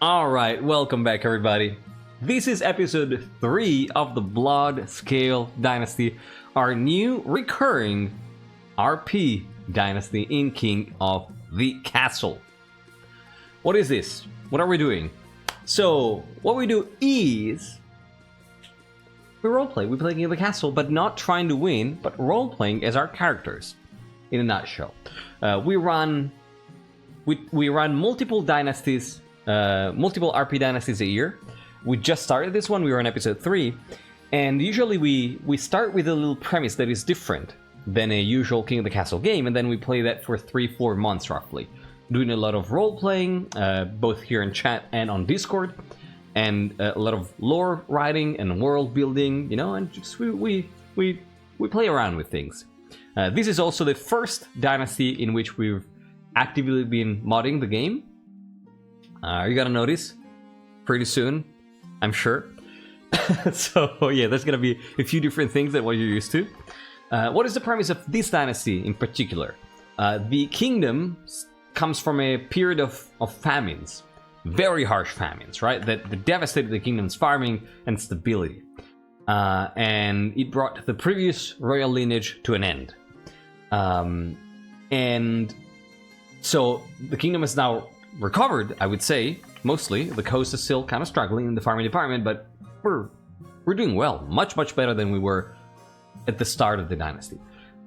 Alright, welcome back everybody. This is episode 3 of the Bloodscale Dynasty, our new recurring RP dynasty in King of the Castle. What is this? What are we doing? So, what we do is we roleplay. We play King of the Castle, but not trying to win, but roleplaying as our characters. In a nutshell. We run multiple dynasties, multiple RP dynasties a year. We just started this one, we were on episode 3, and usually we start with a little premise that is different than a usual King of the Castle game, and then we play that for 3-4 months roughly. Doing a lot of role-playing, both here in chat and on Discord, and a lot of lore writing and world building, you know, and just we play around with things. This is also the first dynasty in which we've actively been modding the game. You're gonna notice pretty soon, I'm sure. So yeah, there's gonna be a few different things than what you're used to. What is the premise of this dynasty in particular? The kingdom comes from a period of famines, very harsh famines, right? That devastated the kingdom's farming and stability. And it brought the previous royal lineage to an end. And so the kingdom is now recovered, I would say, mostly. The coast is still kind of struggling in the farming department, but we're doing well. Much better than we were at the start of the dynasty.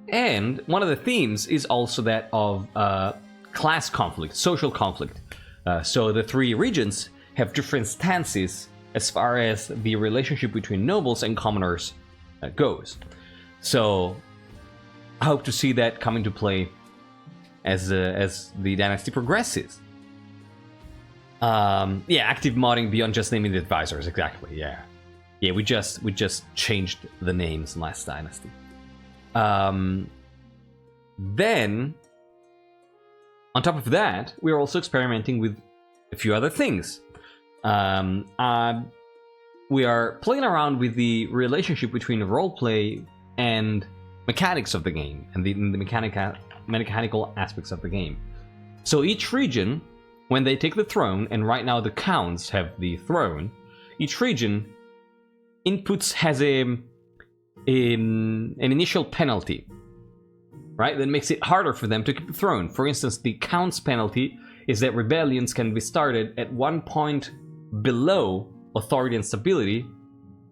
And one of the themes is also that of class conflict, social conflict. So the three regions have different stances as far as the relationship between nobles and commoners goes. So I hope to see that come into play as the dynasty progresses. Yeah, active modding beyond just naming the advisors, exactly. Yeah, we just changed the names last dynasty. Then, on top of that, we are also experimenting with a few other things. We are playing around with the relationship between roleplay and mechanics of the game, and the mechanical aspects of the game. So each region, when they take the throne, and right now the counts have the throne, each region has an initial penalty, right? That makes it harder for them to keep the throne. For instance, the counts penalty is that rebellions can be started at 1 point below authority and stability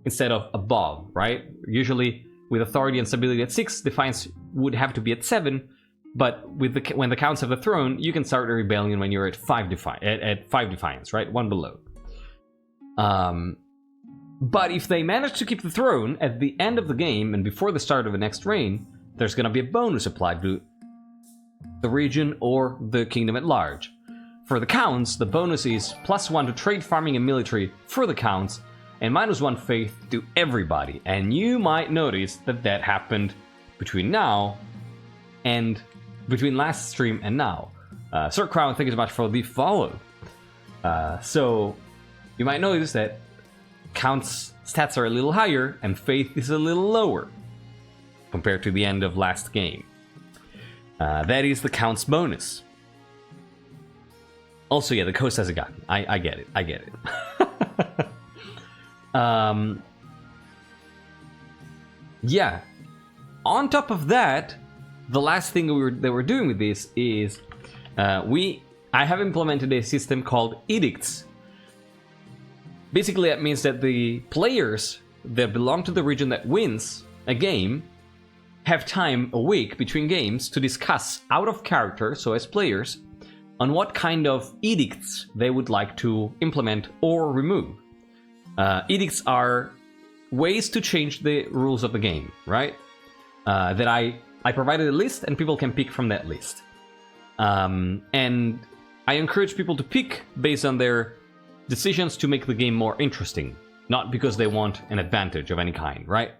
instead of above, right? Usually with authority and stability at 6, defiance would have to be at 7, but when the counts have the throne, you can start a rebellion when you're at 5 defiance, right? 1 below. But if they manage to keep the throne at the end of the game and before the start of the next reign, there's going to be a bonus applied to the region or the kingdom at large. For the counts, the bonus is +1 to trade, farming, and military for the counts, and -1 faith to everybody. And you might notice that happened between last stream and now. Sir Crown, thank you so much for the follow. So you might notice that counts stats are a little higher and faith is a little lower compared to the end of last game. That is the counts bonus. Also, yeah, the coast has a gun. I get it. Yeah. On top of that, the last thing that we're doing with this is I have implemented a system called edicts. Basically, that means that the players that belong to the region that wins a game have time a week between games to discuss out of character, so as players, on what kind of edicts they would like to implement or remove. Edicts are ways to change the rules of the game, right? That I provided a list and people can pick from that list. And I encourage people to pick based on their decisions to make the game more interesting, not because they want an advantage of any kind, right?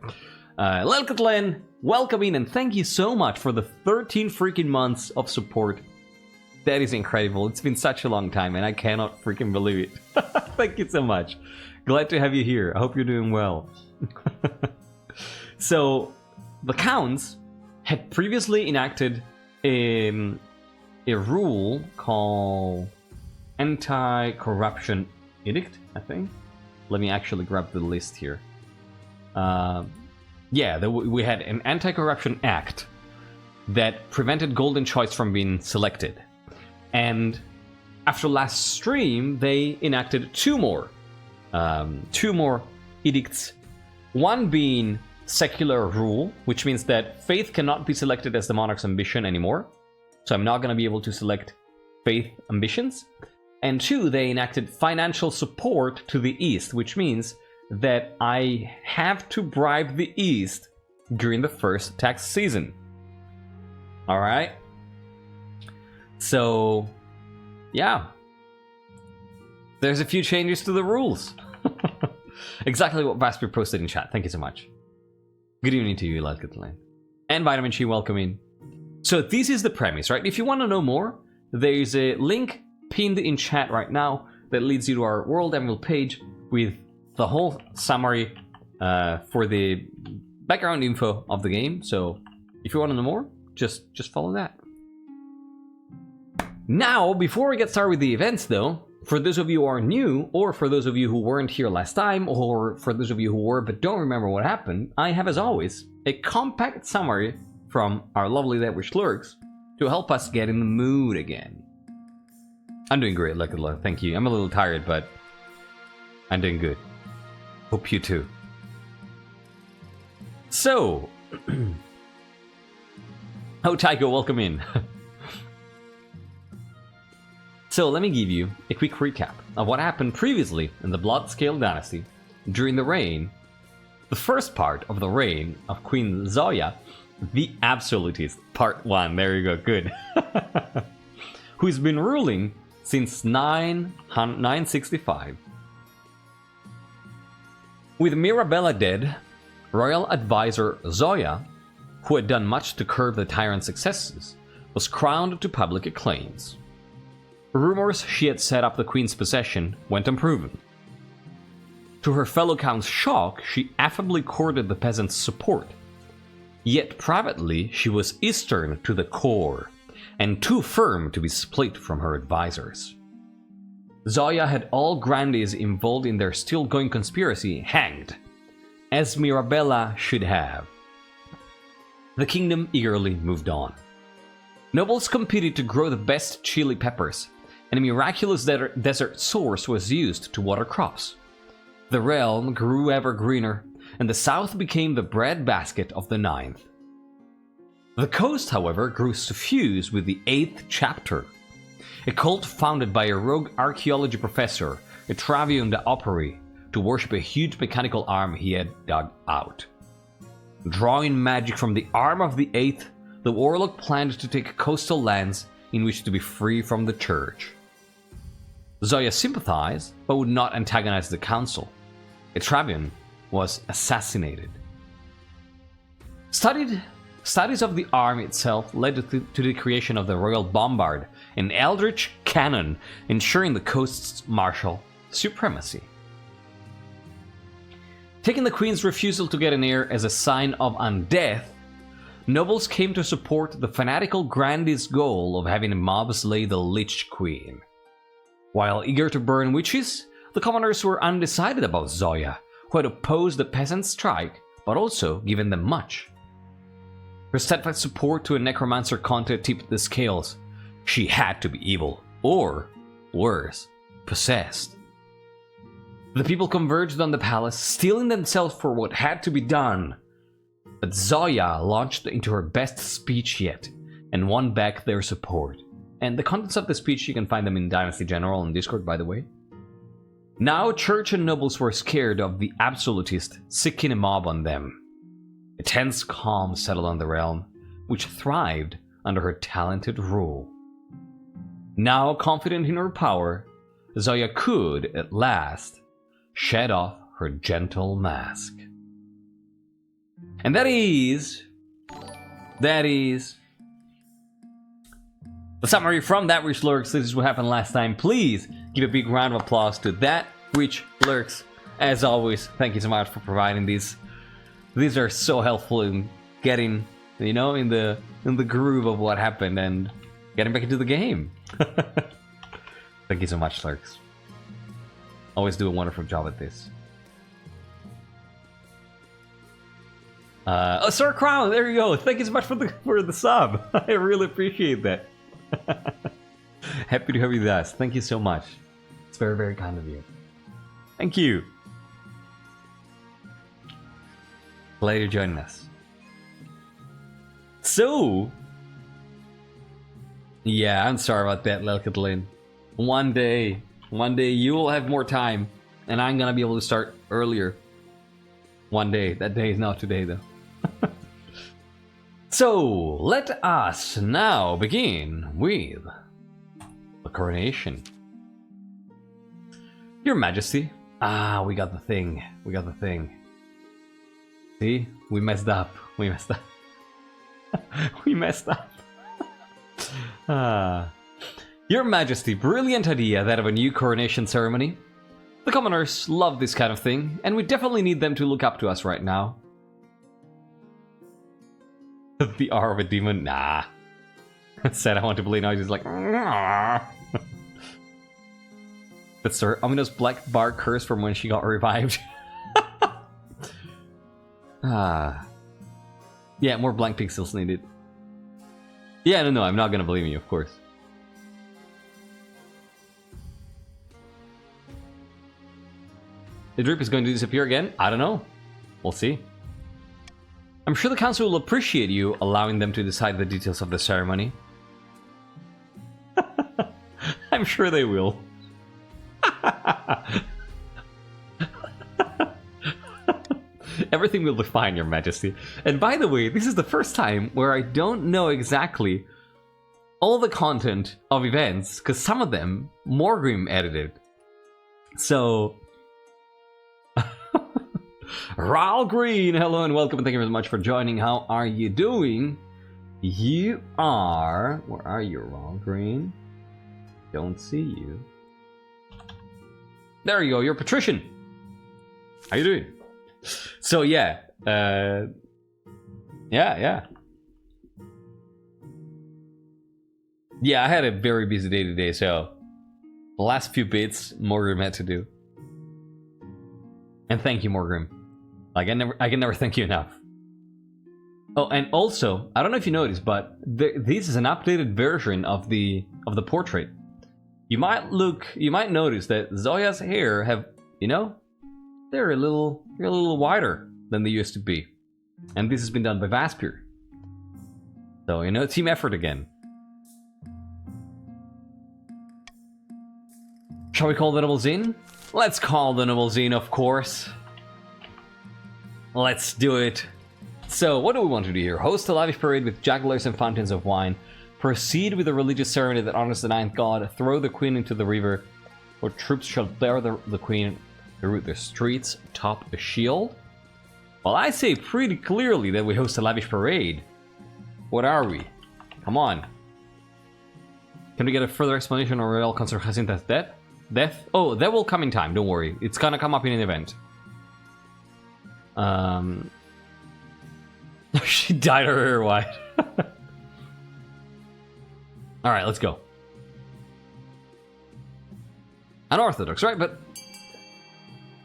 Lelkatlen, welcome in, and thank you so much for the 13 freaking months of support. That is incredible. It's been such a long time, and I cannot freaking believe it. Thank you so much. Glad to have you here. I hope you're doing well. So, the counts had previously enacted a rule called anti-corruption edict, I think. Let me actually grab the list here. Yeah, we had an anti-corruption act that prevented Golden Choice from being selected. And after last stream, they enacted two more edicts. One being secular rule, which means that faith cannot be selected as the monarch's ambition anymore. So I'm not going to be able to select faith ambitions. And two, they enacted financial support to the East, which means that I have to bribe the East during the first tax season. Alright? So, yeah. There's a few changes to the rules. Exactly what Vasper posted in chat. Thank you so much. Good evening to you, Let's Get the Land. And Vitamin Chi, welcome in. So this is the premise, right? If you want to know more, there's a link pinned in chat right now that leads you to our World Emerald page with the whole summary for the background info of the game. So if you want to know more, just follow that. Now, before we get started with the events though, for those of you who are new, or for those of you who weren't here last time, or for those of you who were but don't remember what happened, I have, as always, a compact summary from our lovely That Which Lurks to help us get in the mood again. I'm doing great, luckily, thank you. I'm a little tired, but I'm doing good. Hope you too. So, oh, Tycho, welcome in. So let me give you a quick recap of what happened previously in the Bloodscale Dynasty during the first part of the reign of Queen Zhoya, the Absolutist, Part 1, there you go, good. Who's been ruling since 965. With Mirabella dead, royal advisor Zhoya, who had done much to curb the tyrant's successes, was crowned to public acclaims. Rumors she had set up the queen's possession went unproven. To her fellow count's shock, she affably courted the peasants' support. Yet privately, she was Eastern to the core, and too firm to be split from her advisors. Zhoya had all grandees involved in their still-going conspiracy hanged, as Mirabella should have. The kingdom eagerly moved on. Nobles competed to grow the best chili peppers, and a miraculous desert source was used to water crops. The realm grew ever greener, and the south became the breadbasket of the 9th. The coast, however, grew suffused with the 8th chapter, a cult founded by a rogue archaeology professor, Travion the Operi, to worship a huge mechanical arm he had dug out. Drawing magic from the arm of the 8th, the warlock planned to take coastal lands in which to be free from the church. Zhoya sympathized, but would not antagonize the council. Travion was assassinated. Studies of the arm itself led to the creation of the Royal Bombard, an eldritch cannon ensuring the coast's martial supremacy. Taking the queen's refusal to get an heir as a sign of undeath, nobles came to support the fanatical grandee's goal of having a mob slay the Lich Queen. While eager to burn witches, the commoners were undecided about Zhoya, who had opposed the peasants' strike, but also given them much. Her steadfast support to a necromancer content tipped the scales. She had to be evil, or, worse, possessed. The people converged on the palace, steeling themselves for what had to be done. But Zhoya launched into her best speech yet, and won back their support. And the contents of the speech, you can find them in Dynasty General and Discord, by the way. Now church and nobles were scared of the absolutist siccing a mob on them. A tense calm settled on the realm, which thrived under her talented rule. Now confident in her power, Zhoya could, at last, shed off her gentle mask. And that is the summary from That Which Lurks. This is what happened last time. Please give a big round of applause to That Which Lurks. As always, thank you so much for providing these. These are so helpful in getting, in the groove of what happened and getting back into the game. Thank you so much, Clerks. Always do a wonderful job at this. Sir Crown, there you go. Thank you so much for the sub. I really appreciate that. Happy to have you with us. Thank you so much. It's very, very kind of you. Thank you. Glad you're joining us. So, yeah, I'm sorry about that, Lelkatlin. One day you will have more time, and I'm gonna be able to start earlier. One day. That day is not today, though. So, let us now begin with the coronation. Your Majesty. Ah, we got the thing. We got the thing. See? We messed up. We messed up. We messed up. Your Majesty, brilliant idea, that of a new coronation ceremony. The commoners love this kind of thing, and we definitely need them to look up to us right now. The R of a demon? Nah. Said I want to believe now, he's like, nah. That's her ominous black bar curse from when she got revived. Yeah, more blank pixels needed. Yeah, no, I'm not gonna believe you, of course. The drip is going to disappear again? I don't know. We'll see. I'm sure the council will appreciate you allowing them to decide the details of the ceremony. I'm sure they will. Everything will be fine, Your Majesty. And by the way, this is the first time where I don't know exactly all the content of events, because some of them Morgrim edited. So... Raul Green, hello and welcome, and thank you very much for joining. How are you doing? You are... Where are you, Raul Green? Don't see you. There you go, you're Patrician. How you doing? So yeah, yeah, I had a very busy day today, so the last few bits Morgrim had to do. And thank you, Morgrim. Like I can never thank you enough. Oh, and also, I don't know if you noticed, but this is an updated version of the portrait. You might notice that Zhoya's hair have, you know, they're a little wider than they used to be. And this has been done by Vaspir. So, you know, team effort again. Shall we call the Noble Zine? Let's call the Noble Zine, of course. Let's do it. So, what do we want to do here? Host a lavish parade with jugglers and fountains of wine. Proceed with a religious ceremony that honors the ninth god. Throw the queen into the river, where troops shall bear the queen through the streets atop a shield. Well, I say pretty clearly that we host a lavish parade. What are we? Come on. Can we get a further explanation on Royal Consort Jacinta's death? Oh, that will come in time, don't worry. It's gonna come up in an event. She dyed her hair white. Alright, let's go. Unorthodox, right? But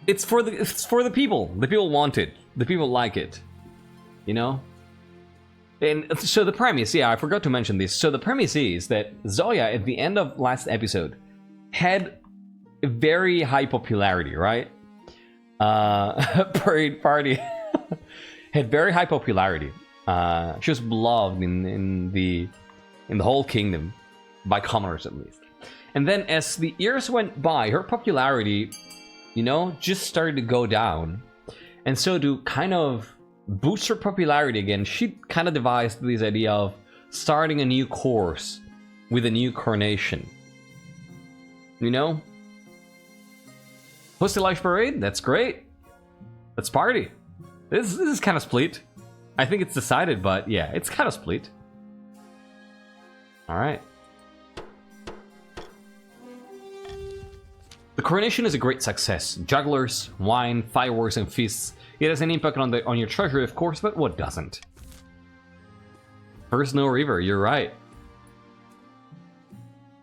it's for the people. The people want it. The people like it. You know? And so the premise, yeah, I forgot to mention this. So the premise is that Zhoya, at the end of last episode, had a very high popularity, right? Parade party had very high popularity. She was beloved in the whole kingdom, by commoners at least. And then as the years went by, her popularity, you know, just started to go down. And so to kind of boost her popularity again, she kind of devised this idea of starting a new course with a new coronation. You know? Host a life parade? That's great. Let's party. This is kind of split. I think it's decided, but yeah, it's kind of split. Alright. The coronation is a great success. Jugglers, wine, fireworks, and feasts. It has an impact on your treasury, of course, but what doesn't? First no river, you're right.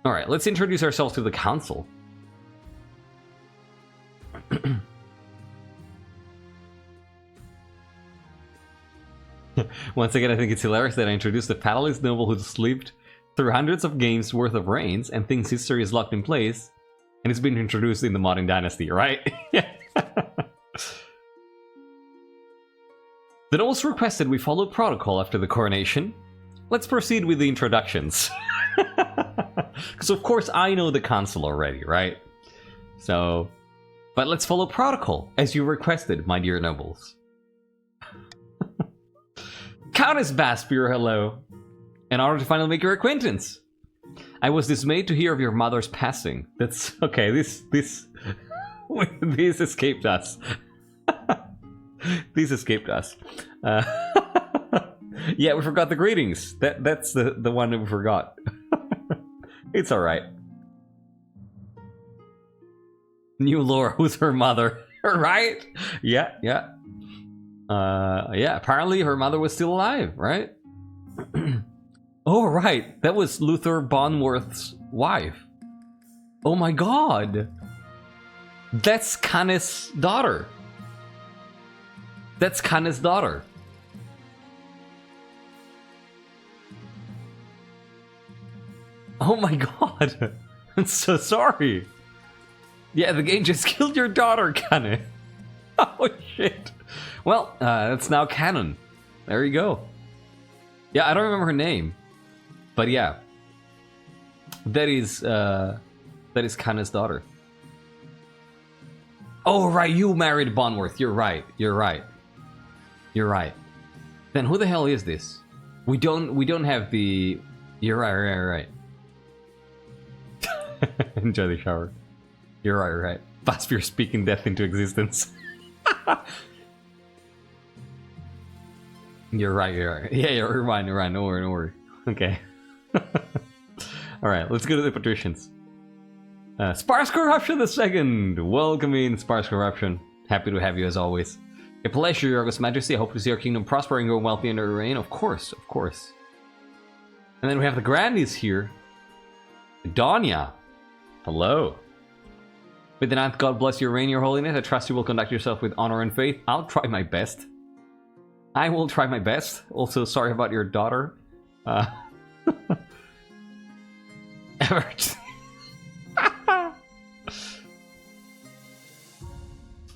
Alright, let's introduce ourselves to the council. Once again, I think it's hilarious that I introduced the Fatalist noble who slipped through hundreds of games worth of reigns and thinks history is locked in place, and it's been introduced in the modern dynasty, right? The nobles requested we follow protocol after the coronation. Let's proceed with the introductions. Because of course I know the council already, right? So, but let's follow protocol, as you requested, my dear nobles. Countess Baspir, hello. In order to finally make your acquaintance. I was dismayed to hear of your mother's passing. That's okay. This escaped us. This escaped us. Yeah, we forgot the greetings. That's the one that we forgot. It's all right. New lore. Who's her mother? Right? Yeah. Yeah. Apparently her mother was still alive, right? Oh, right. That was Luther Bonworth's wife. Oh my god. That's Canis' daughter. That's Canis' daughter. Oh my god. I'm so sorry. Yeah, the game just killed your daughter, Canis. Oh shit. Well, that's now canon. There you go. Yeah, I don't remember her name. But yeah, that is Canis' daughter. Oh right, you married Bonworth. You're right. Then who the hell is this? We don't have the. You're right. Enjoy the shower. You're right. Baspir speaking death into existence. You're right. Yeah, you're fine. No worry. Okay. Alright, let's go to the patricians. Sparse Corruption II! Welcome in, Sparse Corruption. Happy to have you as always. A pleasure, Your August Majesty. I hope to see our kingdom prosper and grow wealthy under your reign. Of course. And then we have the Grandies here. Donya. Hello. May the ninth God bless your reign, Your Holiness. I trust you will conduct yourself with honor and faith. I'll try my best. I will try my best. Also, sorry about your daughter.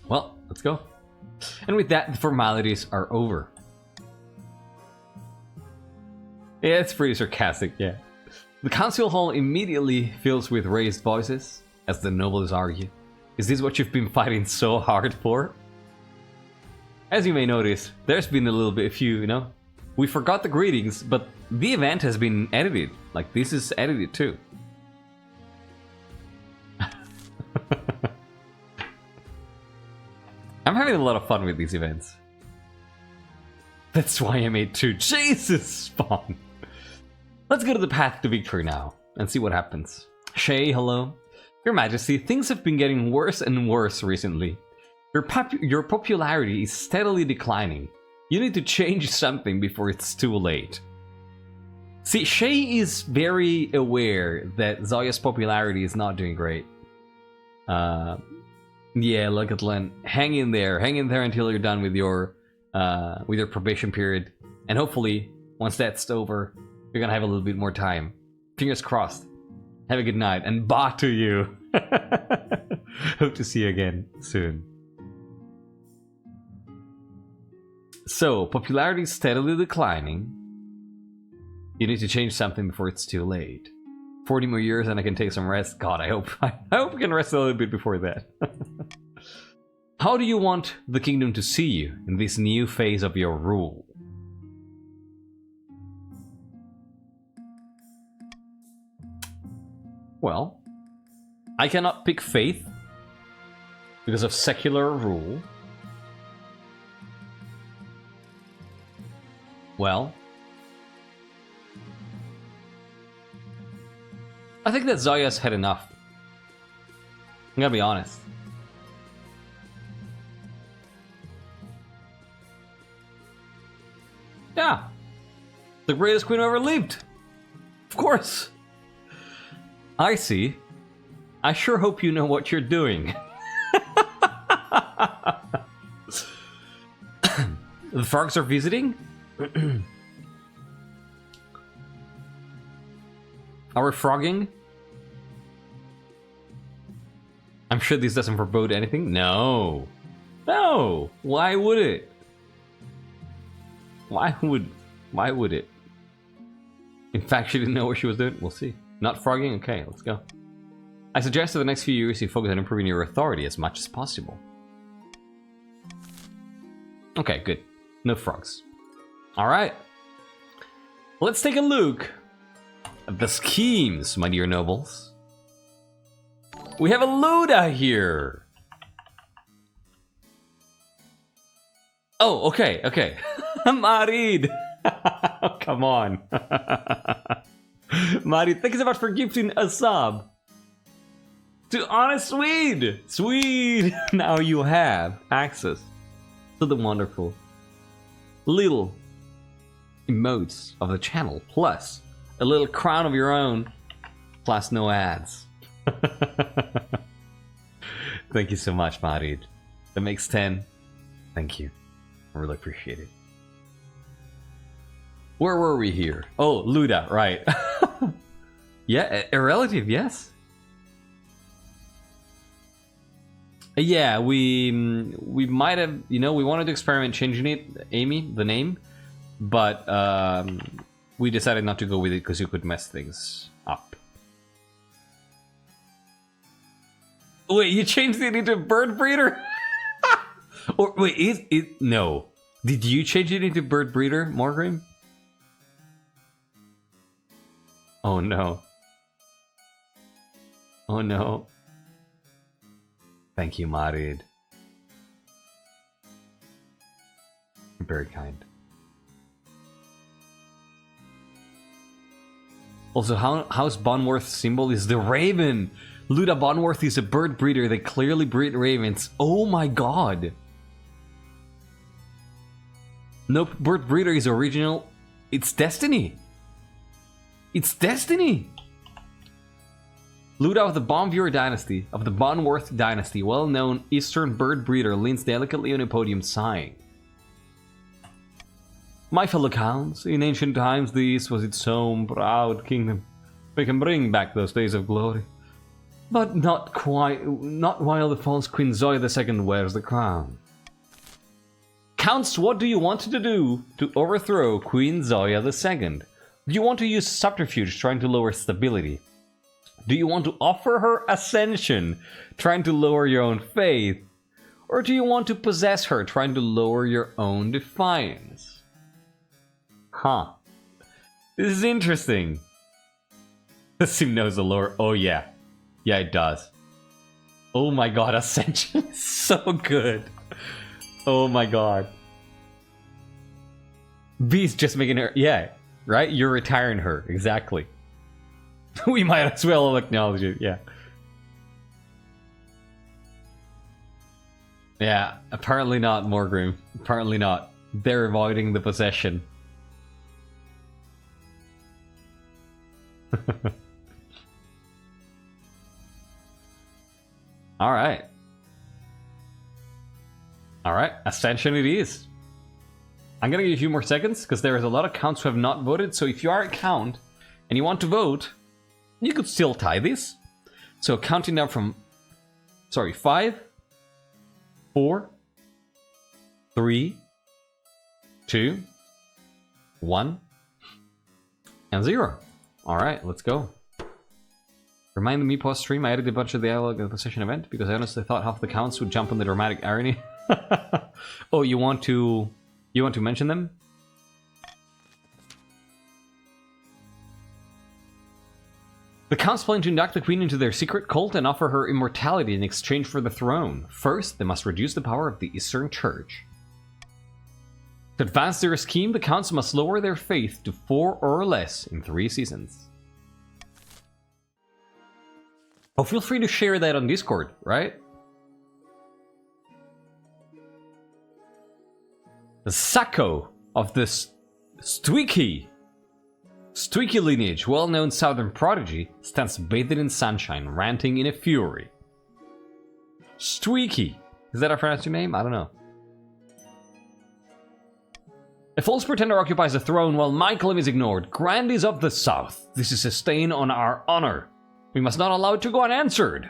Well, let's go. And with that, the formalities are over. Yeah, it's pretty sarcastic, yeah. The council hall immediately fills with raised voices as the nobles argue. Is this what you've been fighting so hard for? As you may notice, there's been a few, you know? We forgot the greetings, but the event has been edited. Like, this is edited too. I'm having a lot of fun with these events. That's why I made 2. Jesus, Spawn! Let's go to the path to victory now, and see what happens. Shay, hello. Your Majesty, things have been getting worse and worse recently. Your popularity is steadily declining. You need to change something before it's too late. See, Shay is very aware that Zhoya's popularity is not doing great. Yeah, look at Len. Hang in there until you're done with your probation period, and hopefully, once that's over, you're gonna have a little bit more time. Fingers crossed. Have a good night, and bye to you. Hope to see you again soon. So, popularity is steadily declining. You need to change something before it's too late. 40 more years and I can take some rest. God, I hope we can rest a little bit before that. How do you want the kingdom to see you in this new phase of your rule? Well, I cannot pick faith because of secular rule. Well, I think that Zhoya's had enough. I'm gonna be honest. Yeah. The greatest queen who ever lived. Of course. I see. I sure hope you know what you're doing. The frogs are visiting? Are we frogging? I'm sure this doesn't forebode anything. No. No! Why would it? Why would it? In fact, she didn't know what she was doing. We'll see. Not frogging? Okay, let's go. I suggest for the next few years you focus on improving your authority as much as possible. Okay, good. No frogs. Alright. Let's take a look at the schemes, my dear nobles. We have a Luda here! Oh, okay, okay. Marid! Oh, come on. Marid, thank you so much for gifting a sub. To Honest Swede! Swede! Now you have access to the wonderful little emotes of the channel, plus a little crown of your own, plus no ads. Thank you so much, Marid. That makes 10. Thank you. I really appreciate it. Where were we here? Oh, Luda, right. Yeah, a relative, yes. Yeah, we might have, you know, we wanted to experiment changing it, Amy, the name, but we decided not to go with it because you could mess things up. Wait, you changed it into bird breeder? Or wait, is it no? Did you change it into bird breeder, Morgrim? Oh no. Oh no. Thank you, Marid. Very kind. Also, House Bonworth's symbol is the raven. Luda Bonworth is a bird breeder. They clearly breed ravens. Oh my god. Nope, bird breeder is original. It's Destiny. It's Destiny. Luda of the Bonviewer Dynasty, of the Bonworth Dynasty, well-known Eastern bird breeder, leans delicately on a podium sighing. My fellow counts, in ancient times this was its own proud kingdom. We can bring back those days of glory. But not while the false Queen Zhoya II wears the crown. Counts, what do you want to do to overthrow Queen Zhoya II? Do you want to use subterfuge trying to lower stability? Do you want to offer her ascension, trying to lower your own faith? Or do you want to possess her, trying to lower your own defiance? Huh. This is interesting. The sim knows the lore. Oh yeah. Yeah, it does. Oh my god, ascension is so good. Oh my god. B's just making her... Yeah, right? You're retiring her. Exactly. We might as well acknowledge it, yeah. Yeah, apparently not, Morgrim. Apparently not. They're avoiding the possession. Alright. Alright, Ascension it is. I'm gonna give you a few more seconds, because there is a lot of counts who have not voted, so if you are a count, and you want to vote, you could still tie this. So counting down from... Sorry, 5, 4, 3, 2, 1, and 0. Alright, let's go. Remind me pause stream, I added a bunch of the dialogue of the session event because I honestly thought half the counts would jump on the dramatic irony. Oh, you want to mention them? The counts plan to induct the queen into their secret cult and offer her immortality in exchange for the throne. First, they must reduce the power of the Eastern Church. To advance their scheme, the counts must lower their faith to 4 or less in 3 seasons. Oh, feel free to share that on Discord, right? The Sacco of the Stwiki. Streaky lineage, well-known southern prodigy, stands bathed in sunshine, ranting in a fury. Streaky. Is that a fancy name? I don't know. A false pretender occupies the throne while my claim is ignored. Grandees of the South, this is a stain on our honor. We must not allow it to go unanswered.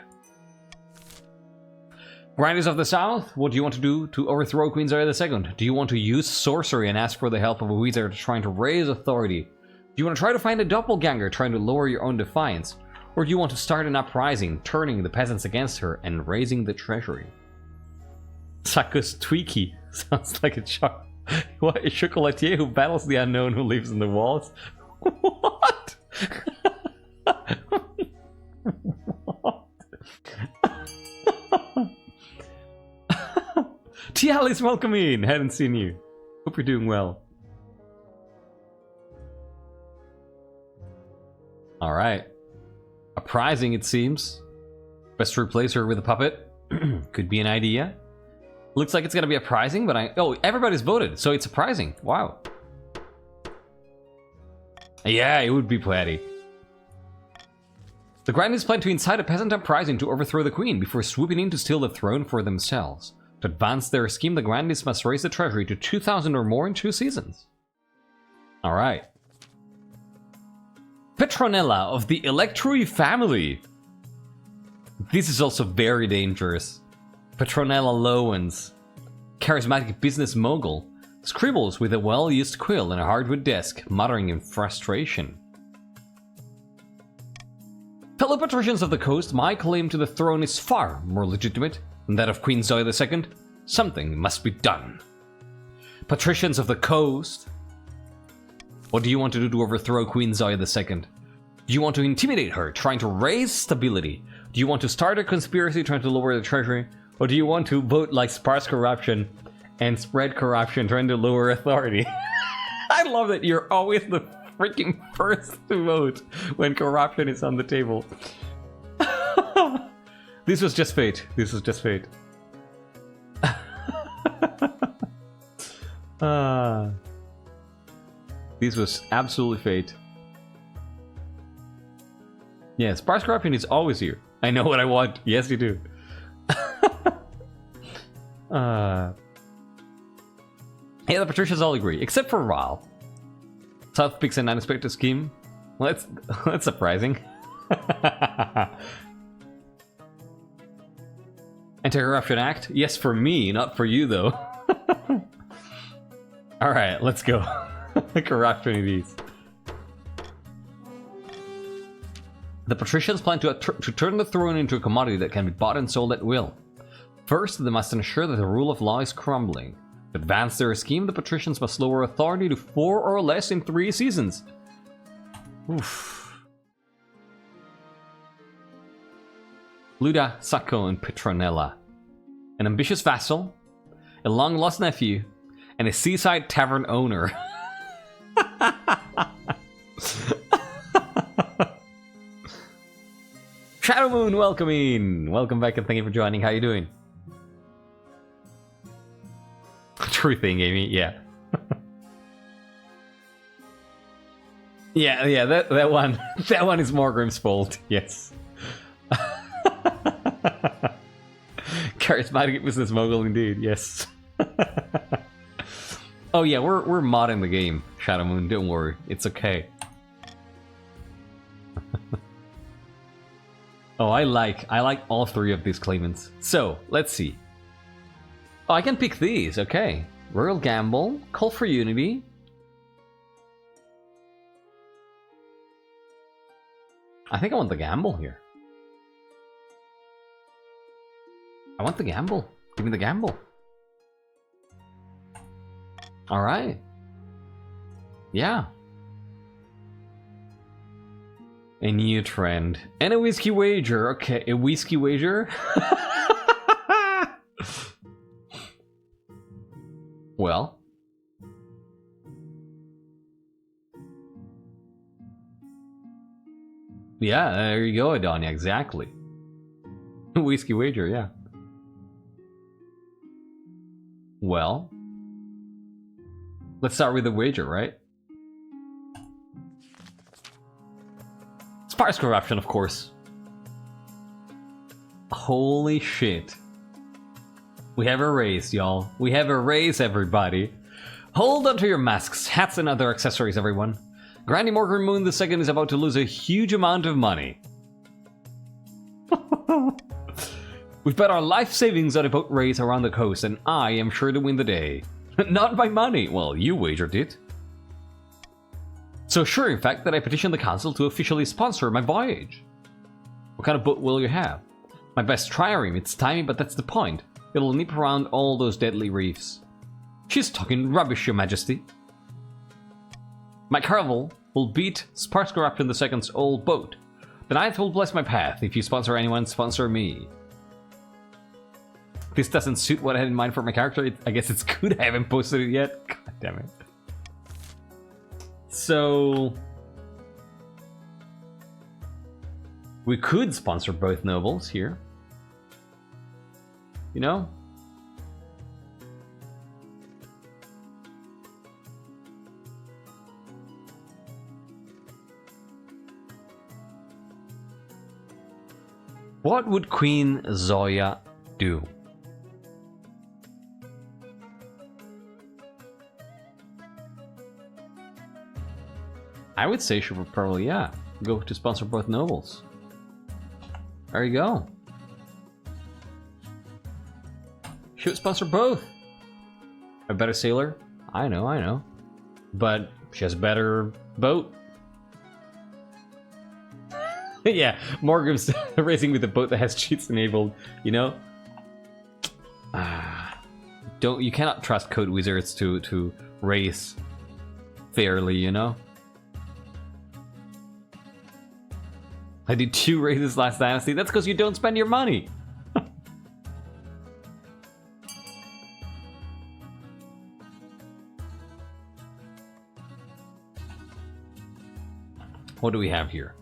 Grandees of the South, what do you want to do to overthrow Queen Zhoya II? Do you want to use sorcery and ask for the help of a wizard trying to raise authority? Do you want to try to find a doppelganger trying to lower your own defiance? Or do you want to start an uprising, turning the peasants against her and raising the treasury? Sakus Tweaky sounds like a chocolatier who battles the unknown who lives in the walls. What? Tialis, welcome in. Hadn't seen you. Hope you're doing well. Alright. Uprising, it seems. Best to replace her with a puppet. Could be an idea. Looks like it's gonna be uprising, but oh, everybody's voted, so it's surprising. Wow. Yeah, it would be pretty. The Grandees plan to incite a peasant uprising to overthrow the queen before swooping in to steal the throne for themselves. To advance their scheme, the Grandees must raise the treasury to 2,000 or more in 2 seasons. Alright. Petronella of the Electrui family. This is also very dangerous. Petronella Lowens, charismatic business mogul, scribbles with a well-used quill and a hardwood desk, muttering in frustration. Fellow patricians of the coast, my claim to the throne is far more legitimate than that of Queen Zhoya II. Something must be done. Patricians of the coast, what do you want to do to overthrow Queen Zhoya II? Do you want to intimidate her, trying to raise stability? Do you want to start a conspiracy trying to lower the treasury? Or do you want to vote like sparse corruption and spread corruption trying to lower authority? I love that you're always the freaking first to vote when corruption is on the table. This was just fate. This was just fate. This was absolutely fate. Yeah, sparse corruption is always here. I know what I want. Yes, you do. Yeah, the patricians all agree, except for Ral. South picks an unexpected scheme. Well, that's surprising. Anti-corruption act? Yes, for me, not for you, though. Alright, let's go. Corruption it is. The patricians plan to turn the throne into a commodity that can be bought and sold at will. First, they must ensure that the rule of law is crumbling. To advance their scheme, the patricians must lower authority to 4 or less in 3 seasons. Oof. Luda, Sacco, and Petronella. An ambitious vassal, a long-lost nephew, and a seaside tavern owner. Shadow Moon, welcome in! Welcome back and thank you for joining. How you doing? True thing, Amy, yeah. yeah, that one is Morgrim's fault, yes. Charismatic business mogul indeed, yes. Oh yeah, we're modding the game, Shadow Moon, don't worry, it's okay. Oh, I like all 3 of these claimants. So, let's see. Oh, I can pick these, okay. Royal Gamble, Call for Unity. I think I want the gamble here. I want the gamble. Give me the gamble. Alright. Yeah. A new trend. And a whiskey wager. Okay, a whiskey wager? Well. Yeah, there you go, Adonia, exactly. Whiskey wager, yeah. Well. Let's start with the wager, right? Sparse corruption, of course. Holy shit. We have a raise, y'all. We have a raise, everybody. Hold on to your masks, hats, and other accessories, everyone. Granny Morgan Moon II is about to lose a huge amount of money. We've bet our life savings on a boat race around the coast, and I am sure to win the day. Not by money. Well, you wagered it. So sure, in fact, that I petitioned the council to officially sponsor my voyage. What kind of boat will you have? My best trireme. It's tiny, but that's the point. It'll nip around all those deadly reefs. She's talking rubbish, Your Majesty. My Carvel will beat Sparse Corruption II's old boat. The Ninth will bless my path. If you sponsor anyone, sponsor me. This doesn't suit what I had in mind for my character. I guess it's good I haven't posted it yet. God damn it. So... we could sponsor both nobles here. You know? What would Queen Zhoya do? I would say she would probably, yeah, go to sponsor both nobles. There you go. She would sponsor both. A better sailor? I know. But she has a better boat. Yeah, Morgan's racing with a boat that has cheats enabled, you know? You cannot trust code wizards to race fairly, you know? I did 2 races last dynasty. That's because you don't spend your money. What do we have here?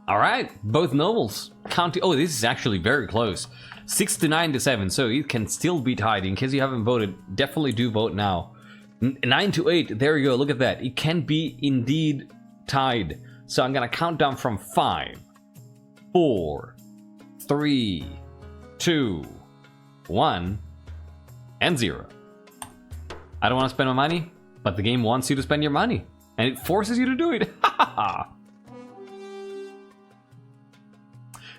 All right, both nobles. County. Oh, this is actually very close. 6-9 to 7, so it can still be tied. In case you haven't voted, definitely do vote now. 9-8. There you go. Look at that. It can be indeed tied. So I'm gonna count down from 5, 4, 3, 2, 1, and 0. I don't want to spend my money, but the game wants you to spend your money, and it forces you to do it.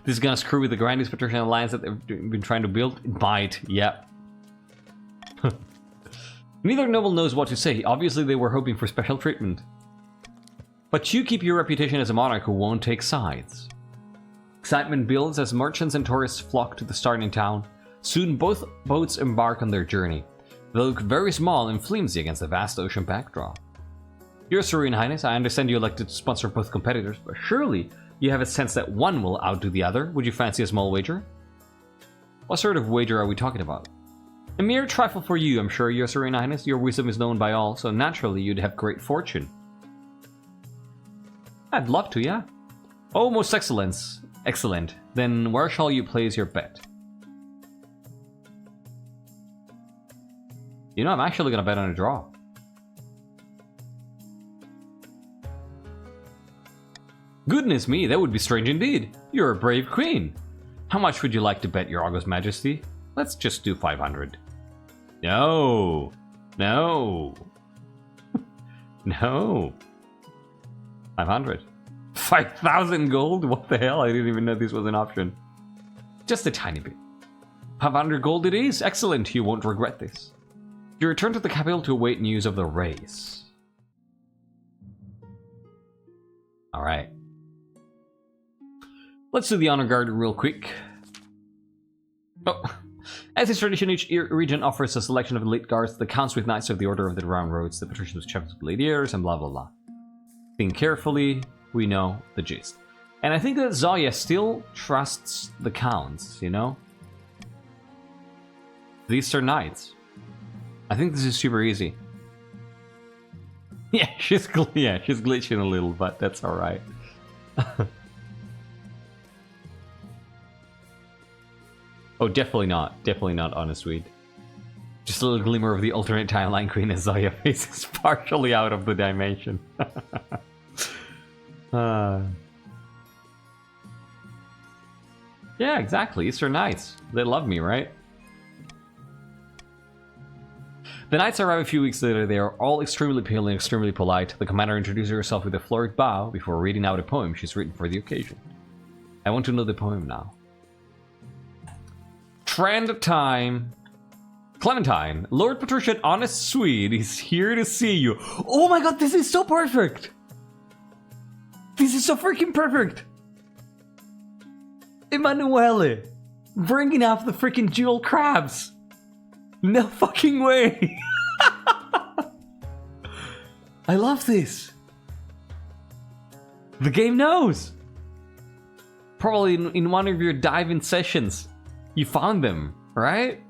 This is gonna screw with the Grandest Patrician Alliance that they've been trying to build. Bite, yep. Neither noble knows what to say. Obviously, they were hoping for special treatment. But you keep your reputation as a monarch who won't take sides. Excitement builds as merchants and tourists flock to the starting town. Soon both boats embark on their journey. They look very small and flimsy against the vast ocean backdrop. Your Serene Highness, I understand you elected to sponsor both competitors, but surely you have a sense that one will outdo the other. Would you fancy a small wager? What sort of wager are we talking about? A mere trifle for you, I'm sure, Your Serene Highness. Your wisdom is known by all, so naturally you'd have great fortune. I'd love to, yeah. Oh, most excellence. Excellent. Then where shall you place your bet? You know, I'm actually gonna bet on a draw. Goodness me, that would be strange indeed. You're a brave queen. How much would you like to bet, Your August Majesty? Let's just do 500. No. No. No. 500. 5,000 gold? What the hell? I didn't even know this was an option. Just a tiny bit. 500 gold it is. Excellent. You won't regret this. You return to the capital to await news of the race. Alright. Let's do the honor guard real quick. Oh. As is tradition, each region offers a selection of elite guards, the counts with knights of the Order of the Round Roads, the patricians with champions of Ladiers, and blah blah blah. Think carefully, we know the gist. And I think that Zhoya still trusts the counts, you know? These are knights. I think this is super easy. Yeah, she's glitching a little, but that's alright. Oh, definitely not honest Swede. Just a little glimmer of the alternate timeline queen as Zhoya faces partially out of the dimension. Yeah, exactly. Eastern Knights. They love me, right? The knights arrive a few weeks later. They are all extremely pale and extremely polite. The commander introduces herself with a flurried bow before reading out a poem she's written for the occasion. I want to know the poem now. Trend of time. Clementine, Lord Patrician Honest Swede is here to see you. Oh my god, this is so perfect! This is so freaking perfect! Emanuele, bringing up the freaking jewel crabs. No fucking way! I love this. The game knows. Probably in one of your dive-in sessions, you found them, right?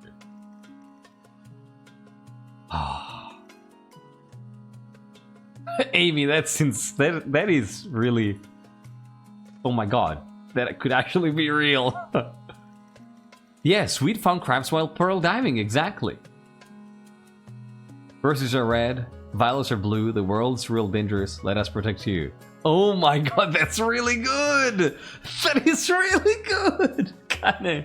Amy, that is really... Oh my god, that could actually be real. Yeah, Sweet found crabs while pearl diving, exactly. Roses are red, violets are blue, the world's real dangerous, let us protect you. Oh my god, that's really good! That is really good! Canon.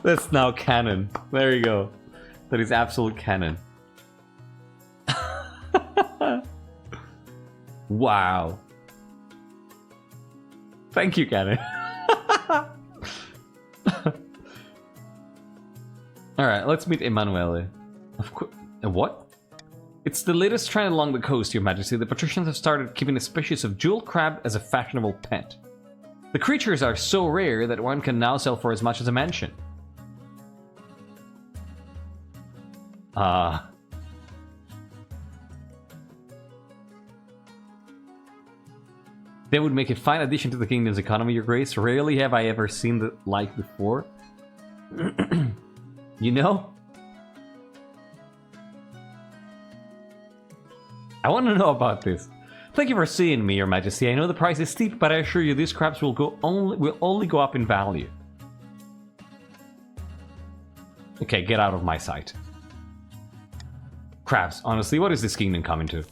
That's now canon. There you go. That is absolute canon. Wow. Thank you, canon. Alright, let's meet Emanuele. Of course. What? It's the latest trend along the coast, Your Majesty. The patricians have started keeping a species of jewel crab as a fashionable pet. The creatures are so rare that one can now sell for as much as a mansion. They would make a fine addition to the kingdom's economy, Your Grace. Rarely have I ever seen the like before. You know? I want to know about this. Thank you for seeing me, Your Majesty. I know the price is steep, but I assure you these crabs will only go up in value. Okay, get out of my sight. Crabs, honestly, what is this kingdom coming to?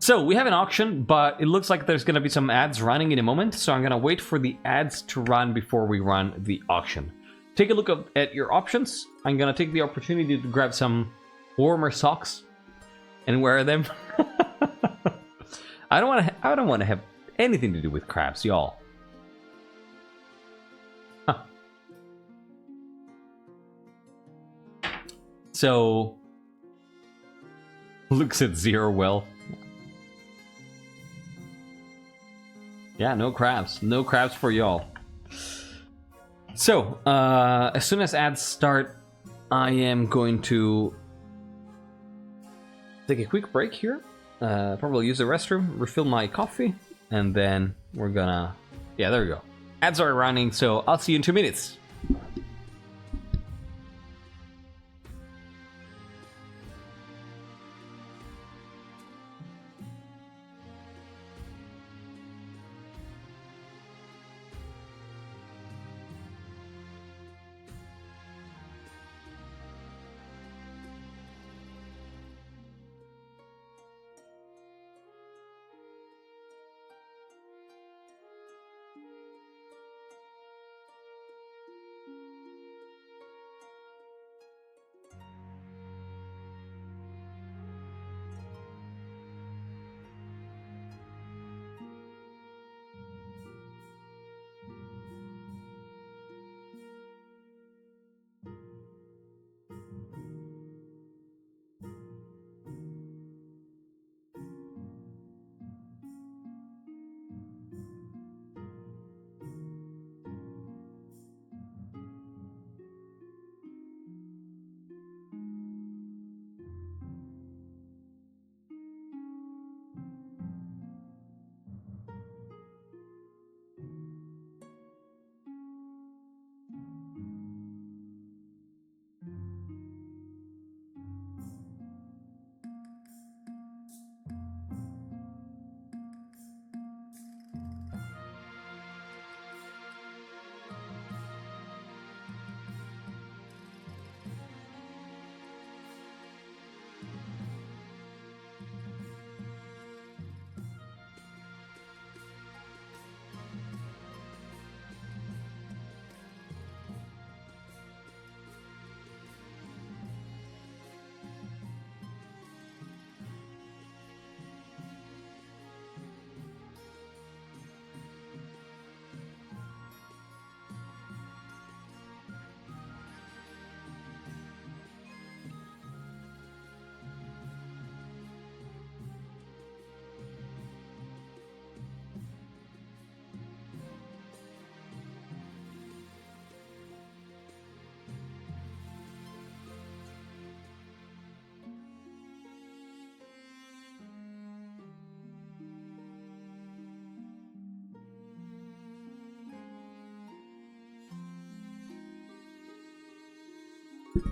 So, we have an auction, but it looks like there's gonna be some ads running in a moment, so I'm gonna wait for the ads to run before we run the auction. Take a look at your options. I'm gonna take the opportunity to grab some warmer socks and wear them. I don't want to have anything to do with crabs, y'all. Huh. So, looks at zero wealth. Yeah, no crabs. No crabs for y'all. So, as soon as ads start, I am going to take a quick break here. Probably use the restroom, refill my coffee, and then we're gonna... Yeah, there we go. Ads are running, so I'll see you in 2 minutes.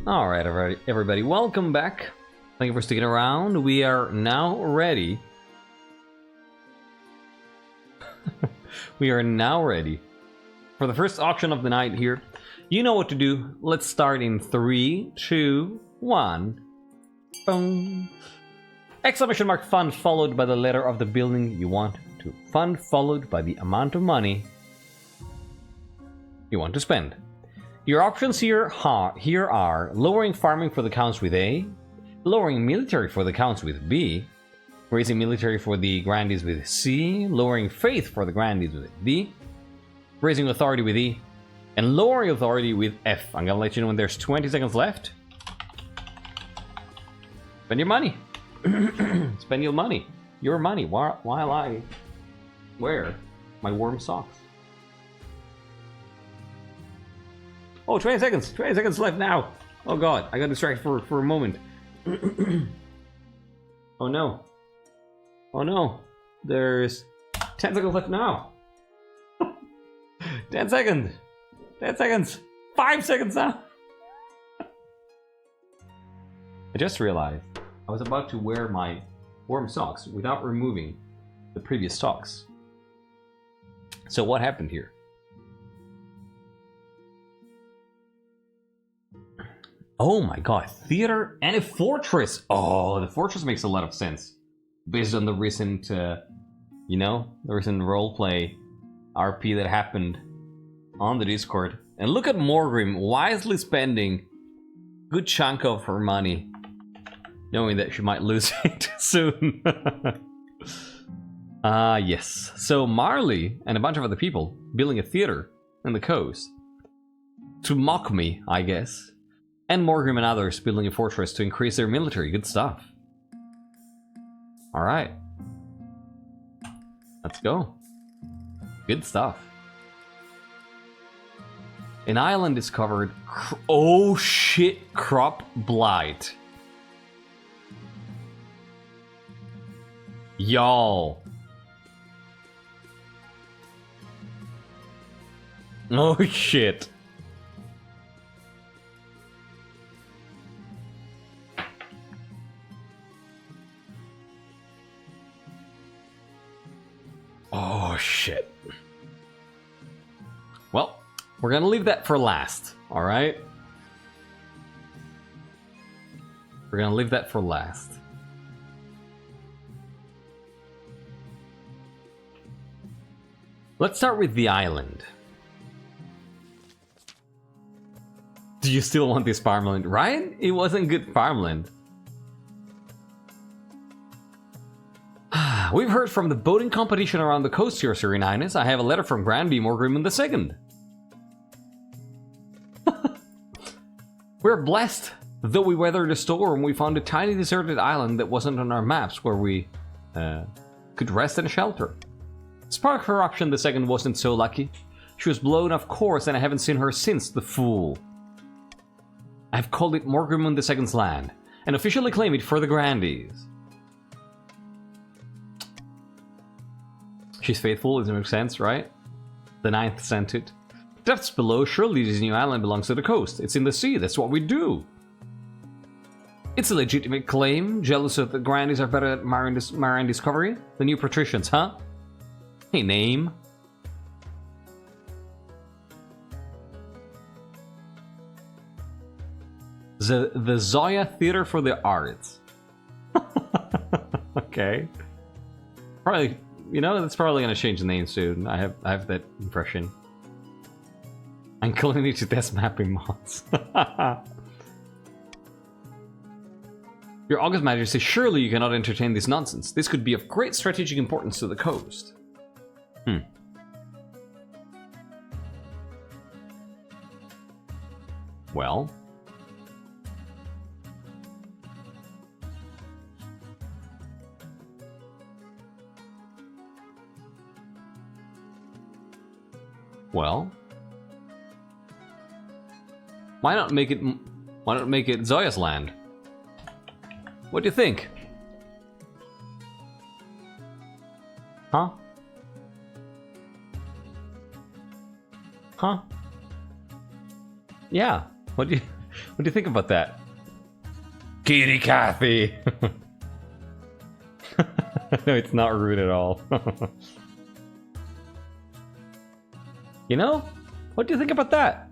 Alright, everybody, welcome back. Thank you for sticking around. We are now ready. We are now ready for the first auction of the night here. You know what to do. Let's start in 3, 2, 1. Boom. Exclamation mark fund followed by the letter of the building you want to fund followed by the amount of money you want to spend. Your options here are lowering farming for the counts with A, lowering military for the counts with B, raising military for the grandees with C, lowering faith for the grandees with D, raising authority with E, and lowering authority with F. I'm gonna let you know when there's 20 seconds left. Spend your money. Spend your money. Your money while I wear my warm socks. Oh, 20 seconds. 20 seconds left now. Oh god, I got distracted for a moment. Oh no. Oh no. There's 10 seconds left now. 10 seconds. 10 seconds. 5 seconds now. I just realized I was about to wear my warm socks without removing the previous socks. So what happened here? Oh my god, theater and a fortress! Oh, the fortress makes a lot of sense. Based on the recent, you know, the recent roleplay RP that happened on the Discord. And look at Morgrim wisely spending a good chunk of her money, knowing that she might lose it soon. Yes. So Marley and a bunch of other people building a theater in the coast. To mock me, I guess. And Morgrim and others building a fortress to increase their military. Good stuff. Alright. Let's go. Good stuff. An island discovered. Oh shit, crop blight. Y'all. Oh shit. Oh shit. Well, we're gonna leave that for last, alright? We're gonna leave that for last. Let's start with the island. Do you still want this farmland? Right? It wasn't good farmland. We've heard from the boating competition around the coast here, Sir Highness. I have a letter from Grandee Morgrim II. We're blessed. Though we weathered a storm, we found a tiny deserted island that wasn't on our maps where we could rest and shelter. Spark Corruption II wasn't so lucky. She was blown off course and I haven't seen her since, the fool. I've called it Morgrim II's land and officially claim it for the Grandees. She's faithful, it makes sense, right? The ninth sent it. Depths below, surely this new island belongs to the coast. It's in the sea, that's what we do. It's a legitimate claim. Jealous that the Grandees are better at marine discovery? The new patricians, huh? Hey, name. The Zhoya Theater for the Arts. Okay. Probably, you know, that's probably gonna change the name soon. I have that impression. I'm calling it to test mapping mods. Your August Majesty, surely you cannot entertain this nonsense. This could be of great strategic importance to the coast. Well. Well. Why not make it Zhoya's land? What do you think? Huh? Huh? Yeah. What do you What do you think about that? Kitty Cathy! No, it's not rude at all. You know? What do you think about that?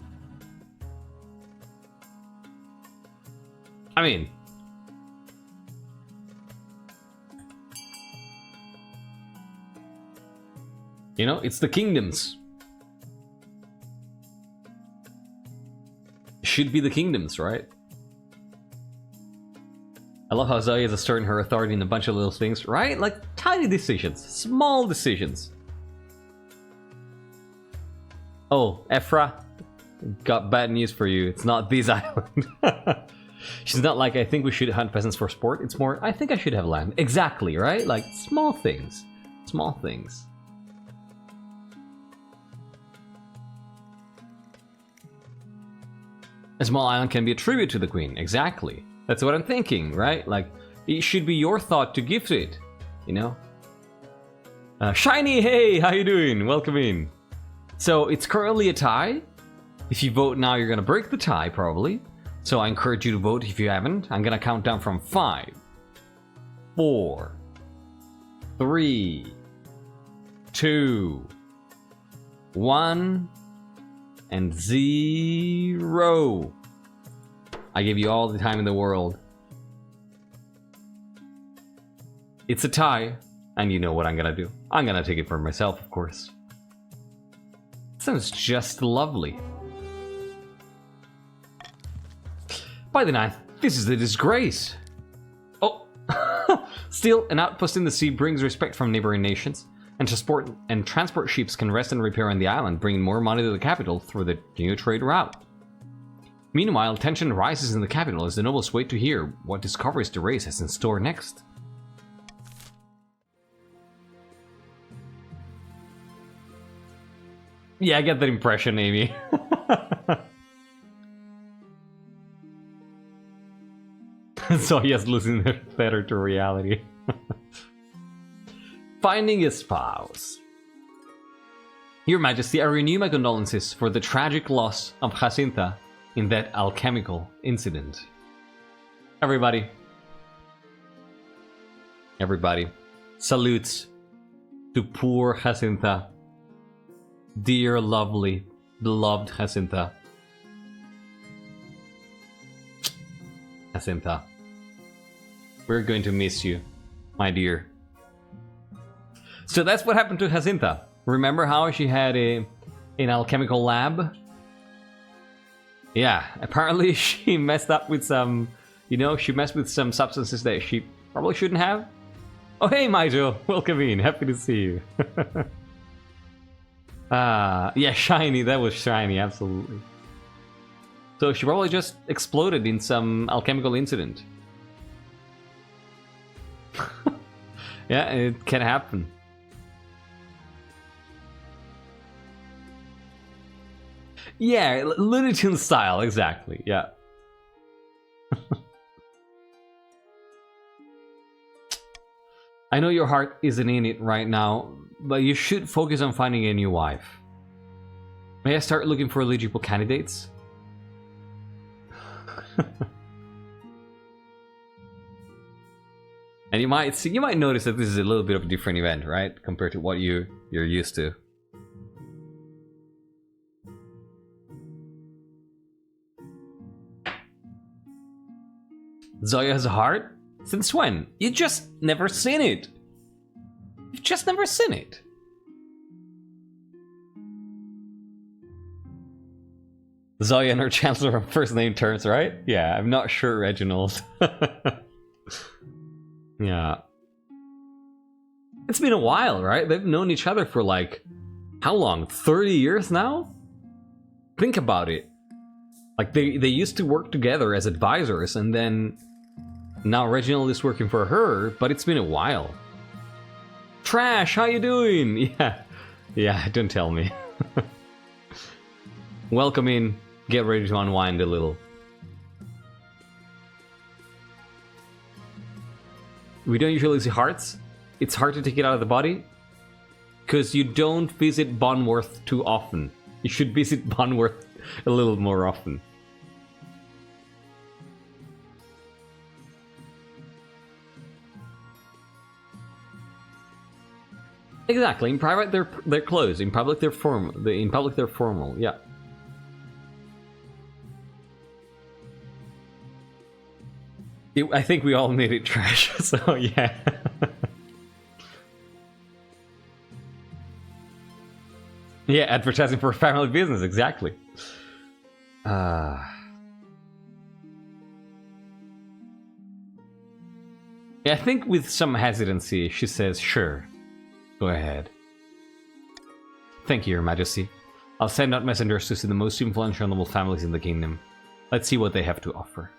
I mean... You know, it's the kingdoms. Should be the kingdoms, right? I love how Zhoya is asserting her authority in a bunch of little things, right? Like tiny decisions, small decisions. Oh, Ephra, got bad news for you. It's not this island. She's not like, I think we should hunt peasants for sport. It's more, I think I should have land. Exactly, right? Like small things. Small things. A small island can be a tribute to the queen. Exactly. That's what I'm thinking, right? Like, it should be your thought to gift it, you know? Shiny, hey, how you doing? Welcome in. So, it's currently a tie. If you vote now, you're gonna break the tie, probably. So, I encourage you to vote if you haven't. I'm gonna count down from 5, 4, 3, 2, 1, and 0. I give you all the time in the world. It's a tie, and you know what I'm gonna do. I'm gonna take it for myself, of course. Sounds just lovely. By the 9th, this is a disgrace. Oh, still, an outpost in the sea brings respect from neighboring nations, and transport ships can rest and repair on the island, bringing more money to the capital through the new trade route. Meanwhile, tension rises in the capital as the nobles wait to hear what discoveries the race has in store next. Yeah, I get that impression, Amy. So yes, losing their feather to reality. Finding a spouse. Your Majesty, I renew my condolences for the tragic loss of Jacinta in that alchemical incident. Everybody. Everybody. Salutes to poor Jacinta. Dear, lovely, beloved Jacinta. Jacinta. We're going to miss you, my dear. So that's what happened to Jacinta. Remember how she had an alchemical lab? Yeah, apparently she messed up with some, you know, she messed with some substances that she probably shouldn't have. Oh, hey, Maijo, welcome in, happy to see you. Yeah, shiny, that was shiny, absolutely. So she probably just exploded in some alchemical incident. Yeah, it can happen. Yeah, Looney Tunes style, exactly, yeah. I know your heart isn't in it right now, but you should focus on finding a new wife. May I start looking for eligible candidates? And you might notice that this is a little bit of a different event, right? Compared to what you're used to. Zhoya has a heart? Since when? You just never seen it. You've just never seen it. Zhoya and her chancellor on first name terms, right? Yeah, I'm not sure, Reginald. Yeah. It's been a while, right? They've known each other for like, how long? 30 years now? Think about it. Like, they used to work together as advisors, and then now Reginald is working for her, but it's been a while. Trash, how you doing? Yeah, don't tell me. Welcome in. Get ready to unwind a little. We don't usually see hearts. It's hard to take it out of the body because you don't visit Bonworth too often. You should visit Bonworth a little more often. Exactly. In private, they're closed. In public, they're formal. In public, they're formal. Yeah. I think we all needed trash. So yeah. Yeah, advertising for family business. Exactly. Yeah, I think with some hesitancy, she says, "Sure, go ahead." Thank you, Your Majesty. I'll send out messengers to see the most influential noble families in the kingdom. Let's see what they have to offer.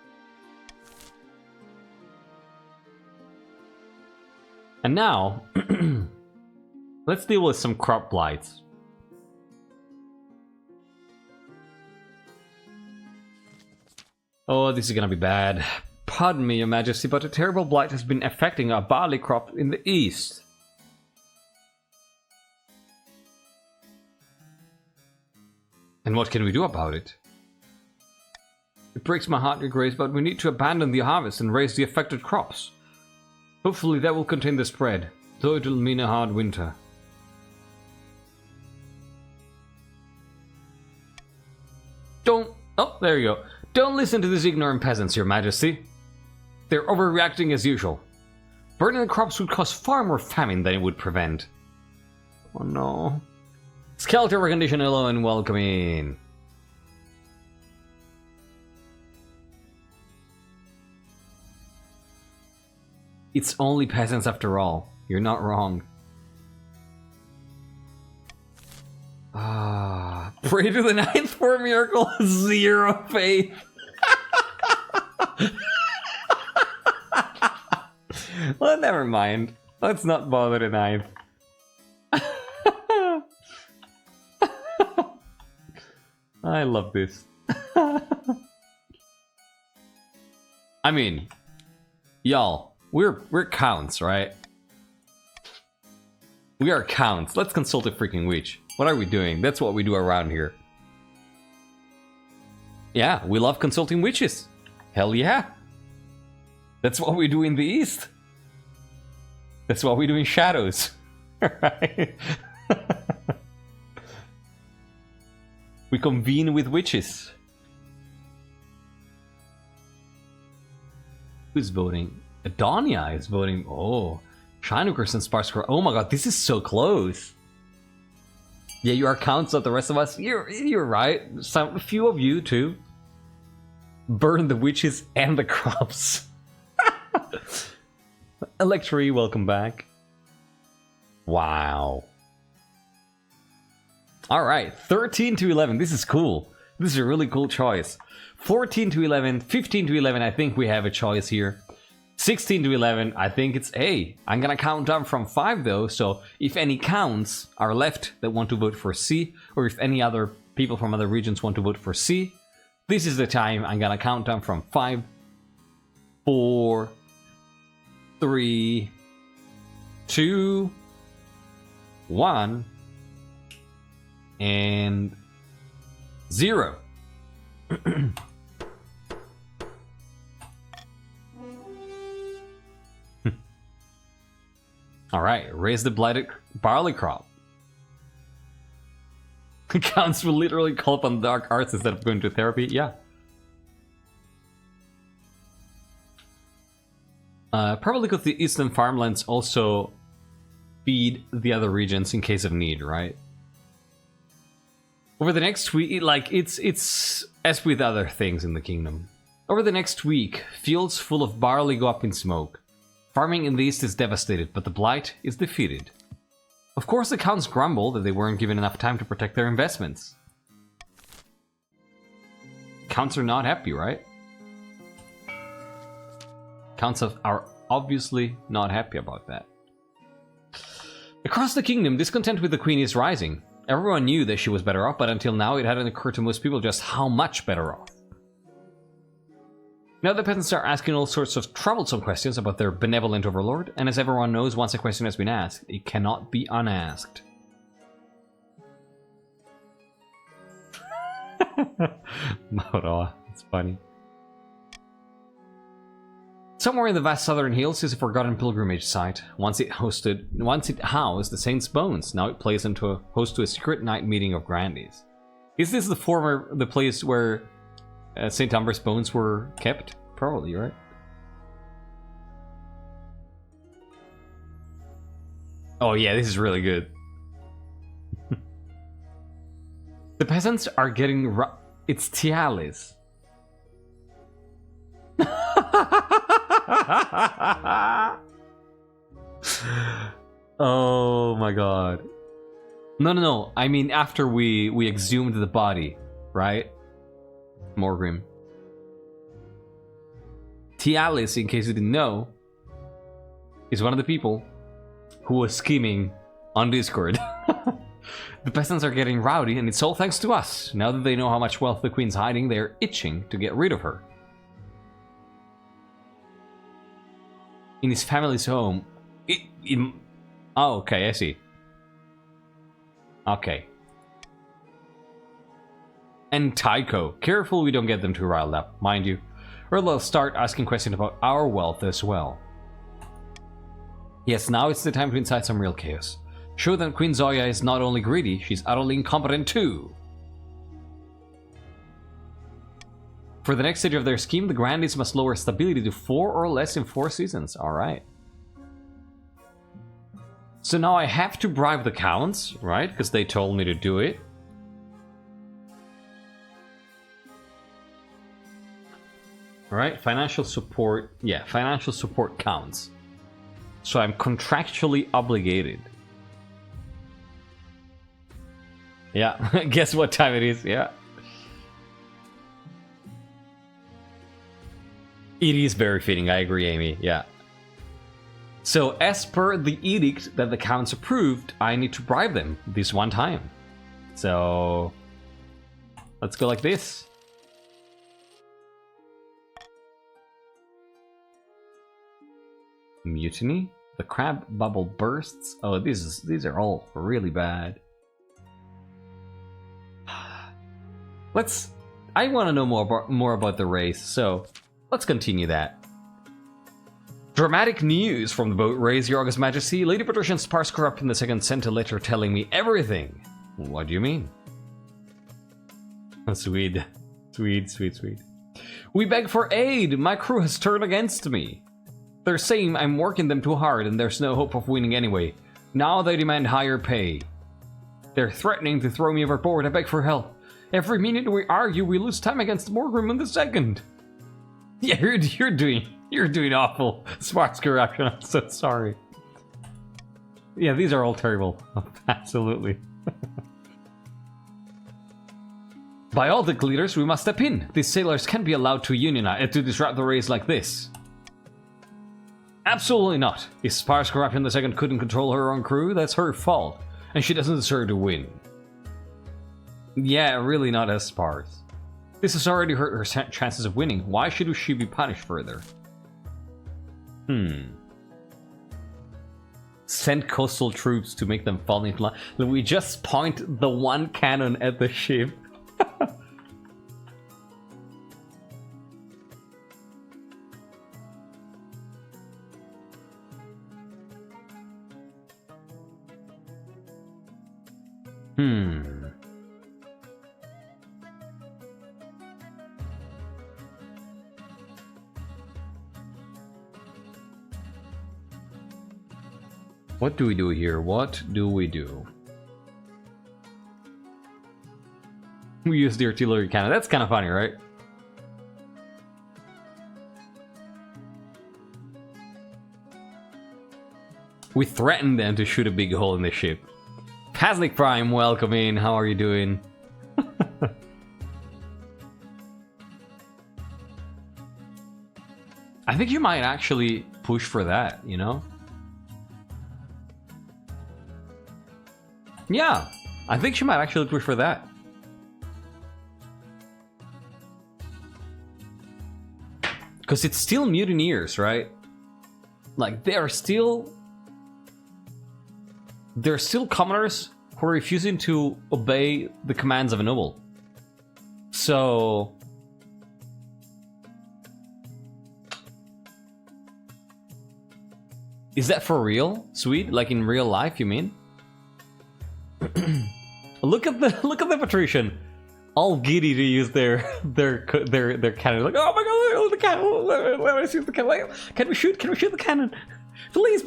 And now, let's deal with some crop blights. Oh, this is gonna be bad. Pardon me, Your Majesty, but a terrible blight has been affecting our barley crop in the east. And what can we do about it? It breaks my heart, Your Grace, but we need to abandon the harvest and raise the affected crops. Hopefully that will contain the spread, though it'll mean a hard winter. Oh, there you go. Don't listen to these ignorant peasants, Your Majesty. They're overreacting as usual. Burning the crops would cause far more famine than it would prevent. Oh no. Skeleton recognition, hello and welcome in. It's only peasants after all. You're not wrong. Pray to the ninth for a miracle. 0 faith. Well, never mind. Let's not bother the ninth. I love this. I mean, y'all, we're counts, right? We are counts. Let's consult a freaking witch. What are we doing? That's what we do around here. Yeah, we love consulting witches. Hell yeah. That's what we do in the East. That's what we do in Shadows. Right? We convene with witches. Who's voting? Adonia is voting. Oh, Shinukers and Sparkscore. Oh my god, this is so close. Yeah, you are counts of the rest of us. You're right. A few of you too. Burn the witches and the crops. Electri, welcome back. Wow. Alright, 13 to 11. This is cool. This is a really cool choice. 14 to 11, 15 to 11, I think we have a choice here. 16 to 11, I think it's A. I'm gonna count down from 5 though, so if any counts are left that want to vote for C, or if any other people from other regions want to vote for C, this is the time I'm gonna count down from 5, 4, 3, 2, 1, and 0. Alright, raise the blighted barley crop. Counts will literally call upon dark arts instead of going to therapy. Yeah. Probably because the eastern farmlands also feed the other regions in case of need, right? Over the next week, like, it's as with other things in the kingdom. Over the next week, fields full of barley go up in smoke. Farming in the east is devastated, but the blight is defeated. Of course, the counts grumble that they weren't given enough time to protect their investments. Counts are not happy, right? Counts are obviously not happy about that. Across the kingdom, discontent with the queen is rising. Everyone knew that she was better off, but until now it hadn't occurred to most people just how much better off. Now the peasants are asking all sorts of troublesome questions about their benevolent overlord, and as everyone knows, once a question has been asked, it cannot be unasked. Mauro, it's funny. Somewhere in the vast southern hills is a forgotten pilgrimage site. Once it housed the saints' bones. Now it plays into a host to a secret night meeting of grandees. Is this the place where Saint Umber's bones were kept? Probably, right? Oh yeah, this is really good. The peasants are getting it's Tialis. Oh my god. No. I mean after we exhumed the body, right? Morgrim. Tialis, in case you didn't know, is one of the people who was scheming on Discord. The peasants are getting rowdy, and it's all thanks to us. Now that they know how much wealth the queen's hiding, they're itching to get rid of her. In his family's home. Oh, okay, I see. Okay. And Tycho. Careful we don't get them too riled up, mind you. Or they'll start asking questions about our wealth as well. Yes, now it's the time to incite some real chaos. Show them Queen Zhoya is not only greedy, she's utterly incompetent too. For the next stage of their scheme, the grandees must lower stability to 4 or less in 4 seasons. Alright. So now I have to bribe the counts, right? Because they told me to do it. Alright, financial support. Yeah, financial support counts. So I'm contractually obligated. Yeah, guess what time it is? Yeah. It is very fitting, I agree, Amy. Yeah. So, as per the edict that the counts approved, I need to bribe them this one time. So, let's go like this. Mutiny? The crab bubble bursts? Oh, these are all really bad. I want to know more about the race, so let's continue that. Dramatic news from the boat race, Your August Majesty. Lady Patrician Sparse Corrupt in the Second sent a letter telling me everything. What do you mean? Sweet. We beg for aid. My crew has turned against me. They're saying I'm working them too hard and there's no hope of winning anyway. Now they demand higher pay. They're threatening to throw me overboard. I beg for help. Every minute we argue, we lose time against Morgrim in the second. Yeah, you're doing awful. Sparks corruption. I'm so sorry. Yeah, these are all terrible. Absolutely. By all the leaders, we must step in. These sailors can't be allowed to unionize to disrupt the race like this. Absolutely not. If Sparks Corruption II couldn't control her own crew, that's her fault, and she doesn't deserve to win. Yeah, really not as Sparks. This has already hurt her chances of winning. Why should she be punished further? Send coastal troops to make them fall into line. We just point the one cannon at the ship. What do we do here? What do we do? We use the artillery cannon. That's kind of funny, right? We threatened them to shoot a big hole in the ship. Paslik Prime, welcome in. How are you doing? I think you might actually push for that, you know? Yeah, I think she might actually push for that. Because it's still mutineers, right? Like, they're still commoners who are refusing to obey the commands of a noble. So Is that for real? Swede? Like in real life, you mean? Look at the patrician, all giddy to use their cannon. Like, oh my god, the cannon! Let me see the cannon. Like, can we shoot the cannon? Please.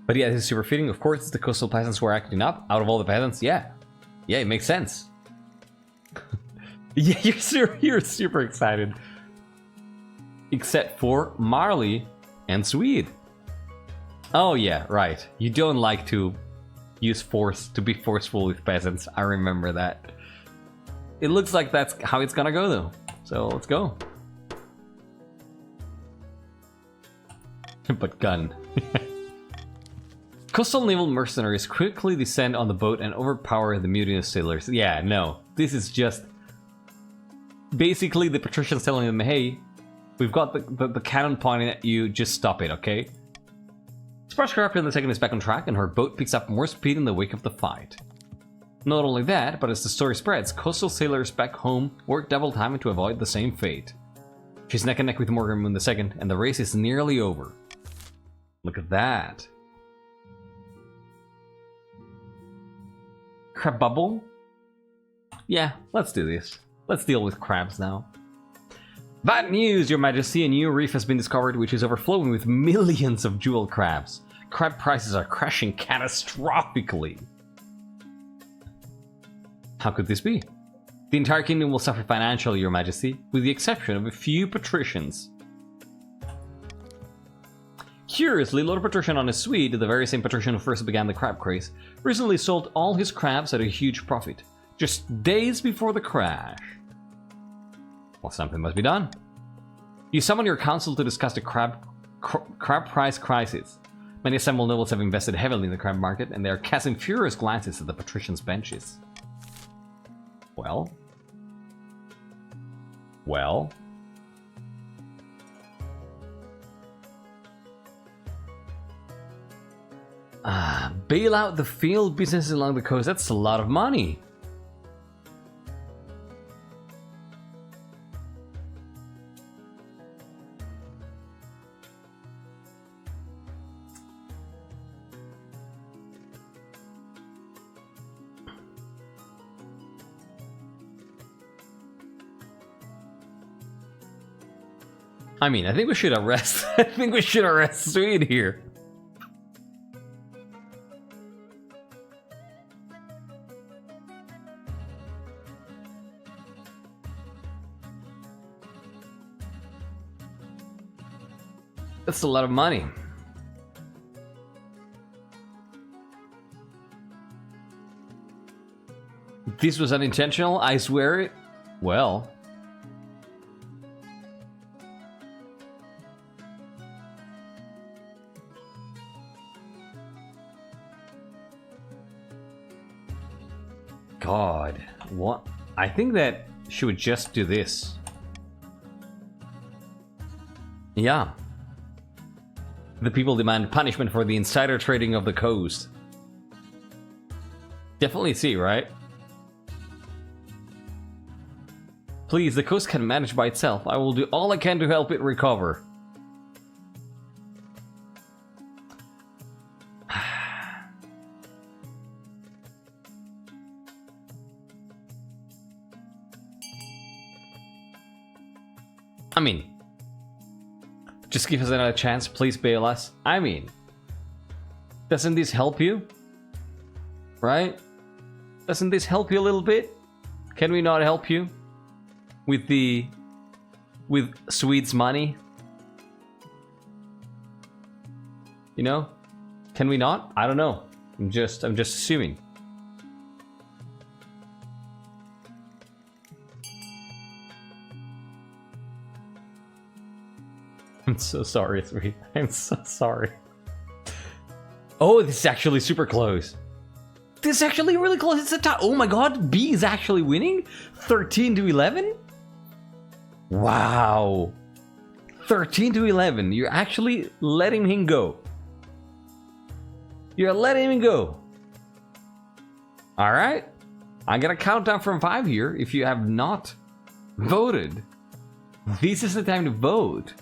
But yeah, this is super fitting. Of course, it's the coastal peasants who are acting up. Out of all the peasants, yeah, it makes sense. Yeah, you're super excited. Except for Marley and Swede. Oh yeah, right. You don't like to use force to be forceful with peasants. I remember that. It looks like that's how it's gonna go though. So let's go. But gun. Coastal naval mercenaries quickly descend on the boat and overpower the mutinous sailors. Yeah, no. This is just basically the patricians telling them, hey, we've got the cannon pointing at you, just stop it, okay? Sparks Captain II is back on track and her boat picks up more speed in the wake of the fight. Not only that, but as the story spreads, coastal sailors back home work double time to avoid the same fate. She's neck and neck with Morgan Moon II and the race is nearly over. Look at that. Crab bubble? Yeah, let's do this. Let's deal with crabs now. Bad news, Your Majesty! A new reef has been discovered which is overflowing with millions of jewel crabs. Crab prices are crashing catastrophically. How could this be? The entire kingdom will suffer financially, Your Majesty, with the exception of a few patricians. Curiously, Lord Patrician on his Swede, the very same patrician who first began the crab craze, recently sold all his crabs at a huge profit, just days before the crash. Well, something must be done. You summon your council to discuss the crab price crisis. Many assembled nobles have invested heavily in the crab market, and they are casting furious glances at the patricians' benches. Well. Bail out the field businesses along the coast. That's a lot of money. I mean, I think we should arrest. I think we should arrest Swede here. That's a lot of money. This was unintentional, I swear it. Well. God, what? I think that she would just do this. Yeah. The people demand punishment for the insider trading of the coast. Definitely see, right? Please, the coast can manage by itself. I will do all I can to help it recover. I mean, just give us another chance, please bail us. I mean, doesn't this help you? Right? Doesn't this help you a little bit? Can we not help you? With Swede's money? You know? Can we not? I don't know. I'm just assuming. I'm so sorry, Swede. I'm so sorry. Oh, this is actually super close. This is actually really close. It's a tie. Oh my god, B is actually winning? 13-11? Wow. 13-11. You're actually letting him go. You're letting him go. Alright. I'm gonna count down from 5 here if you have not voted. This is the time to vote.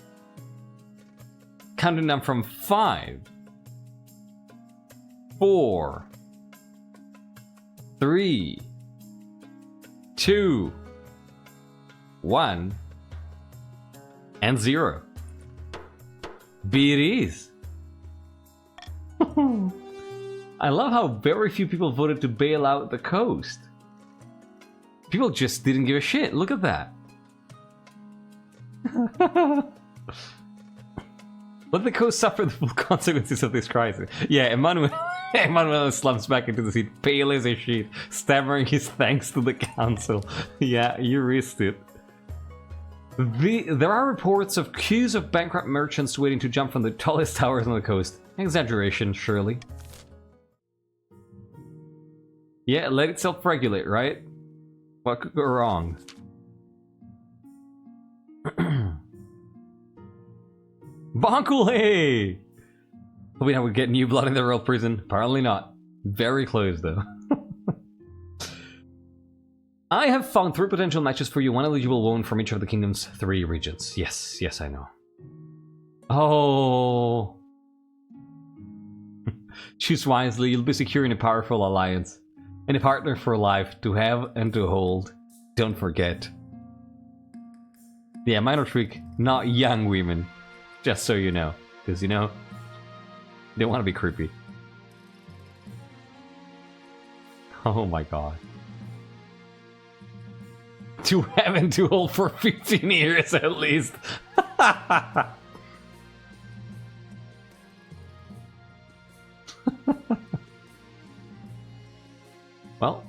Counting down from 5, 4, 3, 2, 1, and 0. Be it is. I love how very few people voted to bail out the coast. People just didn't give a shit. Look at that. Let the coast suffer the full consequences of this crisis. Yeah, Emmanuel slumps back into the seat, pale as a sheet, stammering his thanks to the council. Yeah, you risked it. There are reports of queues of bankrupt merchants waiting to jump from the tallest towers on the coast. Exaggeration, surely. Yeah, let it self-regulate, right? What could go wrong? Bonkule! Hoping I would get new blood in the royal prison. Apparently not. Very close, though. I have found 3 potential matches for you, 1 eligible woman from each of the kingdom's 3 regions. Yes, yes, I know. Oh. Choose wisely, you'll be secure in a powerful alliance. And a partner for life, to have and to hold. Don't forget. Yeah, minor trick, not young women. Just so you know. Because, you know, they want to be creepy. Oh my god. To have and to hold for 15 years at least. Well,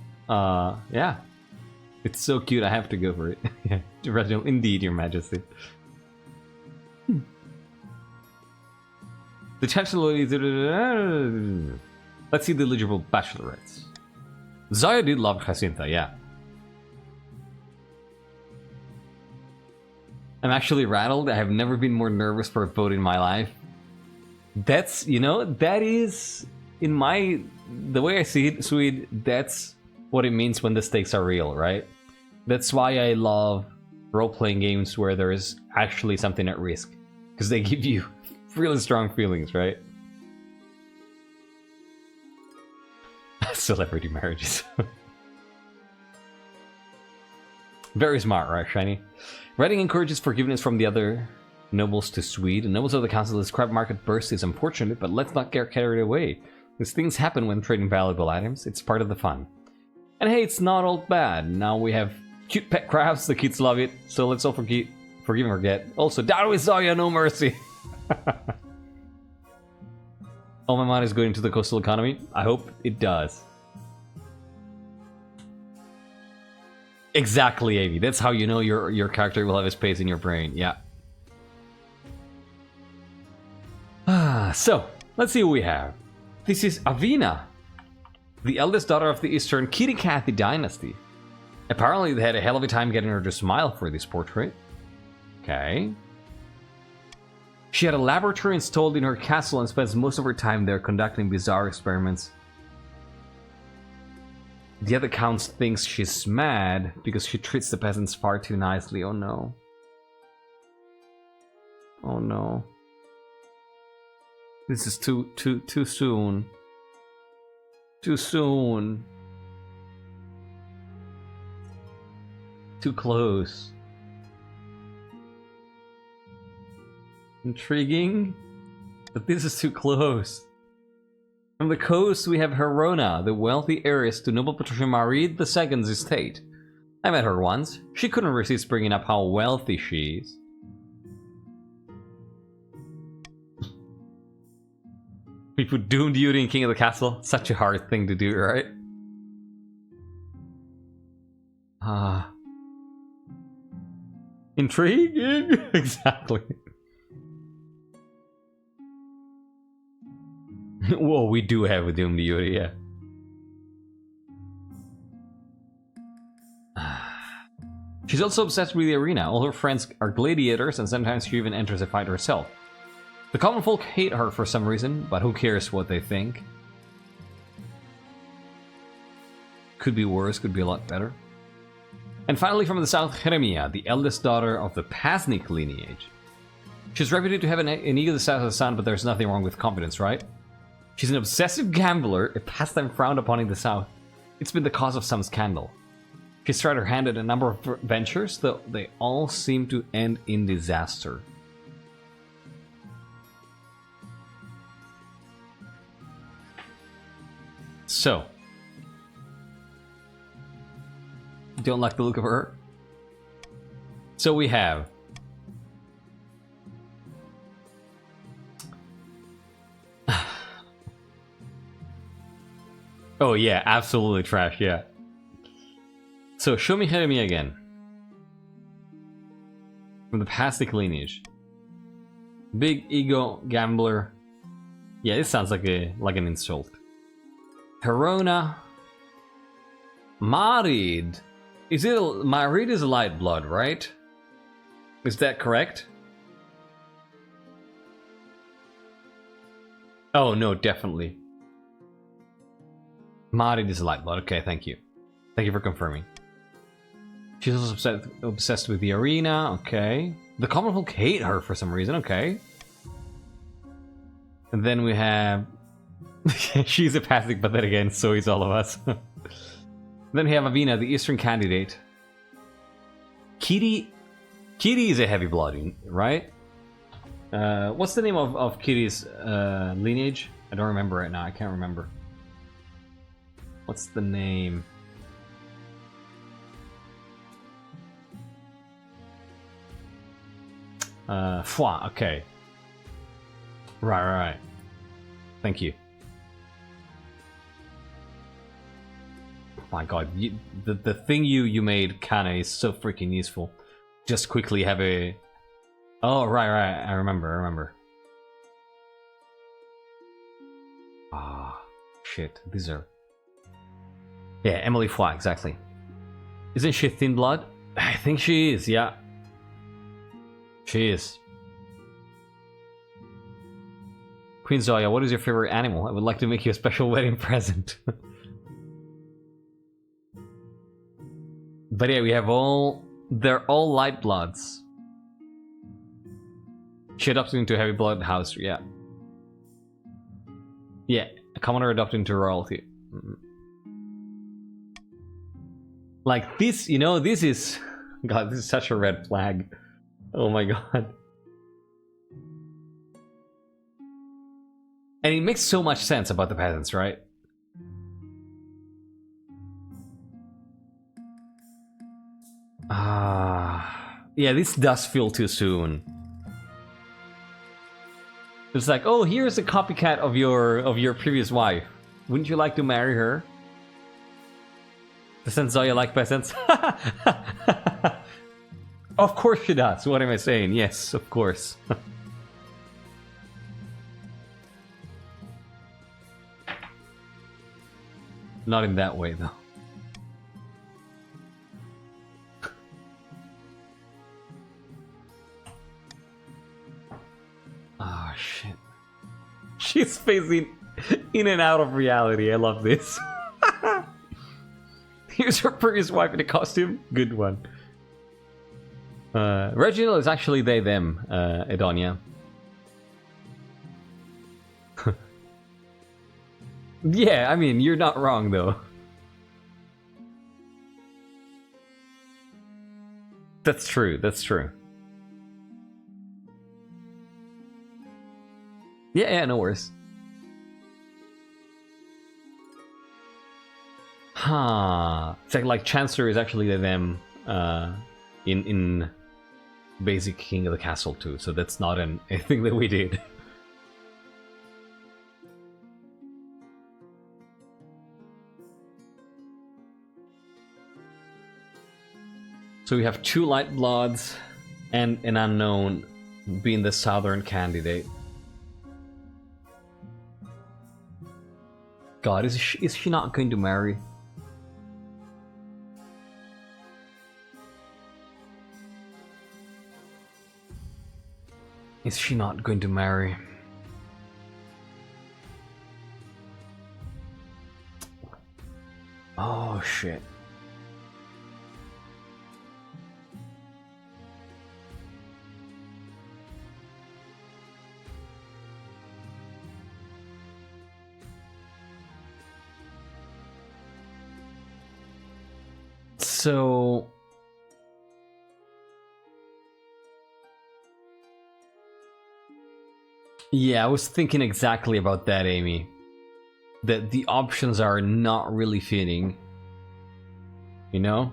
yeah. It's so cute, I have to go for it. Yeah, Reginald, indeed, Your Majesty. The Chancellor is... Let's see the eligible bachelorettes. Zhoya did love Jacinta, yeah. I'm actually rattled. I have never been more nervous for a vote in my life. That's, you know, that is... In my... The way I see it, Swede, that's what it means when the stakes are real, right? That's why I love role-playing games where there is actually something at risk. Because they give you really strong feelings, right? Celebrity marriages. Very smart, right, Shiny? Writing encourages forgiveness from the other nobles to Swede. Nobles of the council, the scrap market burst is unfortunate, but let's not get carried away. These things happen when trading valuable items. It's part of the fun. And hey, it's not all bad. Now we have cute pet crabs. The kids love it. So let's all forgive and forget. Also, down with Zhoya, no mercy. All my money is going to the coastal economy. I hope it does. Exactly, Avi. That's how you know your character will have a space in your brain. Yeah. So, let's see who we have. This is Avina, the eldest daughter of the Eastern KOTC Dynasty. Apparently they had a hell of a time getting her to smile for this portrait. Okay. She had a laboratory installed in her castle and spends most of her time there conducting bizarre experiments. The other count thinks she's mad because she treats the peasants far too nicely. Oh no. Oh no. This is too soon. Too soon. Too close. Intriguing, but this is too close. From the coast, we have Herona, the wealthy heiress to noble Patricia Marie II's estate. I met her once. She couldn't resist bringing up how wealthy she is. We put Doom Duty in King of the Castle. Such a hard thing to do, right? Intriguing? Exactly. Well, we do have a Doom Duty, yeah. She's also obsessed with the arena. All her friends are gladiators, and sometimes she even enters a fight herself. The common folk hate her for some reason, but who cares what they think? Could be worse, could be a lot better. And finally from the south, Jeremia, the eldest daughter of the Pasnik lineage. She's reputed to have an ego the size of the sun, but there's nothing wrong with confidence, right? She's an obsessive gambler, a pastime frowned upon in the south. It's been the cause of some scandal. She's tried her hand at a number of ventures, though they all seem to end in disaster. So, don't like the look of her? So we have oh yeah, absolutely trash, yeah. So show me Jeremia again. From the Pastic lineage. Big ego gambler. Yeah, this sounds like an insult. Herona. Marid. Marid is a light blood, right? Is that correct? Oh no, definitely. Marid is a light blood. Okay, thank you. Thank you for confirming. She's also obsessed with the arena. Okay. The common folk hate her for some reason. Okay. And then we have... she's a Pastic, but then again, so is all of us. Then we have Avina, the Eastern candidate. Kitty is a heavy blood, right? What's the name of Kitty's lineage? I don't remember right now. I can't remember. What's the name? Fwa, okay. Right. Thank you. My god, the thing you made, Kana, is so freaking useful. Just quickly have a... Oh, right, I remember. Ah, shit, these are... Yeah, Emily Foy, exactly. Isn't she thin blood? I think she is, yeah. She is. Queen Zhoya, what is your favorite animal? I would like to make you a special wedding present. But yeah, we have all... They're all light bloods. She adopted into a heavy blood house, yeah. Yeah, a commoner adopted into royalty. Like this, you know, this is... God, this is such a red flag. Oh my god. And it makes so much sense about the peasants, right? Yeah, this does feel too soon. It's like, oh, here's a copycat of your previous wife. Wouldn't you like to marry her? Doesn't Zhoya like peasants? Of course she does. What am I saying? Yes, of course. Not in that way, though. Oh, shit. She's phasing in and out of reality. I love this. Here's her previous wife in a costume. Good one. Reginald is actually they, them, Edonia. Yeah, I mean, you're not wrong, though. That's true, that's true. Yeah, no worries. Huh. It's like Chancellor is actually them in Basic King of the Castle too, so that's not a thing that we did. So we have 2 light bloods and an unknown being the southern candidate. God, is she not going to marry? Is she not going to marry? Oh shit. So... yeah, I was thinking exactly about that, Amy. That the options are not really fitting. You know?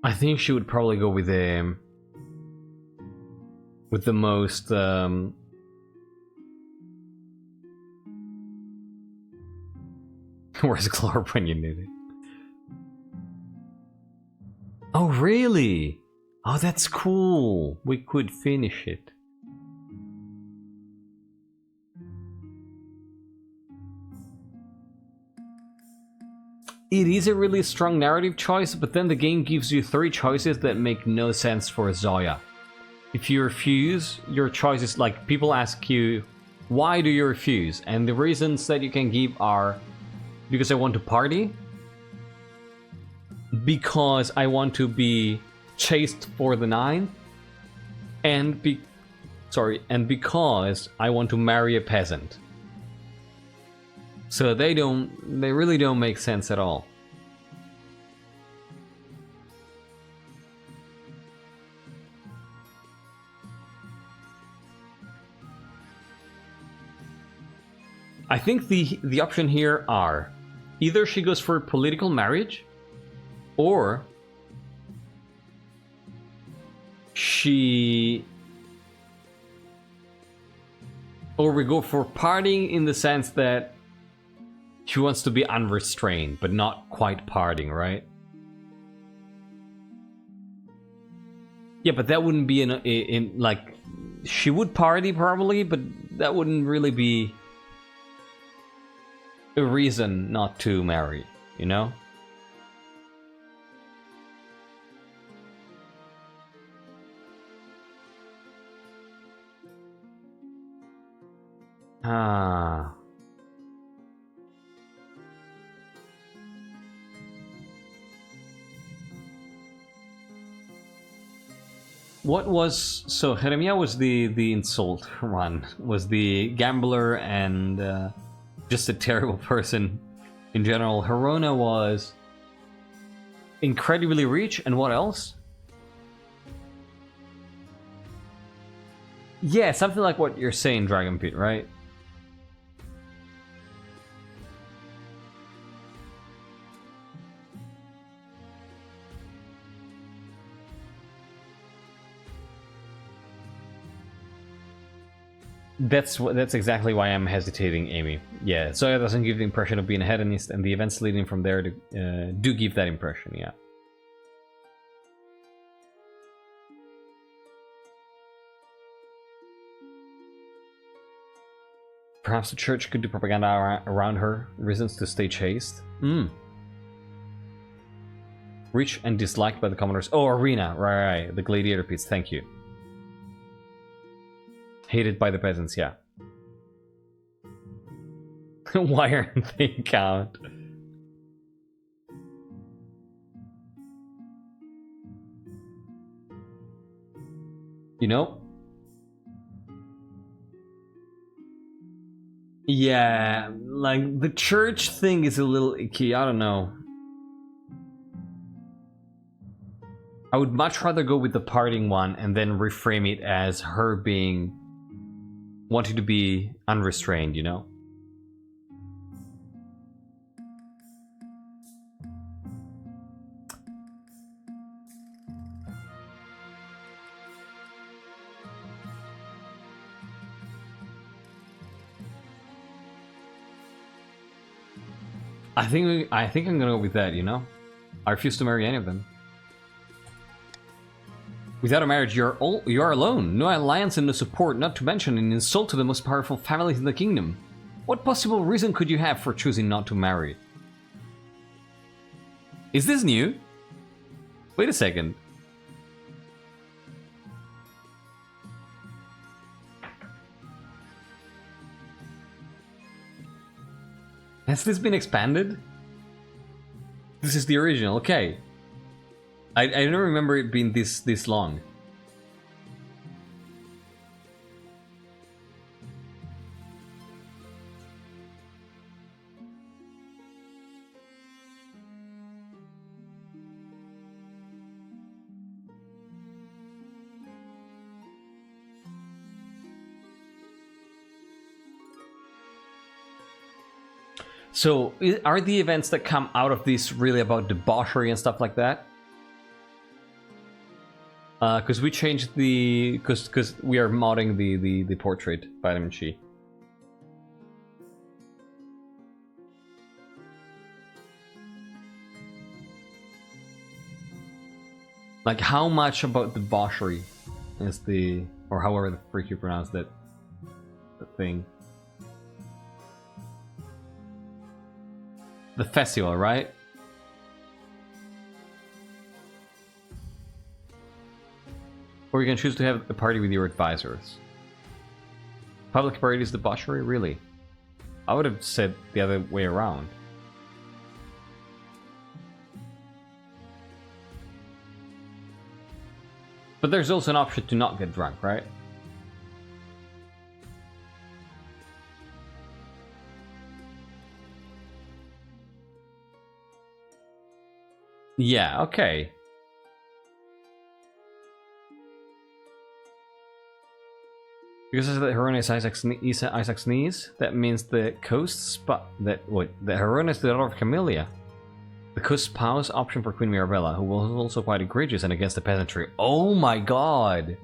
I think she would probably go with the most where's Glorp when you need it? Oh really? Oh, that's cool. We could finish it. It is a really strong narrative choice, but then the game gives you 3 choices that make no sense for Zhoya. If you refuse, your choice is like, people ask you, why do you refuse? And the reasons that you can give are, because I want to party, because I want to be chased for the 9, and because I want to marry a peasant. So they really don't make sense at all. I think the option here are either she goes for political marriage, or we go for partying in the sense that she wants to be unrestrained, but not quite partying, right? Yeah, but that wouldn't be in like, she would party probably, but that wouldn't really be a reason not to marry, you know? Ah. What was... so Jeremiah was the insult one, was the gambler and just a terrible person in general. Herona was incredibly rich, and what else? Yeah, something like what you're saying, Dragon Pete, right? That's exactly why I'm hesitating, Amy. Yeah, Zhoya doesn't give the impression of being a hedonist, and the events leading from there do give that impression, yeah. Perhaps the church could do propaganda around her, reasons to stay chaste. Rich and disliked by the commoners. Oh, Arena, right, the gladiator pits, thank you. Hated by the peasants, yeah. Why aren't they count? You know? Yeah, like, the church thing is a little icky, I don't know. I would much rather go with the parting one and then reframe it as her being... wanting to be unrestrained, you know? I think I'm gonna go with that, you know? I refuse to marry any of them. Without a marriage, you are alone. No alliance and no support, not to mention an insult to the most powerful families in the kingdom. What possible reason could you have for choosing not to marry? Is this new? Wait a second. Has this been expanded? This is the original, okay. I don't remember it being this long. So, are the events that come out of this really about debauchery and stuff like that? Because we changed the... Because we are modding the portrait vitamin Chi. Like, how much about debauchery is the... Or however the freak you pronounce that thing. The festival, right? Or you can choose to have a party with your advisors. Public party is debauchery? Really? I would have said the other way around. But there's also an option to not get drunk, right? Yeah, okay. Because of that Herona is Isaac's niece, that means the coast spot that the Herona is the daughter of Camellia. The coast spouse option for Queen Mirabella, who was also quite egregious and against the peasantry. Oh my god!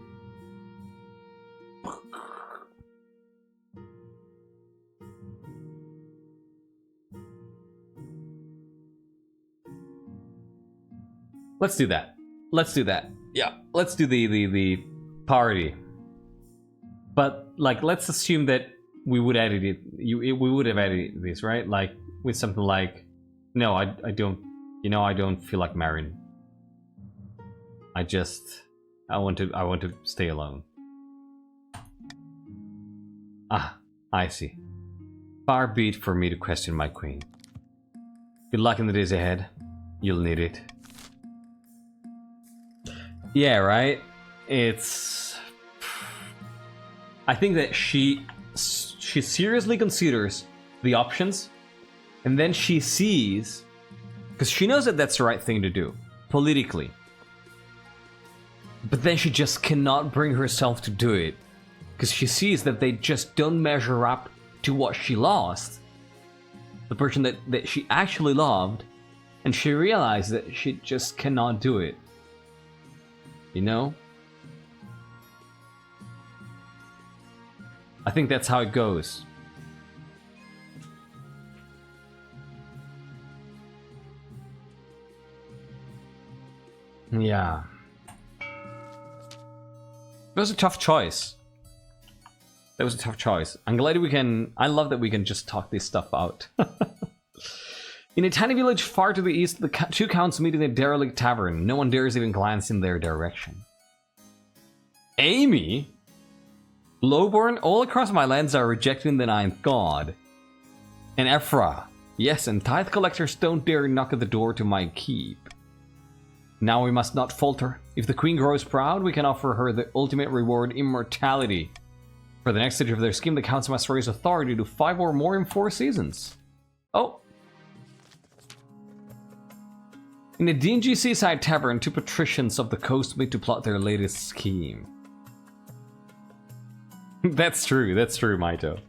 Let's do that. Let's do that. Yeah, let's do the party. But like, let's assume that we would edit it. We would have edited this, right? Like with something like, no, I don't. You know, I don't feel like marrying. I want to stay alone. Ah, I see. Far be it for me to question my queen. Good luck in the days ahead. You'll need it. Yeah, right? It's... I think that she seriously considers the options, and then she sees... Because she knows that that's the right thing to do, politically. But then she just cannot bring herself to do it. Because she sees that they just don't measure up to what she lost. The person that she actually loved. And she realized that she just cannot do it. You know? I think that's how it goes. Yeah. It was a tough choice. That was a tough choice. I'm glad we can... I love that we can just talk this stuff out. In a tiny village far to the east, the two counts meet in a derelict tavern. No one dares even glance in their direction. Amy? Lowborn, all across my lands are rejecting the ninth god. And Ephra. Yes, and tithe collectors don't dare knock at the door to my keep. Now we must not falter. If the queen grows proud, we can offer her the ultimate reward, immortality. For the next stage of their scheme, the council must raise authority to 5 or more in 4 seasons. Oh. In a dingy seaside tavern, 2 patricians of the coast meet to plot their latest scheme. That's true, Maito.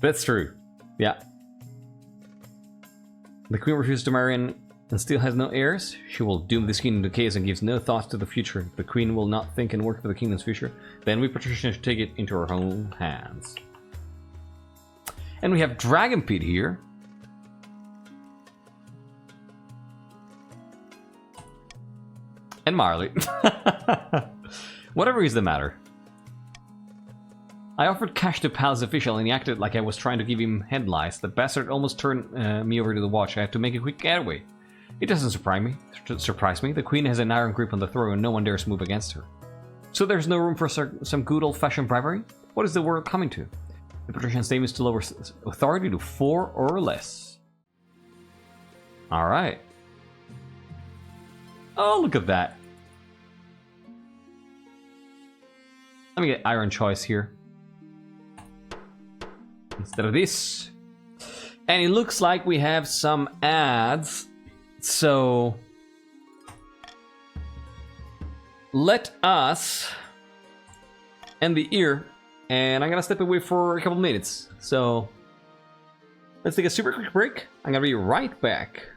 That's true. Yeah. The queen refuses to marry and still has no heirs. She will doom this kingdom to chaos and gives no thought to the future. The queen will not think and work for the kingdom's future. Then we patricians should take it into our own hands. And we have Dragon Pete here. And Marley. Whatever is the matter. I offered cash to Pal's official and he acted like I was trying to give him head lice. The bastard almost turned me over to the watch. I had to make a quick getaway. It doesn't surprise me. The queen has an iron grip on the throne and no one dares move against her. So there's no room for some good old-fashioned bribery? What is the world coming to? The protection statement is to lower authority to 4 or less. Alright. Oh, look at that. Let me get Iron Choice here. Instead of this. And it looks like we have some ads. So let us end the ear. And I'm gonna step away for a couple minutes. So let's take a super quick break. I'm gonna be right back.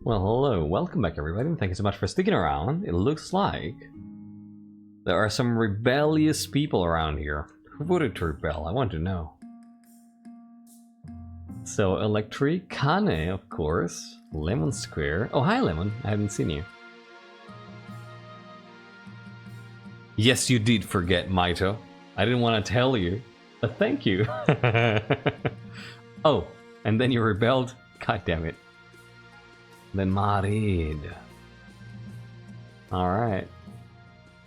Well, hello, welcome back everybody, and thank you so much for sticking around. It looks like there are some rebellious people around here. Who voted to rebel? I want to know. So, Electric, Kane, of course, Lemon Square. Oh, hi Lemon, I haven't seen you. Yes, you did forget, Maito. I didn't want to tell you, but thank you. Oh, and then you rebelled? God damn it. Then Marid. Alright.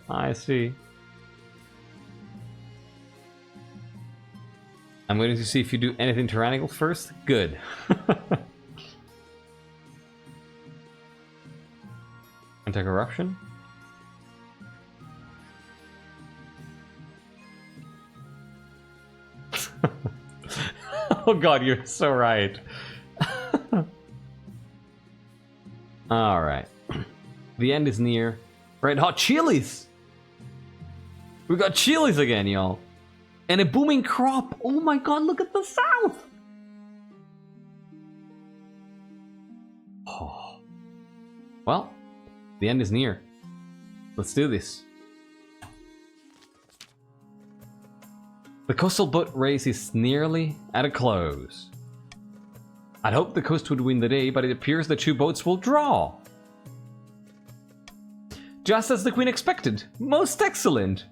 I see. I'm waiting to see if you do anything tyrannical first. Good. Anti-corruption? Oh god, you're so right. Alright. The end is near. Red hot chilies! We got chilies again, y'all. And a booming crop. Oh my god, look at the south! Oh. Well, the end is near. Let's do this. The coastal boat race is nearly at a close. I'd hoped the coast would win the day, but it appears the two boats will draw. Just as the Queen expected. Most excellent.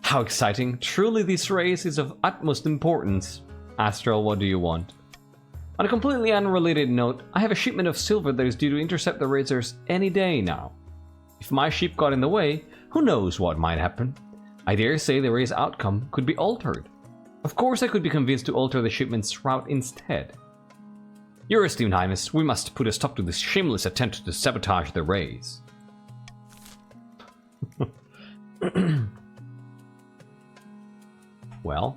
How exciting. Truly this race is of utmost importance. Astral, what do you want? On a completely unrelated note, I have a shipment of silver that is due to intercept the racers any day now. If my ship got in the way, who knows what might happen. I dare say the race outcome could be altered. Of course I could be convinced to alter the shipment's route instead. Your esteemed highness, we must put a stop to this shameless attempt to sabotage the race. Well.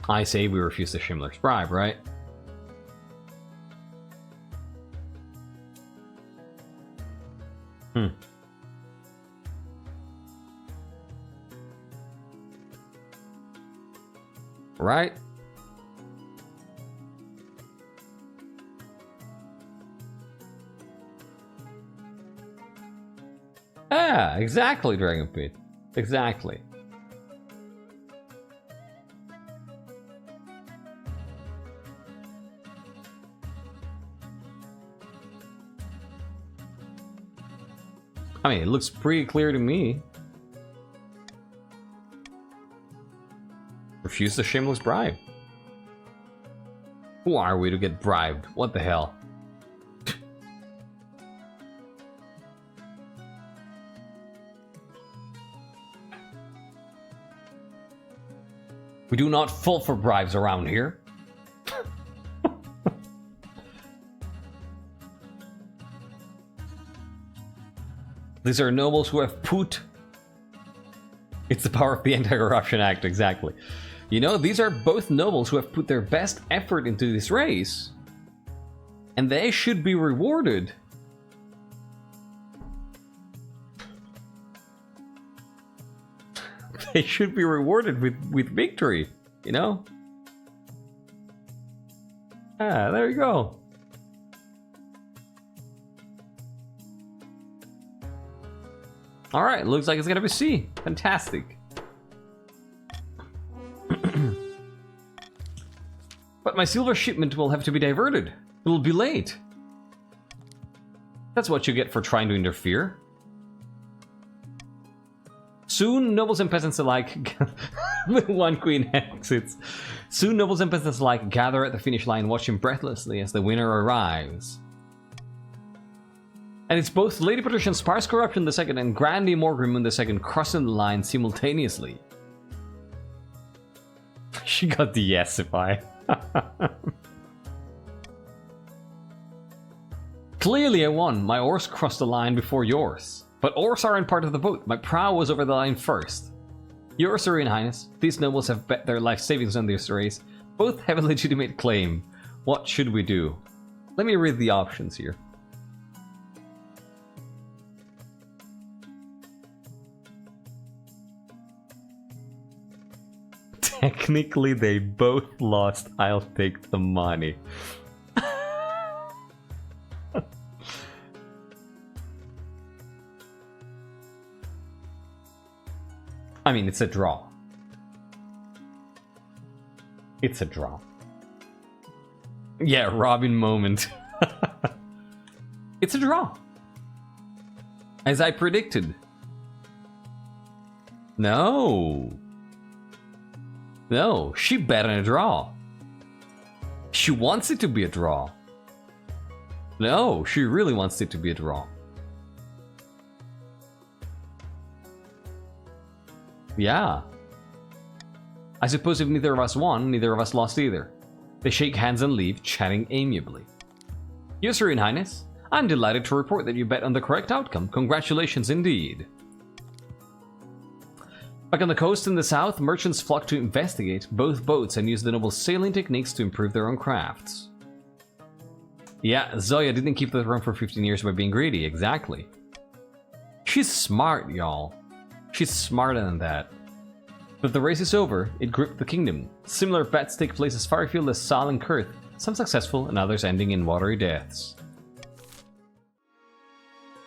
I say we refuse the Schindler's bribe, right? Right? Ah, exactly, Dragon Pit. Exactly. I mean, it looks pretty clear to me. Refuse the shameless bribe. Who are we to get bribed? What the hell? We do not fall for bribes around here. These are nobles who have put... It's the power of the Anti-Corruption Act, exactly. You know, these are both nobles who have put their best effort into this race. And they should be rewarded. They should be rewarded with victory, you know? Ah, there you go. Alright, looks like it's gonna be C. Fantastic. But my silver shipment will have to be diverted. It will be late. That's what you get for trying to interfere. Soon, nobles and peasants alike... One queen exits. Soon, nobles and peasants alike gather at the finish line, watching breathlessly as the winner arrives. And it's both Lady Patrician Sparse Corruption II and Grandy Morgrim II crossing the line simultaneously. She got the yes-ify. Clearly I won. My oars crossed the line before yours. But oars aren't part of the vote. My prow was over the line first. Your Serene Highness, these nobles have bet their life savings on this race. Both have a legitimate claim. What should we do? Let me read the options here. Technically, they both lost. I'll take the money. I mean, it's a draw. It's a draw. Yeah, Robin moment. It's a draw. As I predicted. No. No, she bet on a draw. She wants it to be a draw. No, she really wants it to be a draw. Yeah. I suppose if neither of us won, neither of us lost either. They shake hands and leave, chatting amiably. Your Serene Highness, I'm delighted to report that you bet on the correct outcome. Congratulations indeed. Back on the coast in the south, merchants flock to investigate both boats and use the noble sailing techniques to improve their own crafts. Yeah, Zhoya didn't keep the throne for 15 years by being greedy, exactly. She's smart, y'all. She's smarter than that. But the race is over, it gripped the kingdom. Similar bets take place as far afield as Sal and Kurth, some successful and others ending in watery deaths.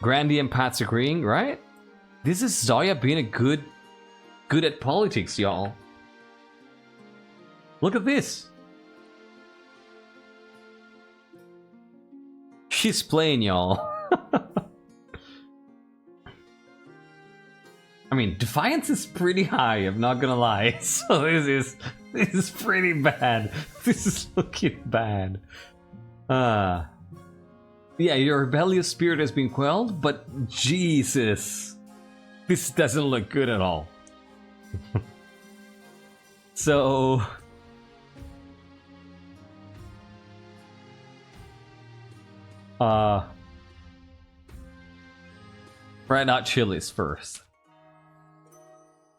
Grandy and Pat's agreeing, right? This is Zhoya being a good at politics, y'all. Look at this. She's playing, y'all. I mean, defiance is pretty high, I'm not gonna lie. So this is pretty bad. This is looking bad. Yeah, your rebellious spirit has been quelled, but Jesus, this doesn't look good at all. So right out chilies first.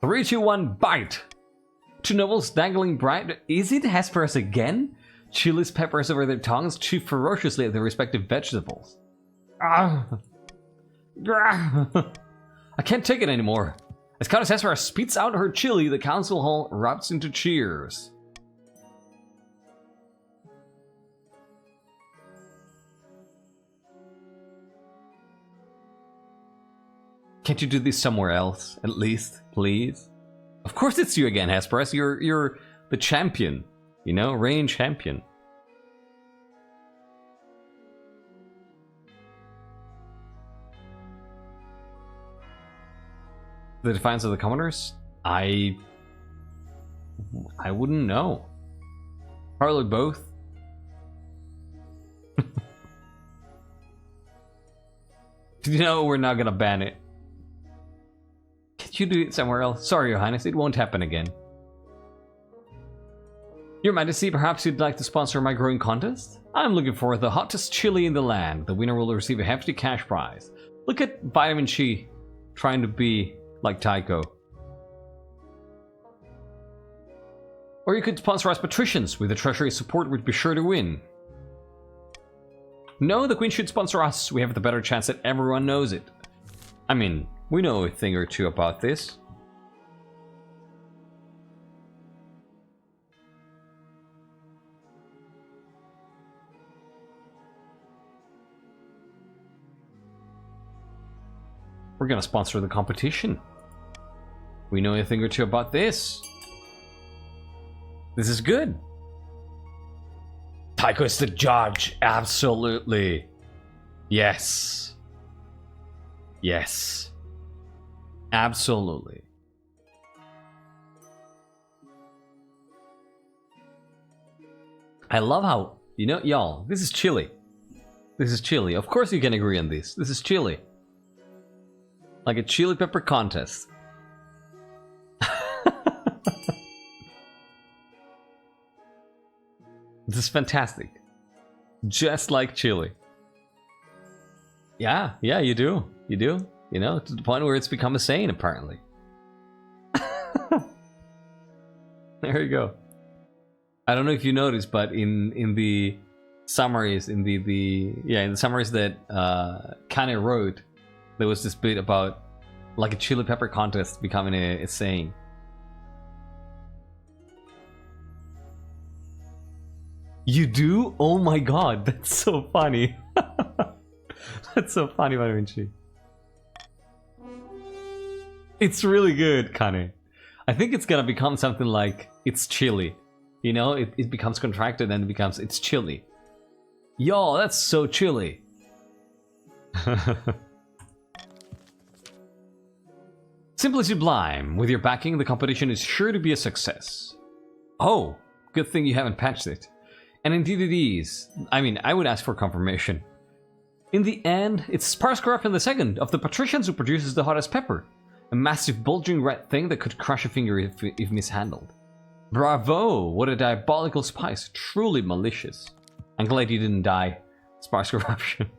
3, 2, 1, bite! Two nobles dangling bright. Is it Hesperus again? Chilies peppers over their tongues, chew ferociously at their respective vegetables. I can't take it anymore. As Countess Hesperus spits out her chili, the council hall erupts into cheers. Can't you do this somewhere else, at least, please? Of course it's you again, Hesperus. You're the champion, you know, reigning champion. The defiance of the commoners? I wouldn't know. Probably both. You know we're not gonna ban it. Can't you do it somewhere else? Sorry, Your Highness, it won't happen again. Your Majesty, perhaps you'd like to sponsor my growing contest? I'm looking for the hottest chili in the land. The winner will receive a hefty cash prize. Look at Vitamin Chi trying to be like Tycho. Or you could sponsor us patricians. With the treasury support, we'd be sure to win. No, the Queen should sponsor us. We have the better chance that everyone knows it. I mean, we know a thing or two about this. We're gonna sponsor the competition. We know a thing or two about this. This is good. Tycho is the judge. Absolutely. Yes. Yes. Absolutely. I love how, you know, y'all, this is chili. This is chili. Of course you can agree on this. This is chili. Like a chili pepper contest. This is fantastic. Just like chili. Yeah, you do. You do. You know, to the point where it's become a saying, apparently. There you go. I don't know if you noticed, but in the summaries, in the summaries that Kanye wrote, there was this bit about like a chili pepper contest becoming a saying. You do? Oh my god, that's so funny. That's so funny, Vitamin Chi. It's really good, Kanye. I think it's gonna become something like it's chili. You know, it becomes contracted and it becomes it's chili. Yo, that's so chili. Simply sublime. With your backing, the competition is sure to be a success. Oh, good thing you haven't patched it. And indeed it is. I mean, I would ask for confirmation. In the end, it's Sparse Corruption II of the patricians who produces the hottest pepper. A massive bulging red thing that could crush a finger if mishandled. Bravo! What a diabolical spice. Truly malicious. I'm glad you didn't die, Sparse Corruption.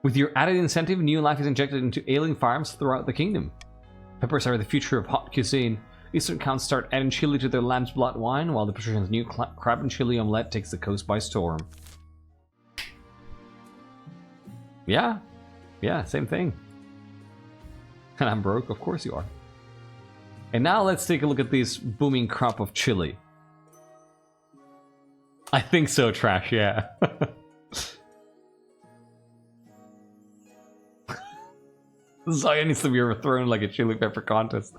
With your added incentive, new life is injected into ailing farms throughout the kingdom. Peppers are the future of hot cuisine. Eastern counts start adding chili to their lamb's blood wine, while the patrician's new crab and chili omelette takes the coast by storm. Yeah, same thing. And I'm broke, of course you are. And now let's take a look at this booming crop of chili. I think so, Trash, yeah. Zhoya needs to be overthrown like a chili pepper contest.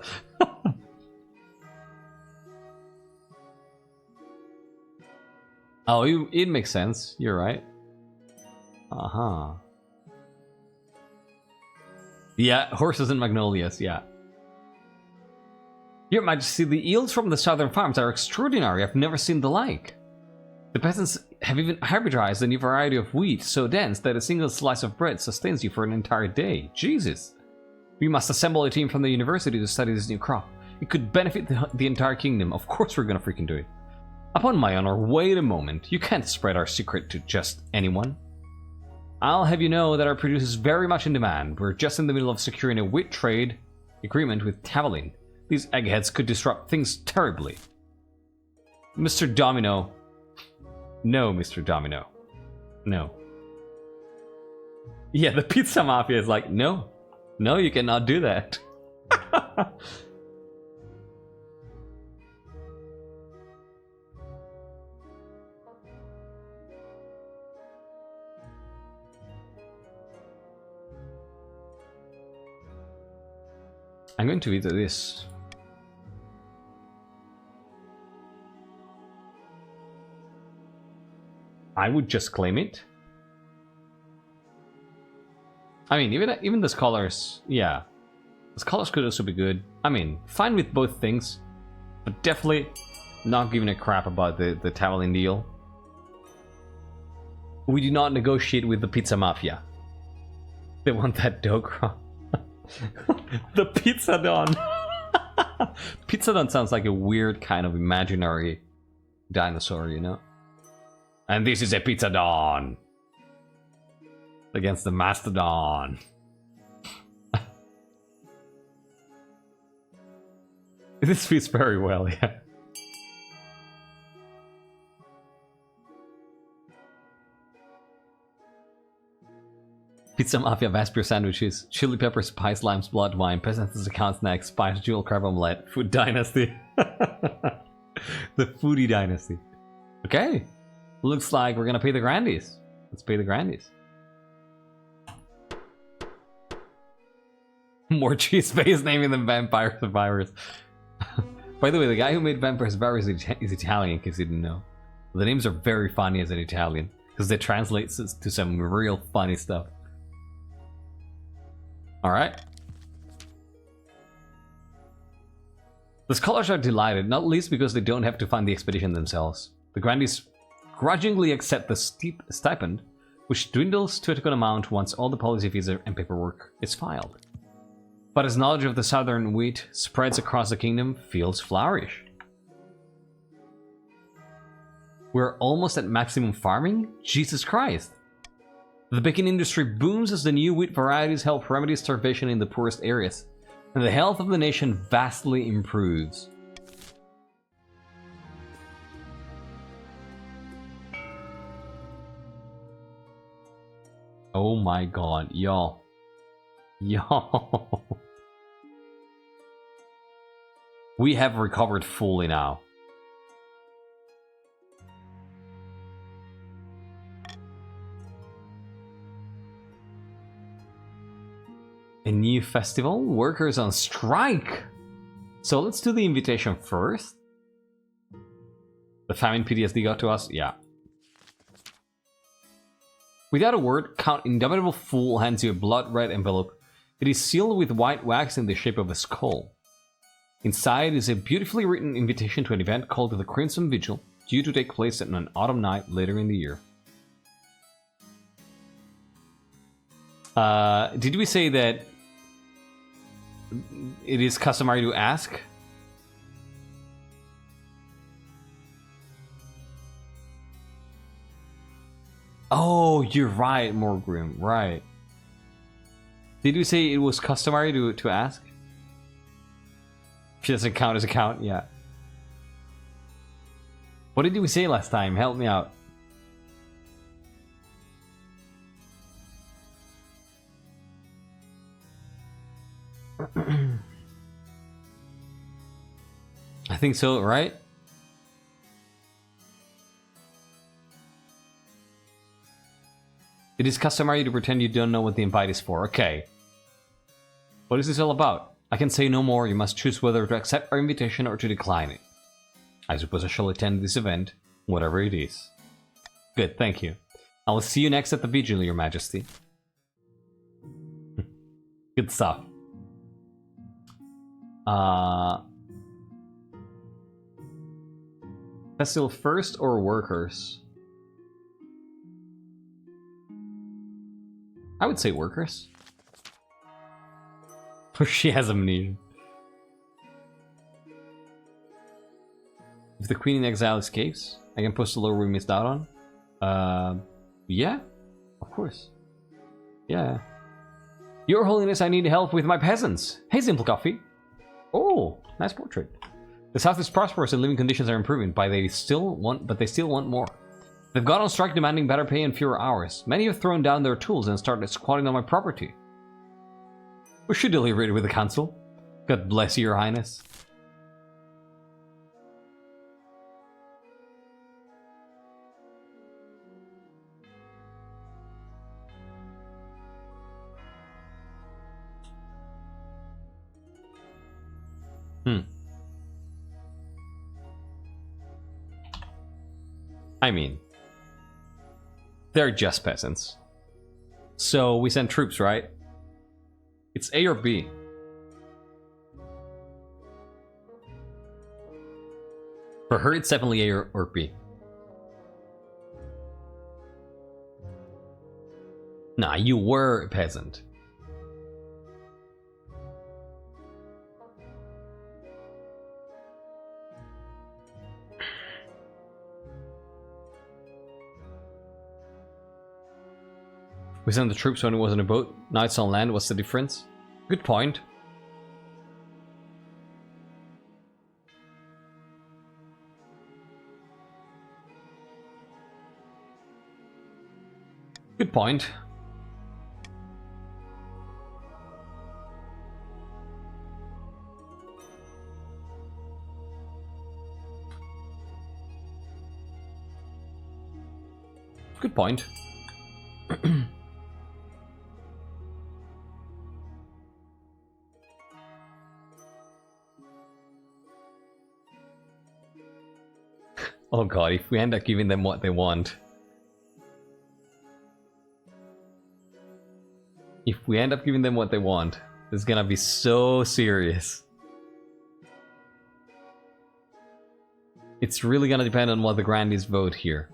Oh, it makes sense. You're right. Uh-huh. Yeah, horses and magnolias, yeah. Your Majesty, the yields from the southern farms are extraordinary. I've never seen the like. The peasants have even hybridized a new variety of wheat so dense that a single slice of bread sustains you for an entire day. Jesus. We must assemble a team from the university to study this new crop. It could benefit the entire kingdom. Of course we're gonna freaking do it. Upon my honor, wait a moment. You can't spread our secret to just anyone. I'll have you know that our produce is very much in demand. We're just in the middle of securing a wheat trade agreement with Tavalin. These eggheads could disrupt things terribly. Mr. Domino. No, Mr. Domino. No. Yeah, the pizza mafia is like, no. No, you cannot do that. I'm going to veto this. I would just claim it. I mean, even the scholars, yeah. The scholars could also be good. I mean, fine with both things, but definitely not giving a crap about the Tallinn deal. We do not negotiate with the Pizza Mafia. They want that Dokra. The Pizza Don. Pizza Don sounds like a weird kind of imaginary dinosaur, you know? And this is a Pizza Don against the Mastodon. This fits very well, yeah. Pizza Mafia, Vaspir sandwiches, chili pepper, spice, limes, blood wine, peasants account snacks, spice, jewel, crab omelette, food dynasty. The foodie dynasty. Okay. Looks like we're gonna pay the grandies. Let's pay the grandies. More cheese-based naming than Vampire Survivors. By the way, the guy who made Vampire Survivors is Italian, in case you didn't know. The names are very funny as an Italian, because they translate to some real funny stuff. Alright. The scholars are delighted, not least because they don't have to fund the expedition themselves. The grandees grudgingly accept the steep stipend, which dwindles to a token amount once all the policy fees and paperwork is filed. But as knowledge of the southern wheat spreads across the kingdom, fields flourish. We're almost at maximum farming? Jesus Christ! The baking industry booms as the new wheat varieties help remedy starvation in the poorest areas, and the health of the nation vastly improves. Oh my god, y'all. Y'all. We have recovered fully now. A new festival? Workers on strike! So let's do the invitation first. The famine PTSD got to us? Yeah. Without a word, Count Indomitable Fool hands you a blood-red envelope. It is sealed with white wax in the shape of a skull. Inside is a beautifully written invitation to an event called the Crimson Vigil, due to take place on an autumn night later in the year. Did we say that it is customary to ask? Oh, you're right, Morgrim, right. Did we say it was customary to ask? If it doesn't count as a count, yeah. What did we say last time? Help me out. I think so, right? It is customary to pretend you don't know what the invite is for. Okay. What is this all about? I can say no more. You must choose whether to accept our invitation or to decline it. I suppose I shall attend this event, whatever it is. Good, thank you. I will see you next at the vigil, Your Majesty. Good stuff. Festival first or workers? I would say workers. She has amnesia. If the Queen in Exile escapes, I can post a lore we missed out on. Yeah, of course. Yeah. Your Holiness, I need help with my peasants. Hey, Simple Coffee. Oh, nice portrait. The South is prosperous and living conditions are improving, but they still want more. They've gone on strike demanding better pay and fewer hours. Many have thrown down their tools and started squatting on my property. We should deliver it with the council. God bless you, Your Highness. I mean, they're just peasants. So we send troops, right? It's A or B. For her, it's definitely A or B. Nah, you were a peasant. We sent the troops when it was on a boat. Now it's on land. What's the difference? Good point. Good point. Good point. Oh god, if we end up giving them what they want. If we end up giving them what they want, it's gonna be so serious. It's really gonna depend on what the grandees vote here.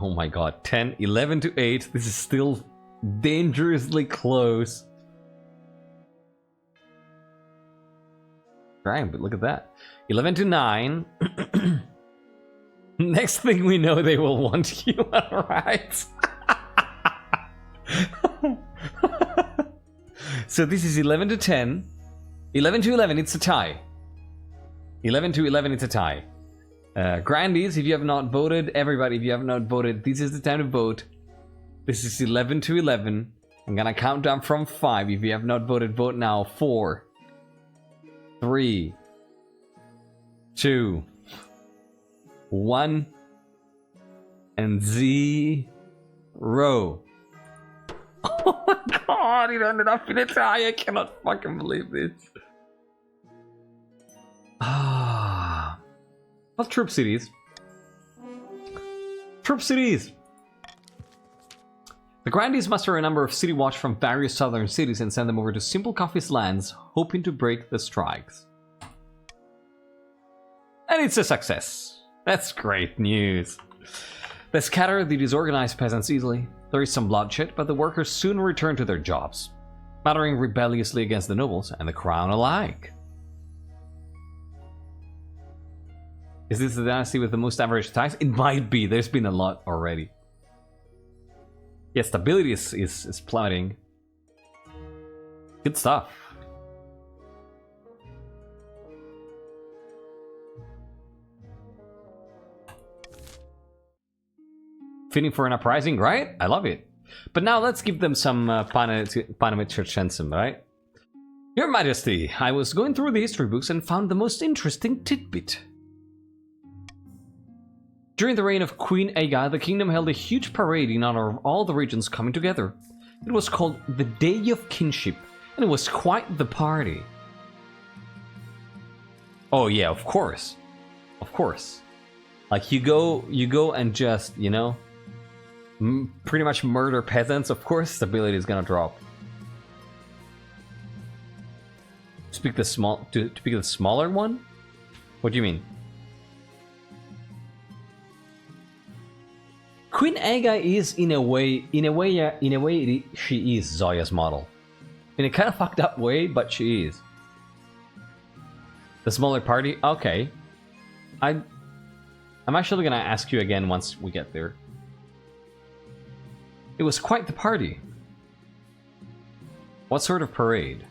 Oh my god, 10, 11 to 8. This is still dangerously close. Right, but look at that. 11 to 9. Next thing we know, they will want human rights. So this is 11 to 10. 11 to 11, it's a tie. 11 to 11, it's a tie. Grandees, if you have not voted, everybody, if you have not voted, this is the time to vote. This is 11 to 11. I'm gonna count down from 5. If you have not voted, vote now. 4, 3, 2, 1, and 0. Oh my god, it ended up in a tie. I cannot fucking believe this. Ah. Well, troop cities. Troop cities! The grandees muster a number of city watch from various southern cities and send them over to Simple Coffee's lands, hoping to break the strikes. And it's a success. That's great news. They scatter the disorganized peasants easily. There is some bloodshed, but the workers soon return to their jobs, muttering rebelliously against the nobles and the crown alike. Is this the dynasty with the most average ties? It might be. There's been a lot already. Yeah, stability is plummeting. Good stuff. Fitting for an uprising, right? I love it. But now let's give them some Panamitscherchensum, right? Your Majesty, I was going through the history books and found the most interesting tidbit. During the reign of Queen Aga, the kingdom held a huge parade in honor of all the regions coming together. It was called the Day of Kinship, and it was quite the party. Oh yeah, of course. Of course. Like you go and just, you know, pretty much murder peasants, of course stability is gonna drop. To pick the smaller one? What do you mean? Queen Aga is in a way she is Zhoya's model. In a kind of fucked up way, but she is. The smaller party? Okay. I'm actually gonna ask you again once we get there. It was quite the party. What sort of parade?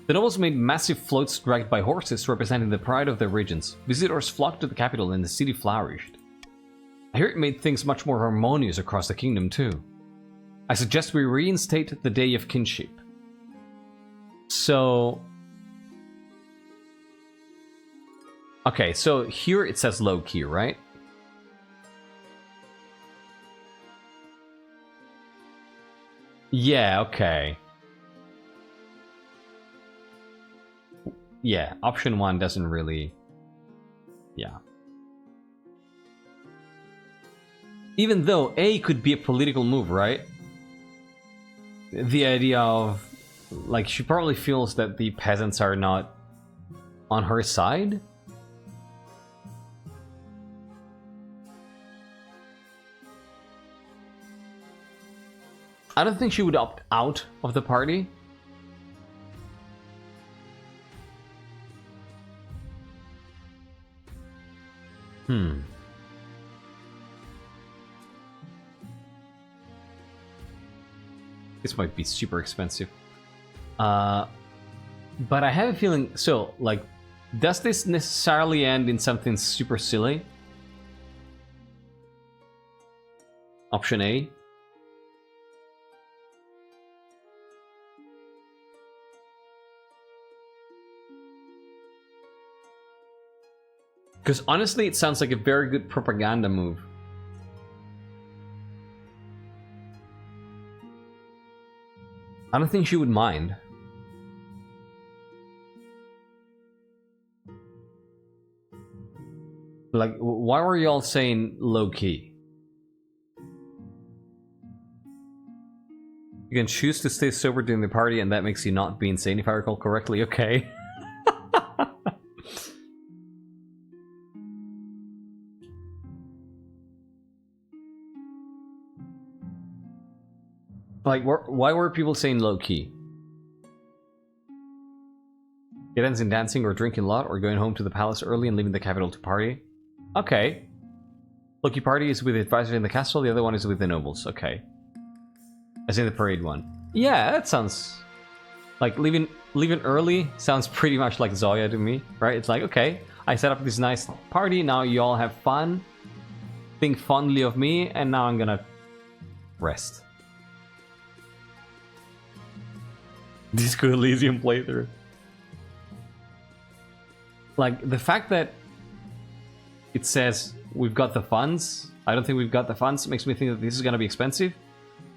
The nobles made massive floats dragged by horses representing the pride of their regions. Visitors flocked to the capital and the city flourished. I hear it made things much more harmonious across the kingdom too. I suggest we reinstate the Day of Kinship. So... okay, so here it says low key, right? Yeah, okay. yeah, option 1 doesn't really... Yeah. Even though A could be a political move, right? The idea of... Like, she probably feels that the peasants are not on her side? I don't think she would opt out of the party. This might be super expensive. But I have a feeling... So, like, does this necessarily end in something super silly? Option A. Because honestly, it sounds like a very good propaganda move. I don't think she would mind. Like, why were y'all saying low-key? You can choose to stay sober during the party and that makes you not be insane, if I recall correctly. Okay. Like, why were people saying low-key? It ends in dancing or drinking a lot or going home to the palace early and leaving the capital to party. Okay. Low-key party is with the advisor in the castle, the other one is with the nobles. Okay. As in the parade one. Yeah, that sounds... Like, leaving early sounds pretty much like Zhoya to me, right? It's like, okay, I set up this nice party, now you all have fun, think fondly of me, and now I'm gonna rest. Disco Elysium playthrough. Like, the fact that it says we've got the funds, I don't think we've got the funds, makes me think that this is gonna be expensive,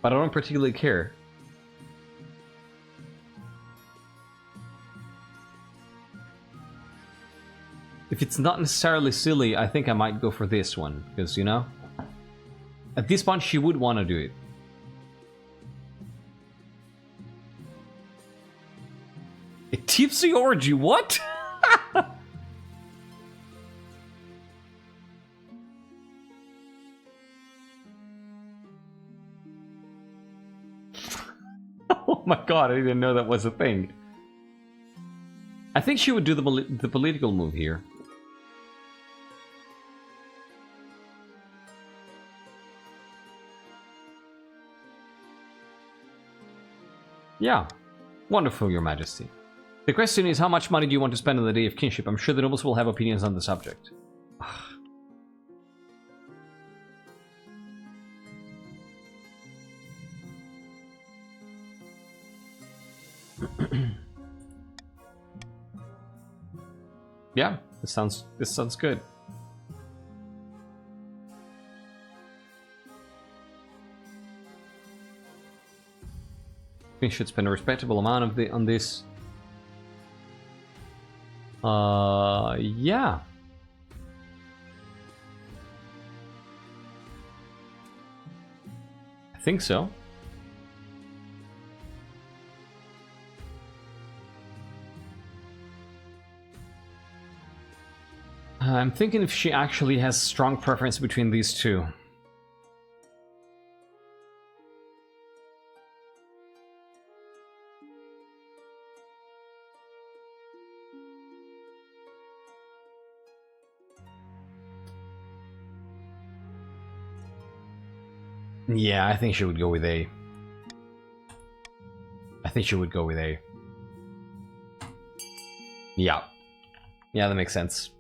but I don't particularly care. If it's not necessarily silly, I think I might go for this one, because, you know, at this point she would want to do it. A tipsy orgy, what? Oh my god, I didn't know that was a thing. I think she would do the political move here. Yeah. Wonderful, Your Majesty. The question is, how much money do you want to spend on the Day of Kinship? I'm sure the nobles will have opinions on the subject. Yeah, this sounds good. We should spend a respectable amount on this. Yeah. I think so. I'm thinking if she actually has strong preference between these two. Yeah, I think she would go with A. I think she would go with A. Yeah. Yeah, that makes sense.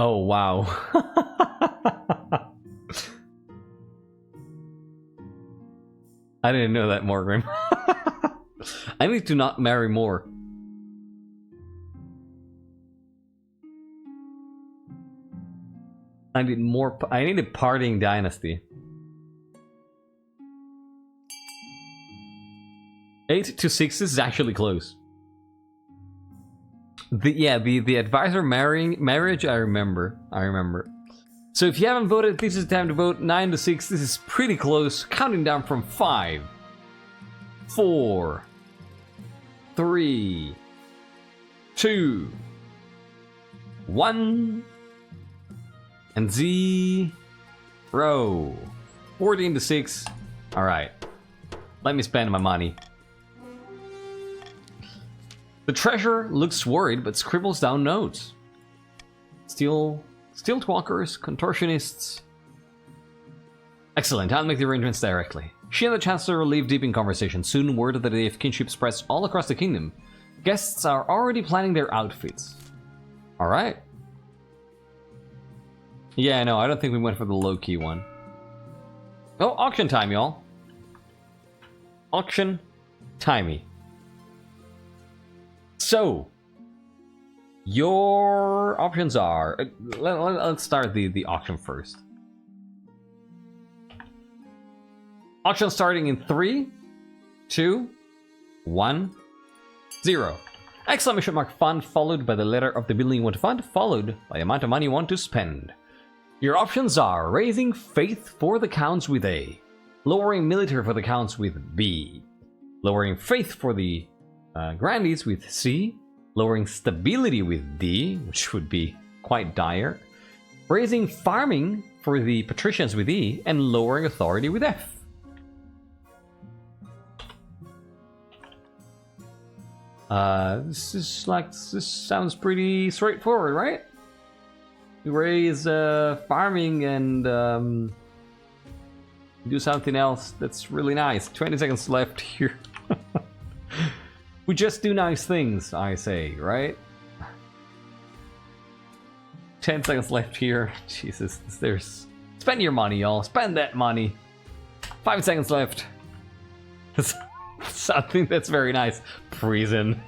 Oh, wow. I didn't know that, Morgrim. I need to not marry more. I need more. I need a partying dynasty. 8 to 6 is actually close. The advisor marriage, I remember. So if you haven't voted, this is the time to vote. 9 to 6, this is pretty close. Counting down from 5, 4, 3, 2, 1, and 0. 14 to 6. Alright. Let me spend my money. The treasurer looks worried but scribbles down notes. Steel talkers, contortionists. Excellent, I'll make the arrangements directly. She and the Chancellor leave deep in conversation. Soon word of the day of kinship spreads all across the kingdom. Guests are already planning their outfits. Alright. Yeah, no, I don't think we went for the low-key one. Oh, auction time, y'all. Auction timey. So, your options are... let's start the auction first. Auction starting in 3, 2, 1, 0. Exclamation mark fund followed by the letter of the building you want to fund, followed by the amount of money you want to spend. Your options are raising faith for the counts with A, lowering military for the counts with B, lowering faith for the grandees with C, lowering stability with D, which would be quite dire, raising farming for the patricians with E, and lowering authority with F. This sounds pretty straightforward, right? You raise farming and do something else that's really nice. 20 seconds left here. We just do nice things, I say, right? 10 seconds left here. Jesus, there's... Spend your money, y'all. Spend that money. 5 seconds left. Something that's very nice. Prison.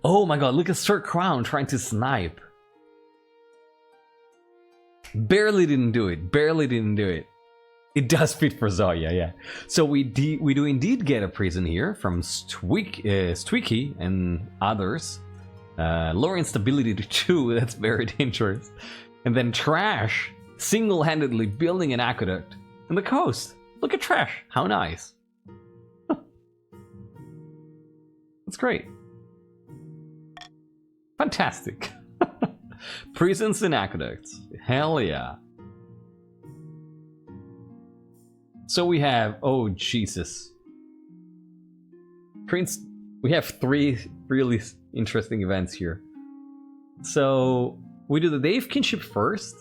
Oh my god, look at Sir Crown trying to snipe. Barely didn't do it. Barely didn't do it. It does fit for Zhoya, yeah. So we do indeed get a prison here from Squeaky and others. Lowering stability to 2, that's very dangerous. And then Trash single-handedly building an aqueduct on the coast. Look at Trash, how nice. That's great. Fantastic. Prisons and aqueducts. Hell yeah. So we have, oh Jesus. Prince, we have 3 really interesting events here. So we do the Day of Kinship first.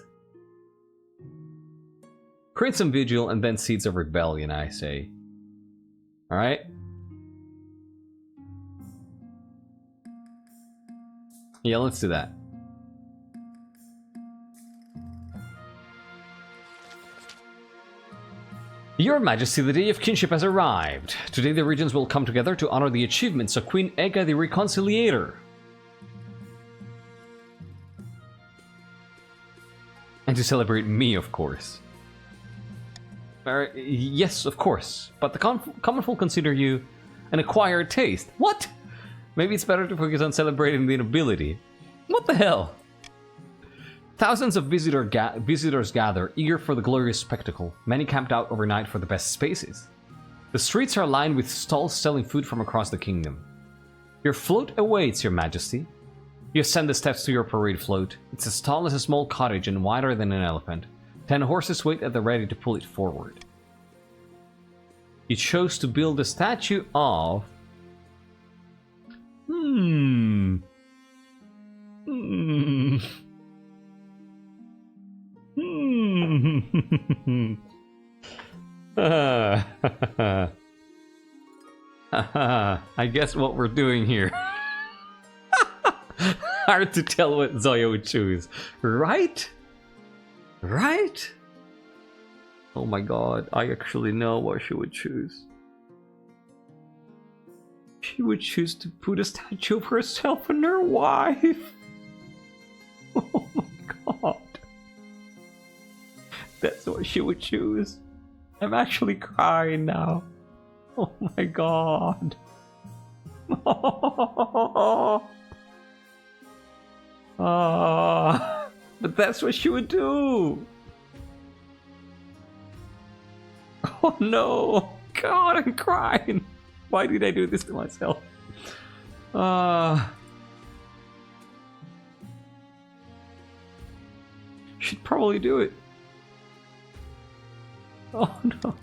Crimson Vigil and then Seeds of Rebellion, I say. Alright? Yeah, let's do that. Your Majesty, the Day of Kinship has arrived. Today the regions will come together to honor the achievements of Queen Ega the Reconciliator. And to celebrate me, of course. Yes, of course. But the common folk consider you an acquired taste. What? Maybe it's better to focus on celebrating the nobility. What the hell? Thousands of visitors gather, eager for the glorious spectacle. Many camped out overnight for the best spaces. The streets are lined with stalls selling food from across the kingdom. Your float awaits, Your Majesty. You ascend the steps to your parade float. It's as tall as a small cottage and wider than an elephant. 10 horses wait at the ready to pull it forward. You chose to build a statue of... I guess what we're doing here. Hard to tell what Zhoya would choose. Right? Right? Oh my god, I actually know what she would choose. She would choose to put a statue of herself and her wife. Oh my god. That's what she would choose. I'm actually crying now. Oh my god. But that's what she would do. Oh no. God, I'm crying. Why did I do this to myself? Should probably do it. Oh no.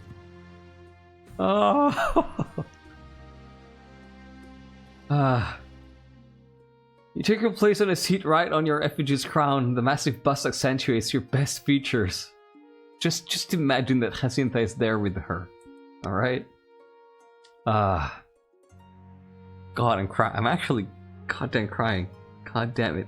You take your place on a seat right on your effigy's crown. The massive bust accentuates your best features. Just imagine that Jacinta is there with her. Alright? God, I'm crying. I'm actually goddamn crying. God damn it.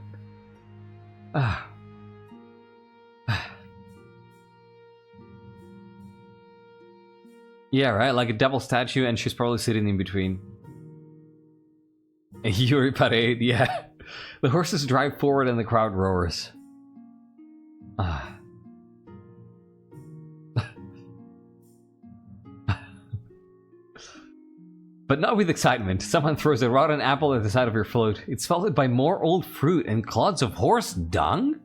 Yeah, right? Like a double statue, and she's probably sitting in between. A Yuri parade, yeah. The horses drive forward and the crowd roars. But not with excitement. Someone throws a rotten apple at the side of your float. It's followed by more old fruit and clods of horse dung?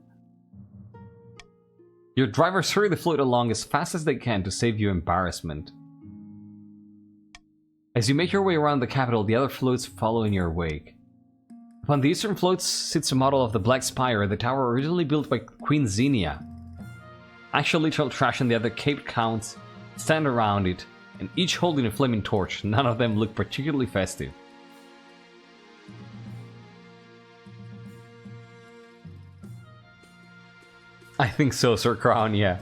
Your drivers hurry the float along as fast as they can to save you embarrassment. As you make your way around the capital, the other floats follow in your wake. Upon the eastern floats sits a model of the Black Spire, the tower originally built by Queen Xenia. Actual literal trash and the other Cape Counts stand around it, and each holding a flaming torch. None of them look particularly festive. I think so, Sir Crown, yeah.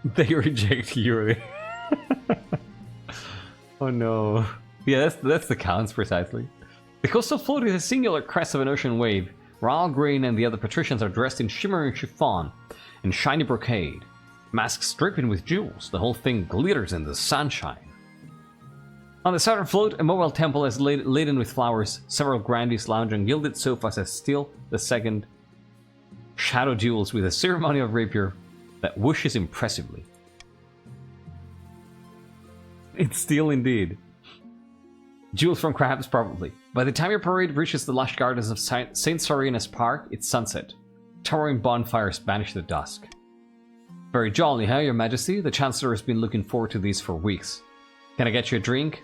They reject Yuri. Oh no. Yeah, that's the counts, precisely. The coastal float is a singular crest of an ocean wave. Raoul Green and the other patricians are dressed in shimmering chiffon and shiny brocade. Masks dripping with jewels, the whole thing glitters in the sunshine. On the southern float, a mobile temple is laden with flowers. Several grandees lounge on gilded sofas as Steel II shadow duels with a ceremonial rapier that whooshes impressively. It's Steel indeed. Jewels from crabs, probably. By the time your parade reaches the lush gardens of St. Sorina's Park, it's sunset. Towering bonfires banish the dusk. Very jolly, huh, Your Majesty? The Chancellor has been looking forward to these for weeks. Can I get you a drink?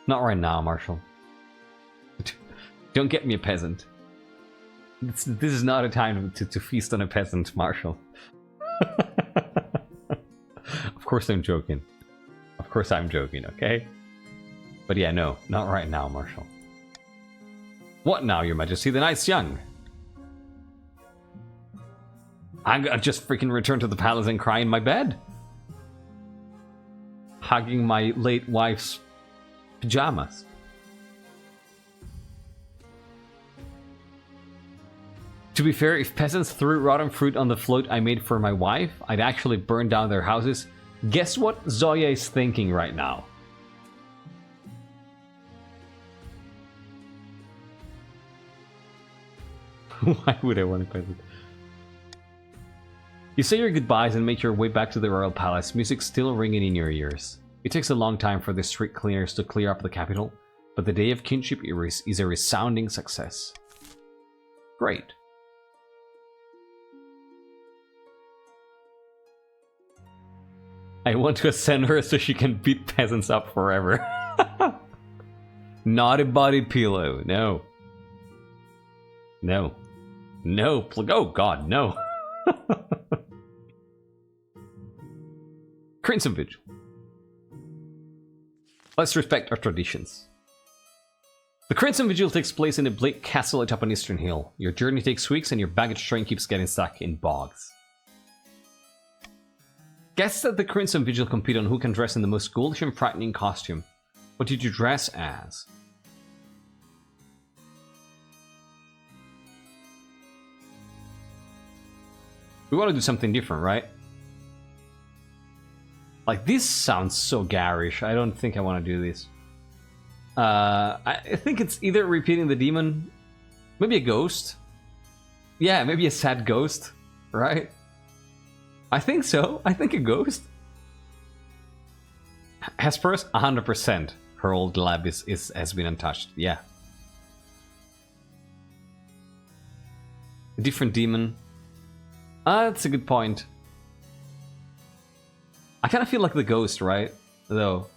Not right now, Marshal. Don't get me a peasant. This is not a time to feast on a peasant, Marshal. Of course I'm joking. Of course I'm joking, okay? But yeah, no, not right now, Marshal. What now, Your Majesty? The night's young. I'm gonna just freaking return to the palace and cry in my bed. Hugging my late wife's pajamas. To be fair, if peasants threw rotten fruit on the float I made for my wife, I'd actually burn down their houses. Guess what Zhoya is thinking right now? Why would I want a peasant? You say your goodbyes and make your way back to the royal palace, music still ringing in your ears. It takes a long time for the street cleaners to clear up the capital, but the day of kinship is a resounding success. Great. I want to ascend her so she can beat peasants up forever. Not a body pillow, no. No. No, oh god, no. Crimson Vigil. Let's respect our traditions. The Crimson Vigil takes place in a bleak castle atop an eastern hill. Your journey takes weeks and your baggage train keeps getting stuck in bogs. Guests at the Crimson Vigil compete on who can dress in the most ghoulish and frightening costume. What did you dress as? We want to do something different, right? Like, this sounds so garish. I don't think I want to do this. I think it's either repeating the demon, maybe a ghost. Yeah, maybe a sad ghost, right? I think so. I think a ghost. Hesperus, 100%. Her old lab has been untouched. Yeah. A different demon. That's a good point. I kind of feel like the ghost, right? Though,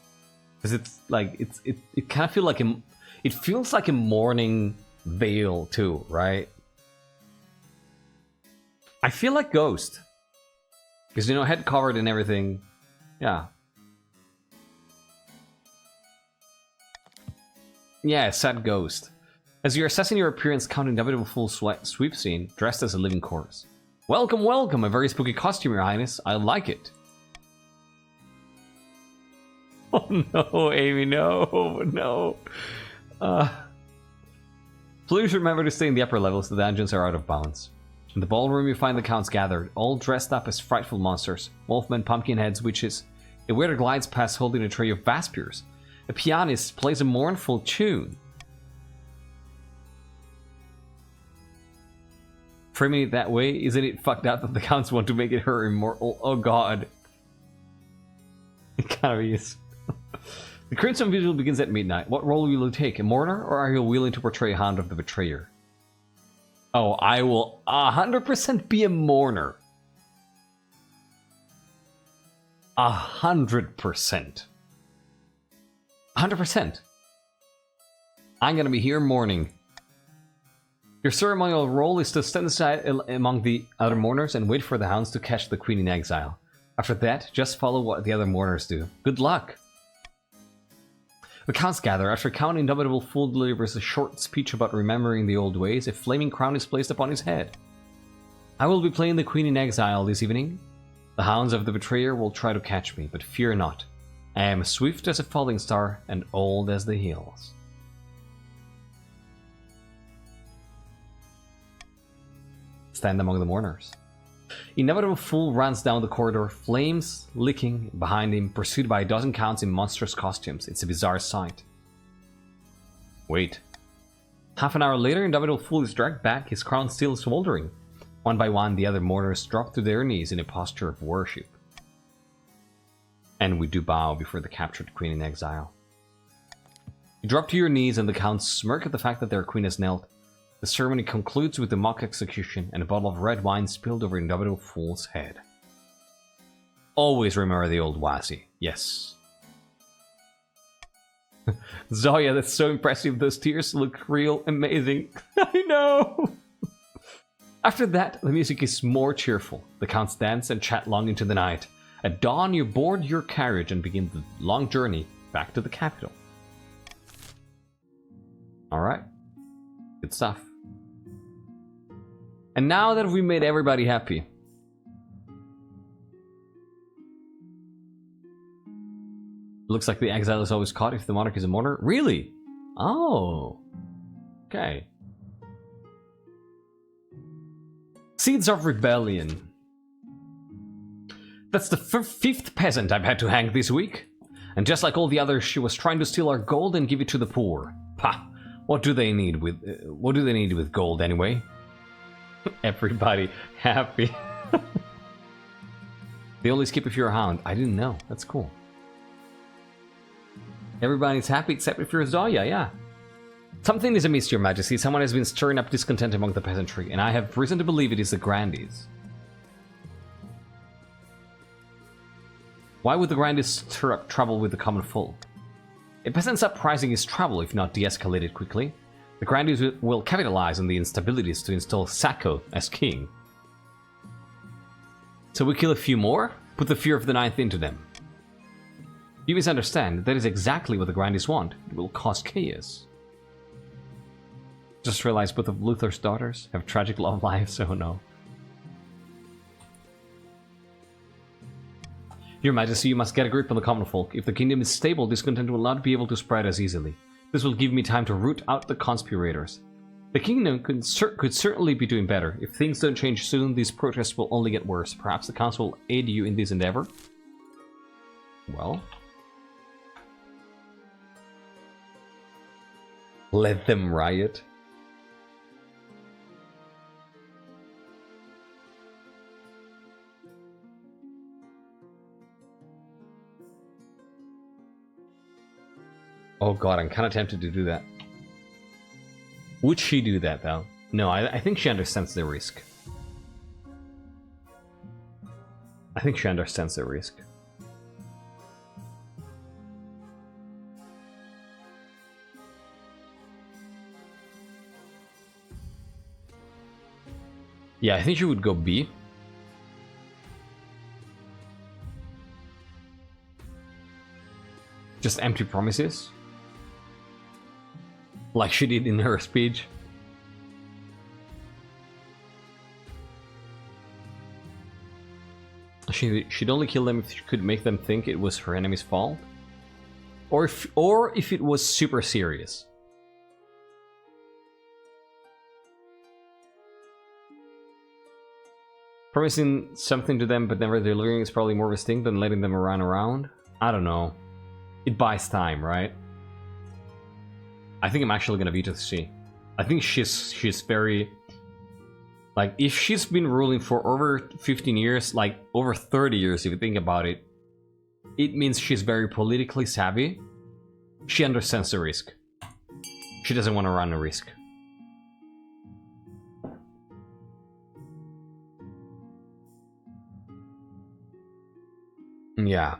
because it's like it kind of feel like it feels like a morning veil too, right? I feel like ghost because you know, head covered and everything. Yeah. Yeah, sad ghost. As you're assessing your appearance, count inevitable full sweep scene, dressed as a living corpse. Welcome, welcome! A very spooky costume, Your Highness. I like it. Oh no, Amy, no. Please remember to stay in the upper levels, the dungeons are out of bounds. In the ballroom you find the counts gathered, all dressed up as frightful monsters. Wolfmen, pumpkinheads, witches. A waiter glides past holding a tray of vaspiers. A pianist plays a mournful tune. Framing it that way, isn't it fucked up that the counts want to make it her immortal? Oh god. It kind of is. The Crimson Vigil begins at midnight. What role will you take? A mourner, or are you willing to portray a Hound of the Betrayer? Oh, I will 100% be a mourner. 100%. 100%. I'm gonna be here mourning. Your ceremonial role is to stand aside among the other mourners and wait for the hounds to catch the queen in exile. After that, just follow what the other mourners do. Good luck! The counts gather. After Count Indomitable Fool delivers a short speech about remembering the old ways, a flaming crown is placed upon his head. I will be playing the queen in exile this evening. The hounds of the betrayer will try to catch me, but fear not. I am swift as a falling star and old as the hills. Stand among the mourners. Inevitable Fool runs down the corridor, flames licking behind him, pursued by a dozen counts in monstrous costumes. It's a bizarre sight. Wait. Half an hour later, Inevitable Fool is dragged back, his crown still smoldering. One by one, the other mourners drop to their knees in a posture of worship. And we do bow before the captured queen in exile. You drop to your knees and the counts smirk at the fact that their queen has knelt. The ceremony concludes with a mock execution and a bottle of red wine spilled over Indomitable Fool's head. Always remember the old Wasi. Yes. Zhoya, that's so impressive. Those tears look real amazing. I know. After that, the music is more cheerful. The counts dance and chat long into the night. At dawn, you board your carriage and begin the long journey back to the capital. Alright. Good stuff. And now that we made everybody happy, looks like the exile is always caught if the monarch is a mourner. Really? Oh. Okay. Seeds of Rebellion. That's the fifth peasant I've had to hang this week. And just like all the others, she was trying to steal our gold and give it to the poor. Pah! What do they need with gold anyway? Everybody happy. They only skip if you're a hound. I didn't know. That's cool. Everybody's happy except if you're a Zhoya, yeah. Something is amiss, Your Majesty. Someone has been stirring up discontent among the peasantry, and I have reason to believe it is the Grandees. Why would the Grandees stir up trouble with the common folk? A peasant's uprising is trouble if not de-escalated quickly. The Grandees will capitalize on the instabilities to install Sacco as king. So we kill a few more, put the fear of the ninth into them. You misunderstand, that is exactly what the Grandees want. It will cause chaos. Just realized both of Luther's daughters have tragic love lives, oh no. Your Majesty, you must get a grip on the common folk. If the kingdom is stable, discontent will not be able to spread as easily. This will give me time to root out the conspirators. The kingdom could certainly be doing better. If things don't change soon, these protests will only get worse. Perhaps the council will aid you in this endeavor? Well... let them riot. Oh god, I'm kind of tempted to do that. Would she do that, though? No, I think she understands the risk. I think she understands the risk. Yeah, I think she would go B. Just empty promises. Like she did in her speech. She'd only kill them if she could make them think it was her enemy's fault. Or if it was super serious. Promising something to them but never delivering is probably more distinct than letting them run around. I don't know. It buys time, right? I think I'm actually gonna veto C. I think she's very... Like, if she's been ruling for over 15 years, like over 30 years if you think about it, it means she's very politically savvy. She understands the risk. She doesn't want to run a risk. Yeah.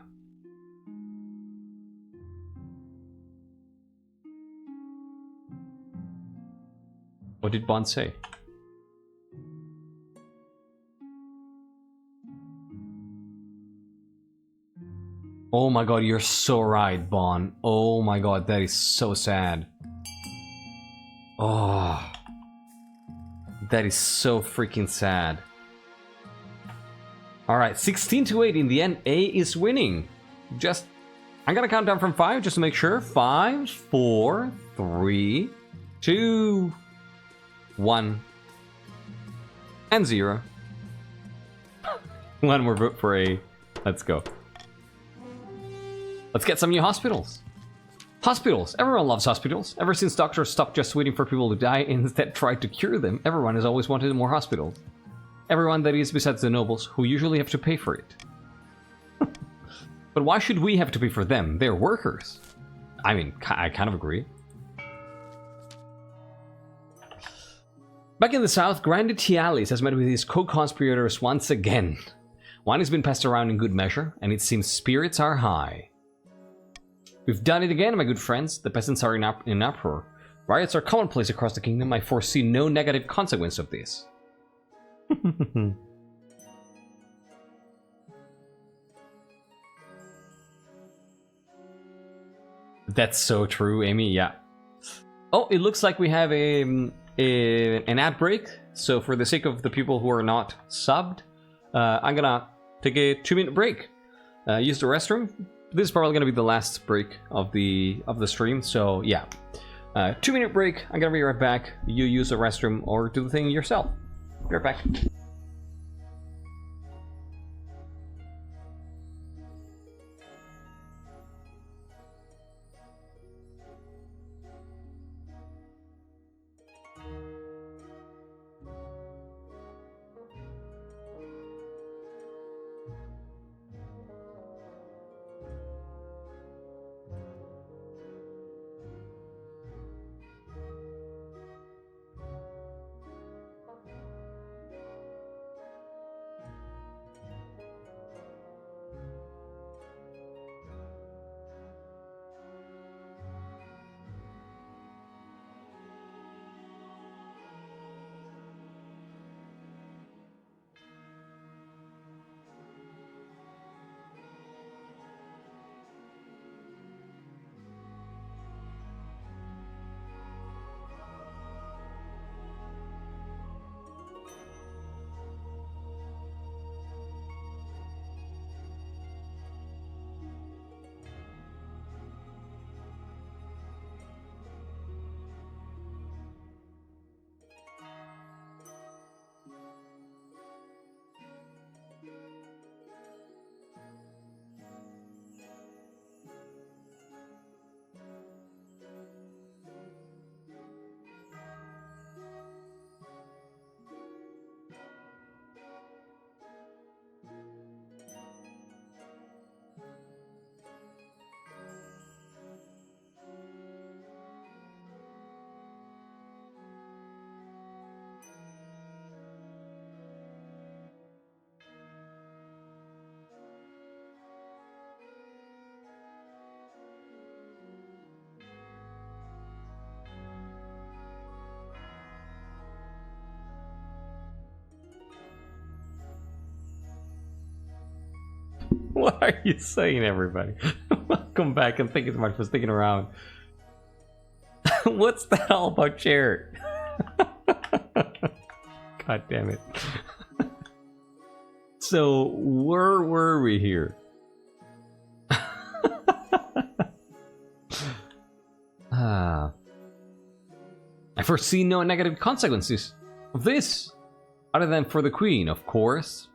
What did Bond say? Oh my god, you're so right, Bon. Oh my god, that is so sad. Oh. That is so freaking sad. Alright, 16-8 in the end. A is winning. Just... I'm gonna count down from 5 just to make sure. 5, 4, 3, 2, 1, and 0. One more vote for A. Let's go. Let's get some new hospitals. Hospitals. Everyone loves hospitals. Ever since doctors stopped just waiting for people to die and instead tried to cure them, everyone has always wanted more hospitals. Everyone, that is, besides the nobles, who usually have to pay for it. But why should we have to pay for them? They're workers. I mean, I kind of agree. Back in the south, Grande Tialis has met with his co-conspirators once again. Wine has been passed around in good measure, and it seems spirits are high. We've done it again, my good friends. The peasants are in uproar. Riots are commonplace across the kingdom. I foresee no negative consequence of this. That's so true, Amy. Yeah. Oh, it looks like we have an ad break. So for the sake of the people who are not subbed, I'm gonna take a 2-minute break. Use the restroom. This is probably gonna be the last break of the stream. So yeah, 2-minute break. I'm gonna be right back. You use the restroom or do the thing yourself. Be right back. What are you saying, everybody? Welcome back and thank you so much for sticking around. What's that all about, chair? God damn it. So, where were we here? I foresee no negative consequences of this, other than for the queen, of course.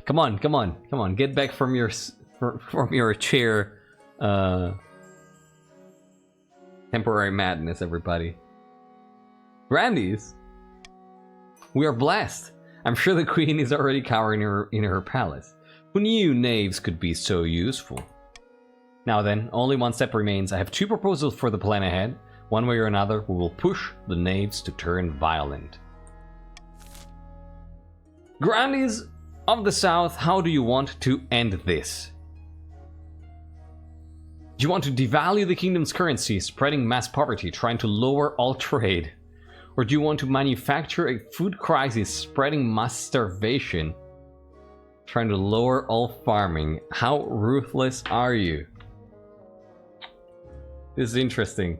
Come on, come on, come on! Get back from your chair. Temporary madness, everybody. Grandies, we are blessed. I'm sure the queen is already cowering in her palace. Who knew knaves could be so useful? Now then, only one step remains. I have two proposals for the plan ahead. One way or another, we will push the knaves to turn violent. Grandies of the South, how do you want to end this? Do you want to devalue the kingdom's currency, spreading mass poverty, trying to lower all trade? Or do you want to manufacture a food crisis, spreading mass starvation, trying to lower all farming? How ruthless are you? This is interesting.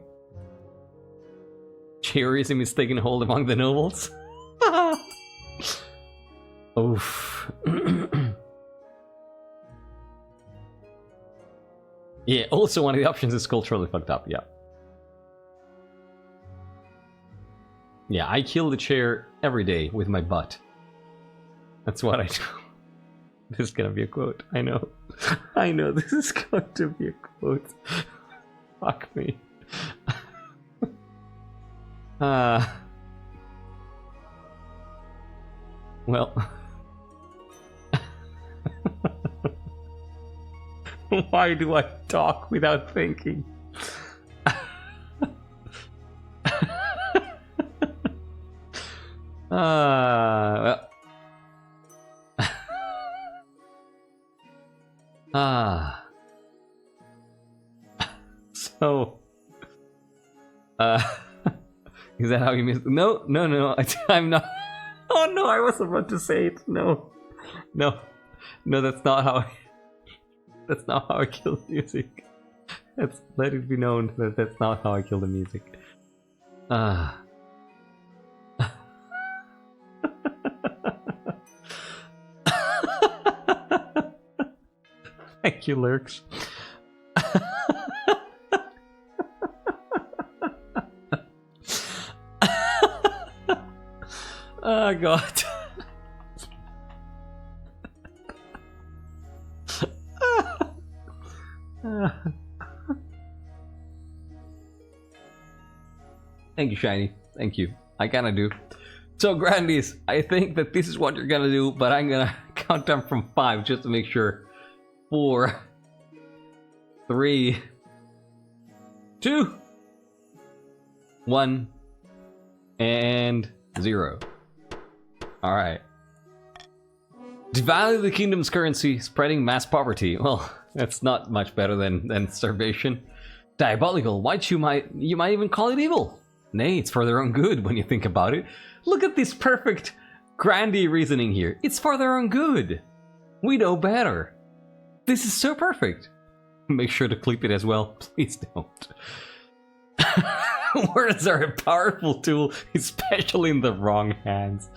Chairism is taking hold among the nobles? Oof. Yeah, also one of the options is culturally fucked up, yeah. Yeah, I kill the chair every day with my butt. That's what I do. This is gonna be a quote, I know. I know, this is going to be a quote. Fuck me. Well. Why do I talk without thinking? Well. So. Is that how you miss? No, no, no. I'm not. Oh no, I was about to say it. No, no, no. That's not how. That's not how I kill the music. Let it be known that that's not how I kill the music. Thank you, Lurks. Oh god. Thank you, Shiny. Thank you. I kinda do. So, Grandies, I think that this is what you're gonna do, but I'm gonna count down from 5 just to make sure. 4, 3, 2, 1, and 0. Alright. Devalue the kingdom's currency, spreading mass poverty. Well, that's not much better than starvation. Diabolical. You might even call it evil. Nay, it's for their own good when you think about it. Look at this perfect Grandy reasoning here. It's for their own good. We know better. This is so perfect. Make sure to clip it as well. Please don't. Words are a powerful tool, especially in the wrong hands.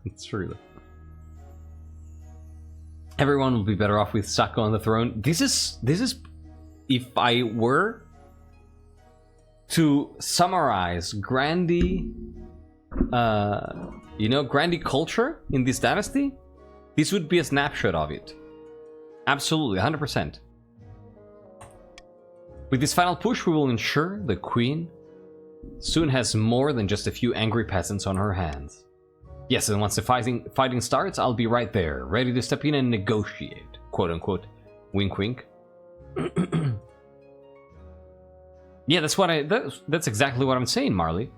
That's true. Everyone will be better off with Sako on the throne. This is if I were to summarize Grandy, Grandy culture in this dynasty, this would be a snapshot of it. Absolutely, 100%. With this final push, we will ensure the queen soon has more than just a few angry peasants on her hands. Yes, and once the fighting starts, I'll be right there, ready to step in and negotiate. Quote unquote. Wink wink. Yeah, that's exactly what I'm saying, Marley.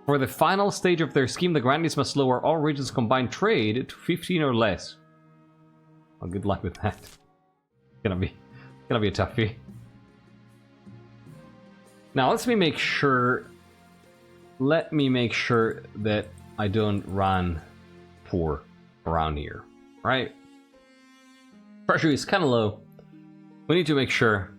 For the final stage of their scheme, the Grandies must lower all regions' combined trade to 15 or less. Well, good luck with that. It's gonna be a toughie. Now let me make sure that I don't run poor around here, right? Pressure is kind of low. We need to make sure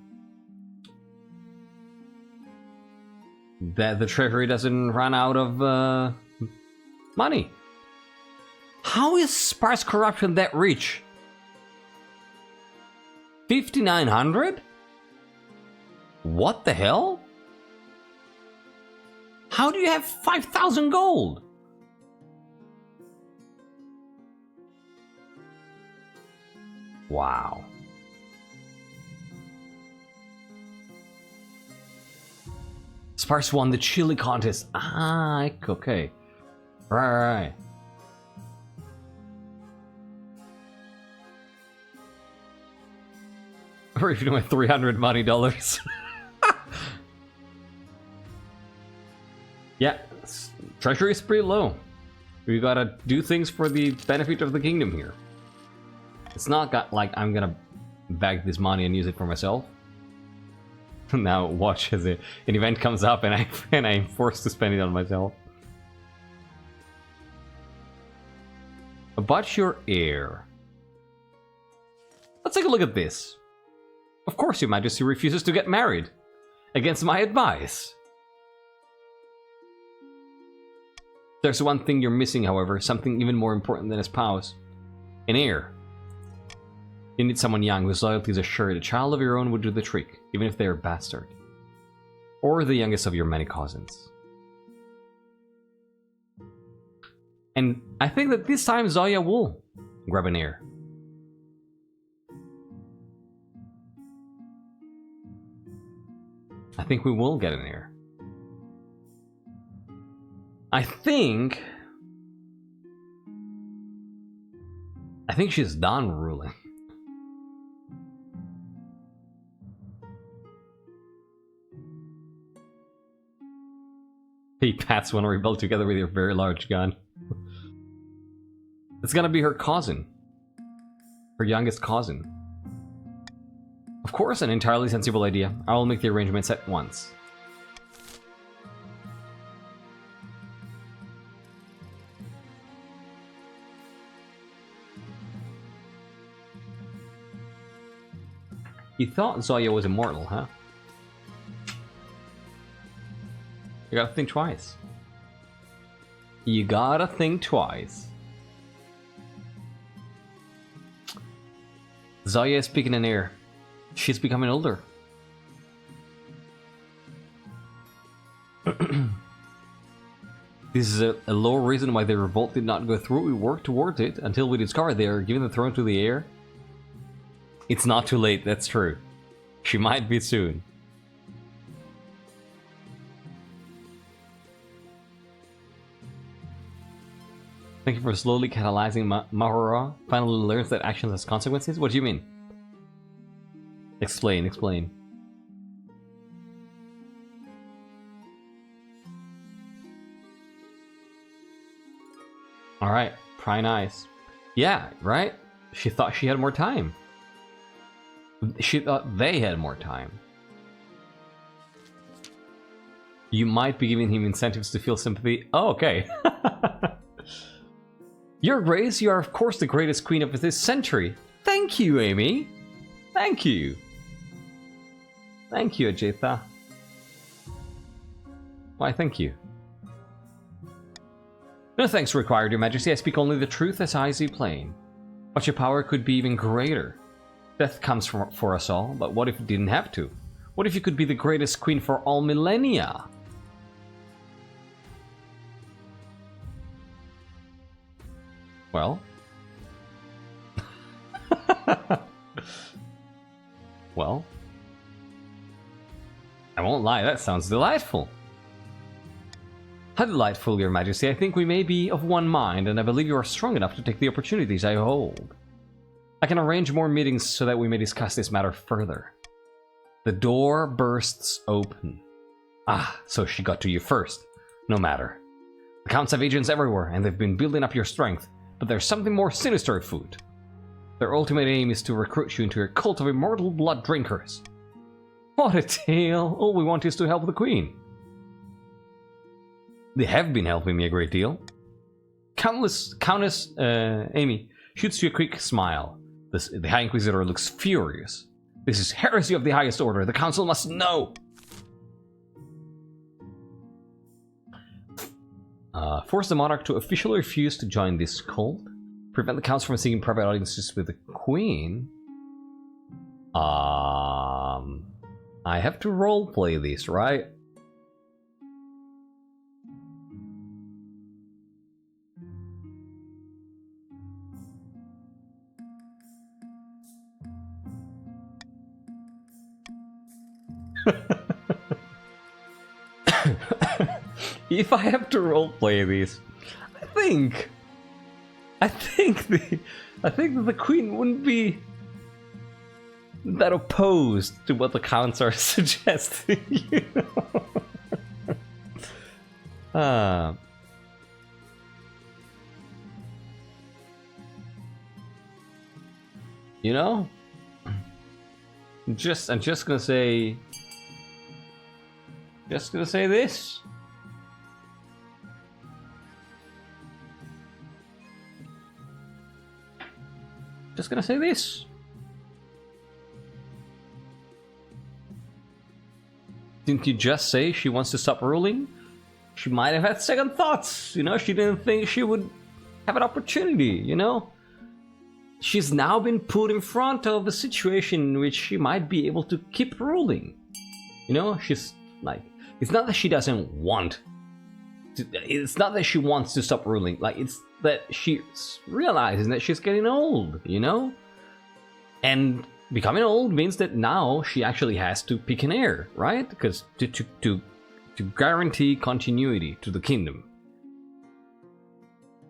that the treasury doesn't run out of money. How is sparse corruption that rich? 5,900? What the hell? How do you have 5,000 gold? Wow. Sparse won the chili contest. Ah, okay. Right. Or if you know, $300 money dollars. Yeah, treasury is pretty low. We gotta do things for the benefit of the kingdom here. It's not like I'm gonna bag this money and use it for myself. Now watch as an event comes up and I'm forced to spend it on myself. About your heir. Let's take a look at this. Of course, Your Majesty refuses to get married. Against my advice. There's one thing you're missing, however, something even more important than a spouse. An heir. You need someone young whose loyalty is assured. A child of your own would do the trick, even if they are a bastard. Or the youngest of your many cousins. And I think that this time Zhoya will grab an heir. I think we will get an heir. I think she's done ruling. Hey, Pats want to rebel together with your very large gun. It's gonna be her cousin. Her youngest cousin. Of course, an entirely sensible idea. I will make the arrangements at once. You thought Zhoya was immortal, huh? You gotta think twice. You gotta think twice. Zhoya is picking an heir. She's becoming older. This is a low reason why the revolt did not go through. We worked towards it until we discovered they are giving the throne to the heir. It's not too late, that's true. She might be soon. Thank you for slowly catalyzing Mahora. Finally learns that actions has consequences? What do you mean? Explain. Alright, pry nice. Yeah, right? She thought she had more time. She thought they had more time. You might be giving him incentives to feel sympathy. Oh, okay. Your Grace, you are of course the greatest queen of this century. Thank you, Amy. Thank you. Thank you, Ajitha. Why, thank you. No thanks required, Your Majesty. I speak only the truth as I see plain. But your power could be even greater. Death comes for us all, but what if it didn't have to? What if you could be the greatest queen for all millennia? Well? Well? I won't lie, that sounds delightful. How delightful, Your Majesty. I think we may be of one mind, and I believe you are strong enough to take the opportunities I hold. I can arrange more meetings so that we may discuss this matter further. The door bursts open. Ah, so she got to you first. No matter. The Counts have agents everywhere, and they've been building up your strength, but there's something more sinister afoot. Their ultimate aim is to recruit you into a cult of immortal blood drinkers. What a tale! All we want is to help the Queen. They have been helping me a great deal. Countess Amy shoots you a quick smile. The High Inquisitor looks furious. This is heresy of the highest order. The Council must know. Force the monarch to officially refuse to join this cult. Prevent the Council from seeking private audiences with the Queen. I have to roleplay this, right? If I have to roleplay these, I think that the Queen wouldn't be that opposed to what the counts are suggesting, you know. You know? I'm just gonna say this. Just gonna say this. Didn't you just say she wants to stop ruling? She might have had second thoughts, you know? She didn't think she would have an opportunity, you know? She's now been put in front of a situation in which she might be able to keep ruling. You know, she's like, it's not that she doesn't want to, it's not that she wants to stop ruling, like, it's that she's realizing that she's getting old, you know? And becoming old means that now she actually has to pick an heir, right? Because to guarantee continuity to the kingdom.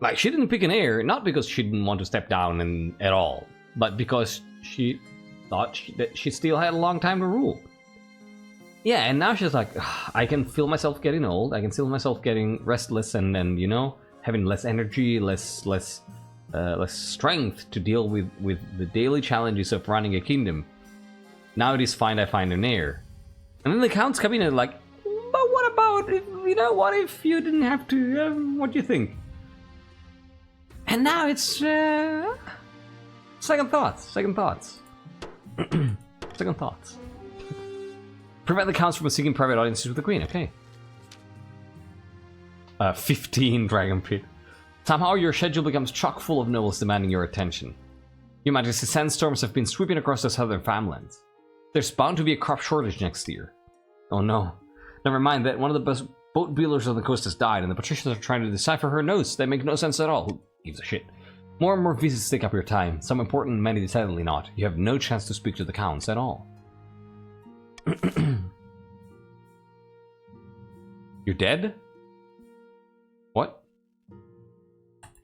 Like, she didn't pick an heir, not because she didn't want to step down at all, but because she thought that she still had a long time to rule. Yeah, and now she's like, I can feel myself getting old, I can feel myself getting restless and you know, having less energy, less strength to deal with the daily challenges of running a kingdom. Now it is fine, I find an heir. And then the counts come in and like, but what about, if, you know, what if you didn't have to, what do you think? And now it's, second thoughts. Second thoughts. Prevent the counts from seeking private audiences with the Queen, okay. 15 Dragon Pit. Somehow your schedule becomes chock full of nobles demanding your attention. Your Majesty, sandstorms have been sweeping across the southern farmlands. There's bound to be a crop shortage next year. Oh no. Never mind that one of the best boat builders on the coast has died, and the patricians are trying to decipher her notes. They make no sense at all. Who gives a shit? More and more visits take up your time. Some important, many decidedly not. You have no chance to speak to the counts at all. You're dead? What?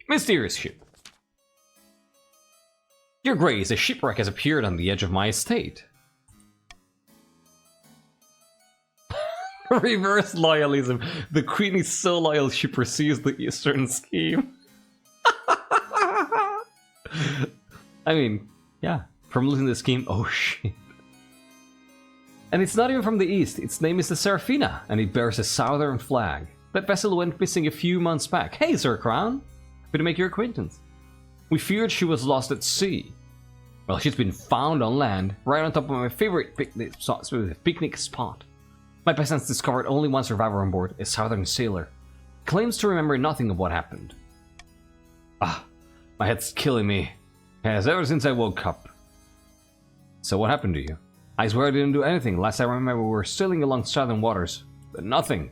Mysterious ship. Your Grace, a shipwreck has appeared on the edge of my estate. Reverse loyalism. The Queen is so loyal she pursues the Eastern scheme. I mean, yeah, from losing the scheme, oh shit. And it's not even from the east, its name is the Serafina, and it bears a southern flag. That vessel went missing a few months back. Hey, Sir Crown! Happy to make your acquaintance. We feared she was lost at sea. Well, she's been found on land, right on top of my favorite picnic spot. My peasants discovered only one survivor on board, a southern sailor. He claims to remember nothing of what happened. Ah, my head's killing me. Yes, ever since I woke up. So what happened to you? I swear I didn't do anything. Last I remember we were sailing along southern waters. But nothing.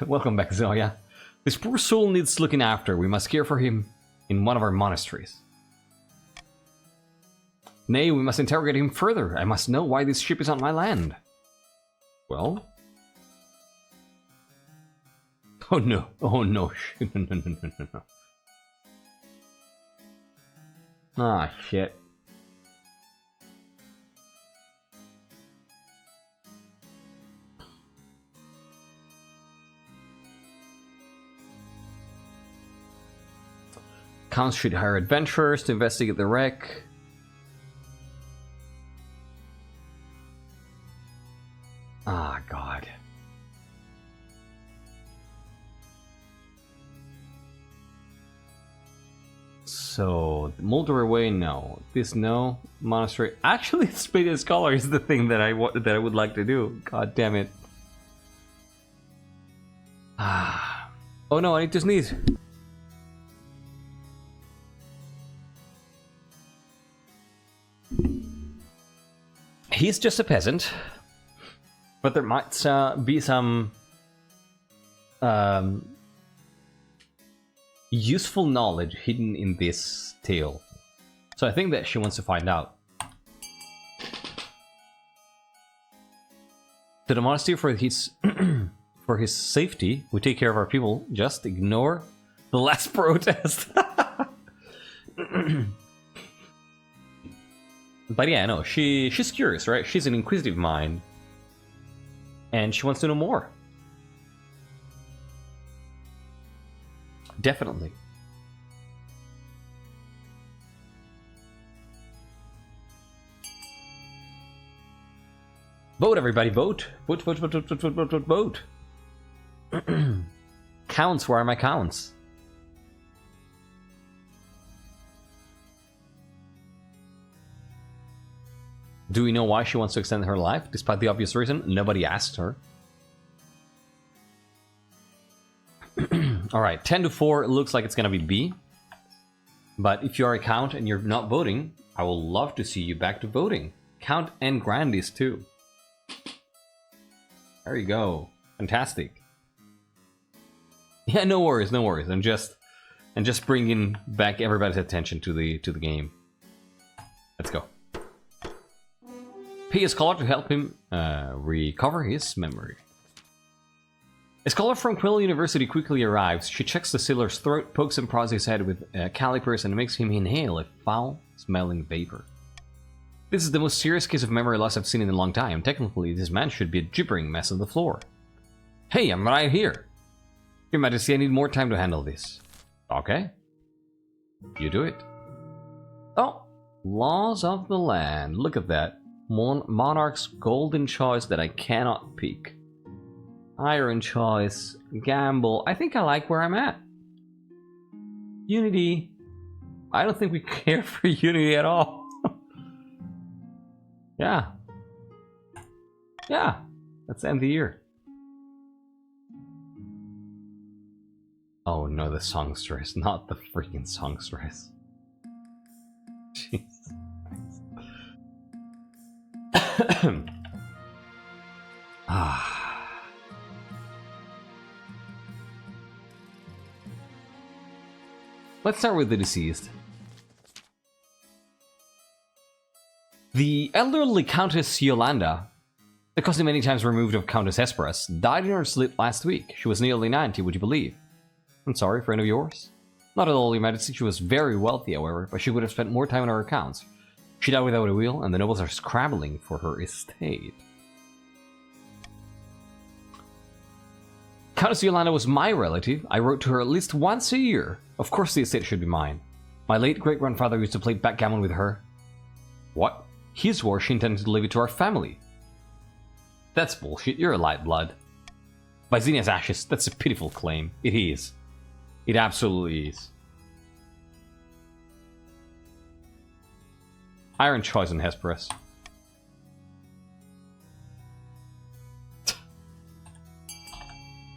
Welcome back, Zhoya. This poor soul needs looking after. We must care for him in one of our monasteries. Nay, we must interrogate him further. I must know why this ship is on my land. Well? Oh no. Oh no. No. Ah, shit. Counts should hire adventurers to investigate the wreck. Ah, God. So, Moldor Way, no. This, no. Monastery. Actually, Spade Scholar is the thing that I would like to do. God damn it. Ah. Oh no, I need to sneeze. He's just a peasant. But there might be some useful knowledge hidden in this tale. So I think that she wants to find out. To the monastery for his for his safety, we take care of our people. Just ignore the last protest. But yeah, no, she's curious, right? She's an inquisitive mind. And she wants to know more. Definitely. Vote, everybody, vote. Vote, vote, vote, vote, vote, vote, vote, vote. Counts, where are my counts? Do we know why she wants to extend her life? Despite the obvious reason, nobody asked her. Alright, 10 to 4, it looks like it's gonna be B. But if you are a Count and you're not voting, I will love to see you back to voting. Count and Grandees too. There you go. Fantastic. Yeah, no worries, no worries. I'm just bringing back everybody's attention to the game. Let's go. Pay a scholar to help him recover his memory. A scholar from Quill University quickly arrives. She checks the sailor's throat, pokes and prods his head with calipers, and makes him inhale a foul-smelling vapor. This is the most serious case of memory loss I've seen in a long time. Technically, this man should be a gibbering mess on the floor. Hey, I'm right here. Your Majesty, I need more time to handle this. Okay. You do it. Oh, laws of the land. Look at that. Monarch's golden choice that I cannot pick. Iron choice. Gamble. I think I like where I'm at. Unity. I don't think we care for Unity at all. Yeah. Yeah. Let's end the year. Oh no, the songstress, not the freaking songstress. Jesus Christ. Let's start with the deceased. The elderly Countess Yolanda, the cousin many times removed of Countess Hesperus, died in her sleep last week. She was nearly 90, would you believe? I'm sorry, friend of yours. Not at all, Your Majesty. She was very wealthy, however, but she would have spent more time on her accounts. She died without a will, and the nobles are scrabbling for her estate. Countess Yolanda was my relative. I wrote to her at least once a year. Of course the estate should be mine. My late great-grandfather used to play backgammon with her. What? He swore she intended to leave it to our family. That's bullshit. You're a light blood. By Xenia's ashes, that's a pitiful claim. It is. It absolutely is. Iron choice on Hesperus.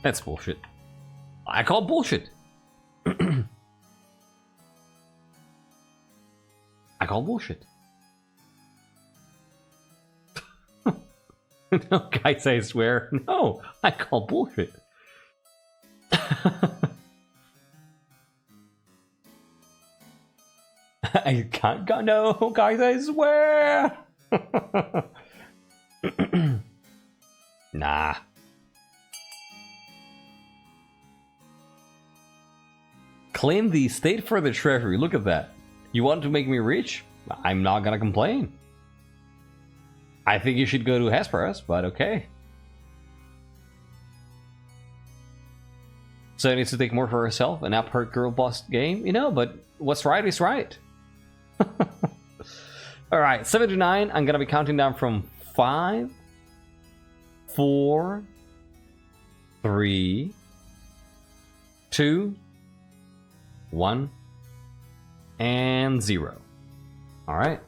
That's bullshit. I call bullshit. I call bullshit. No, guys, I swear. No, I call bullshit. I can't go. No, guys, I swear. Nah. Claim the estate for the treasury. Look at that. You want to make me rich? I'm not gonna complain. I think you should go to Hesperus, but okay. So needs to take more for herself and up her girl boss game, you know, but what's right is right. Alright, 7 to 9. I'm gonna be counting down from 5, 4, 3, 2, 1. And 0. Alright.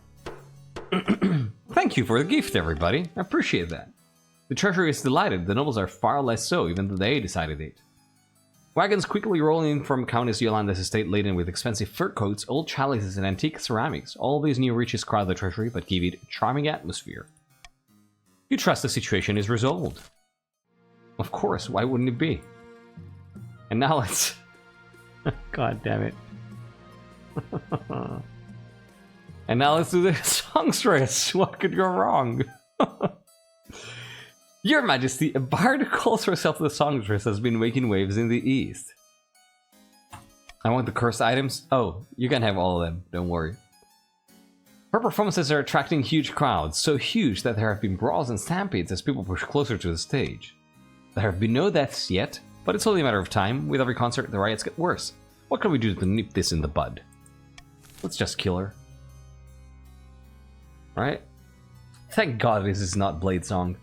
Thank you for the gift, everybody. I appreciate that. The treasury is delighted. The nobles are far less so, even though they decided it. Wagons quickly roll in from Countess Yolanda's estate laden with expensive fur coats, old chalices, and antique ceramics. All these new riches crowd the treasury, but give it a charming atmosphere. You trust the situation is resolved. Of course, why wouldn't it be? And now let's... God damn it. And now let's do the songstress. What could go wrong? Your Majesty, a bard who calls herself the songstress has been making waves in the east. I want the cursed items. Oh, you can have all of them, don't worry. Her performances are attracting huge crowds, so huge that there have been brawls and stampedes as people push closer to the stage. There have been no deaths yet, but it's only a matter of time. With every concert, the riots get worse. What can we do to nip this in the bud? Let's just kill her. Right? Thank God this is not Blade Song.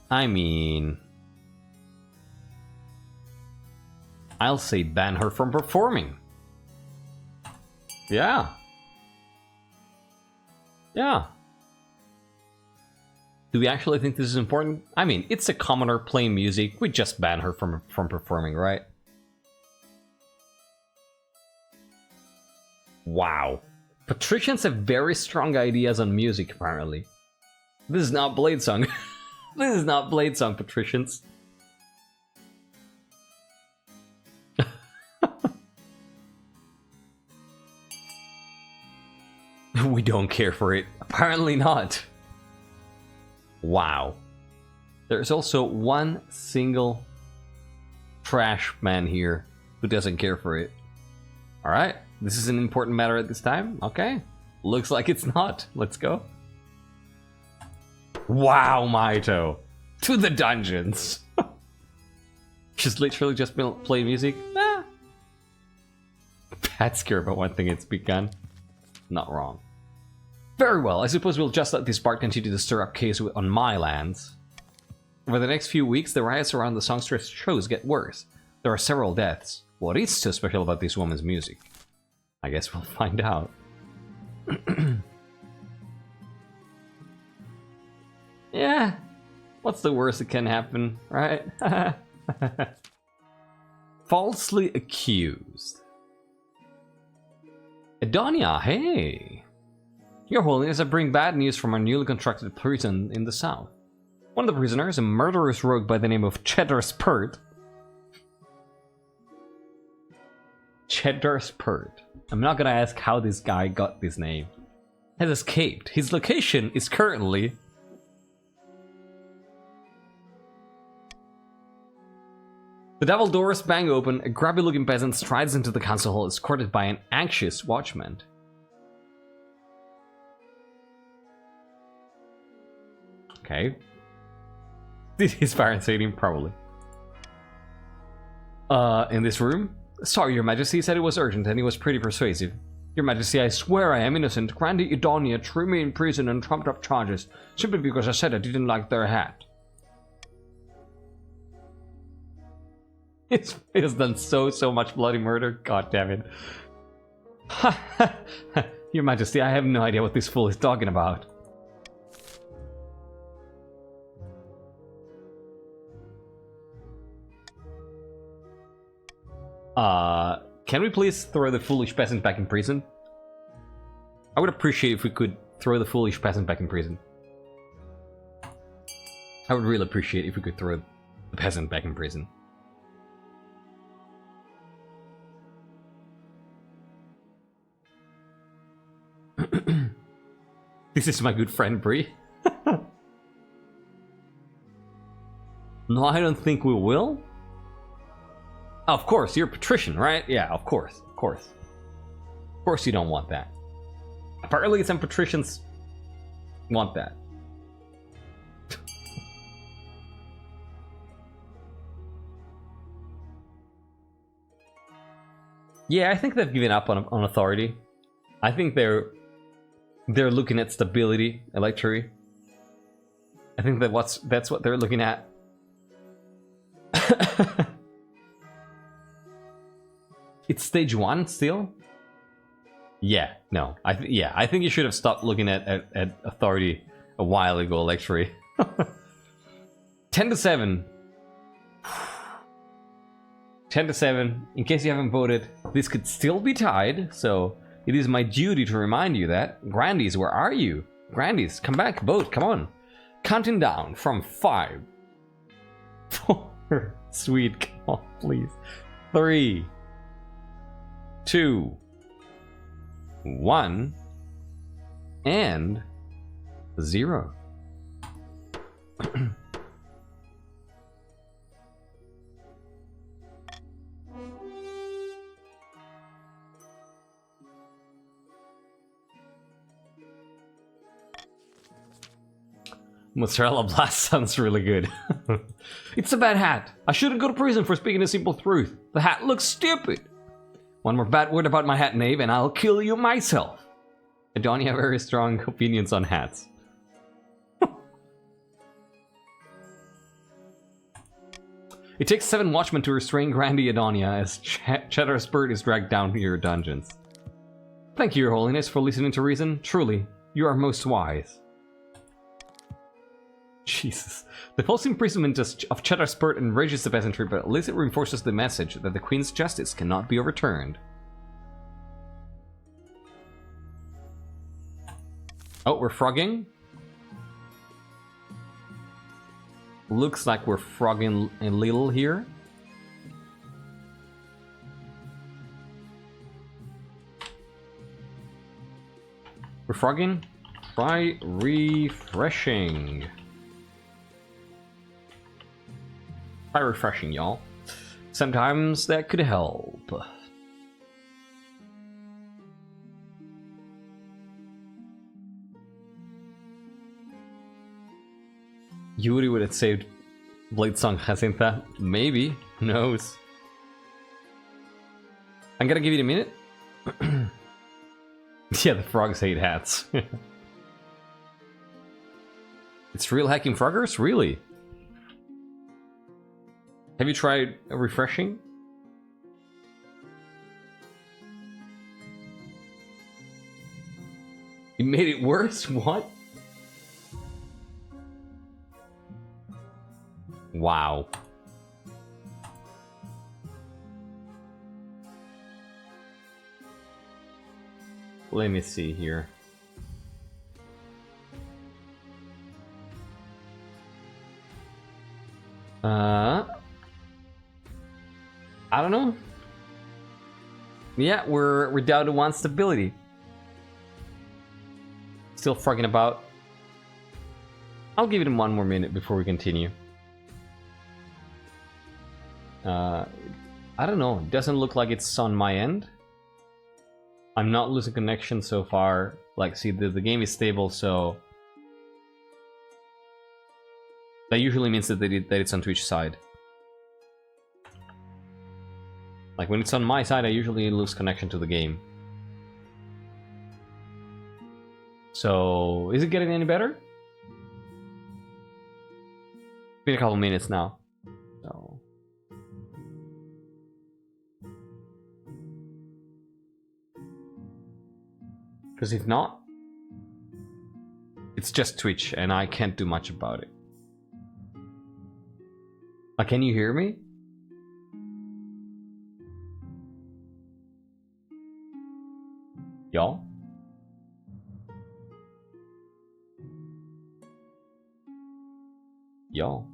I mean... I'll say ban her from performing. Yeah. Yeah. Do we actually think this is important? I mean, it's a commoner playing music. We just ban her from performing, right? Wow. Patricians have very strong ideas on music, apparently. This is not Blade Song. This is not Blade Song, patricians. We don't care for it. Apparently not. Wow. There's also one single trash man here who doesn't care for it. Alright, this is an important matter at this time. Okay. Looks like it's not. Let's go. Wow, Maito. To the dungeons. She's literally just been playing music. Ah. Bad scare about one thing, it's begun. Not wrong. Very well, I suppose we'll just let this bard continue to stir up chaos on my lands. Over the next few weeks, the riots around the songstress shows get worse. There are several deaths. What is so special about this woman's music? I guess we'll find out. Yeah, what's the worst that can happen, right? Falsely accused. Edonia, hey! Your Holiness, I bring bad news from our newly constructed prison in the south. One of the prisoners, a murderous rogue by the name of Cheddar Spurt. Cheddar Spurt. I'm not gonna ask how this guy got this name. Has escaped. His location is currently... The double doors bang open, a grubby-looking peasant strides into the council hall escorted by an anxious watchman. Okay. Did his parents say him? Probably. In this room? Sorry, Your Majesty, he said it was urgent and he was pretty persuasive. Your Majesty, I swear I am innocent. Grandy Edonia threw me in prison and trumped up charges, simply because I said I didn't like their hat. He has done so much bloody murder. God damn it. Your Majesty, I have no idea what this fool is talking about. Can we please throw the foolish peasant back in prison? I would appreciate if we could throw the foolish peasant back in prison. I would really appreciate if we could throw the peasant back in prison. This is my good friend Bree. No, I don't think we will. Oh, of course, you're a patrician, right? Yeah, of course, of course. Of course you don't want that. Apparently some patricians want that. Yeah, I think they've given up on authority. I think they're looking at stability, Electri. I think that's what they're looking at. It's stage 1 still? Yeah, no. I think you should have stopped looking at authority a while ago, Electri. 10 to 7. 10 to 7. In case you haven't voted, this could still be tied, so it is my duty to remind you that. Grandies, where are you? Grandies, come back, vote, come on. Counting down from 5, 4, sweet, come on, please. 3, 2, 1, and 0. Mozzarella blast sounds really good. It's a bad hat. I shouldn't go to prison for speaking a simple truth. The hat looks stupid. One more bad word about my hat, knave, and I'll kill you myself. I don't have very strong opinions on hats. It takes 7 watchmen to restrain Grandi Adonia as Cheddar Spurt is dragged down to your dungeons. Thank you, Your Holiness, for listening to reason. Truly, you are most wise. Jesus. The false imprisonment of Cheddar Spurt enrages the peasantry, but at least it reinforces the message that the Queen's justice cannot be overturned. Oh, we're frogging? Looks like we're frogging a little here. We're frogging? Try refreshing. Try refreshing, y'all. Sometimes that could help. Yuri would have saved Bladesong Jacinta. Maybe. Who knows? I'm gonna give it a minute. Yeah, the frogs hate hats. It's real hacking froggers? Really? Have you tried refreshing? You made it worse? What? Wow. Let me see here. I don't know. Yeah, we're down to 1 stability. Still frogging about. I'll give it 1 more minute before we continue. I don't know. It doesn't look like it's on my end. I'm not losing connection so far. Like, see, the game is stable, so that usually means that it's on Twitch side. Like, when it's on my side, I usually lose connection to the game. So, is it getting any better? It's been a couple minutes now. So, because if not, it's just Twitch and I can't do much about it. Can you hear me? Y'all? Y'all?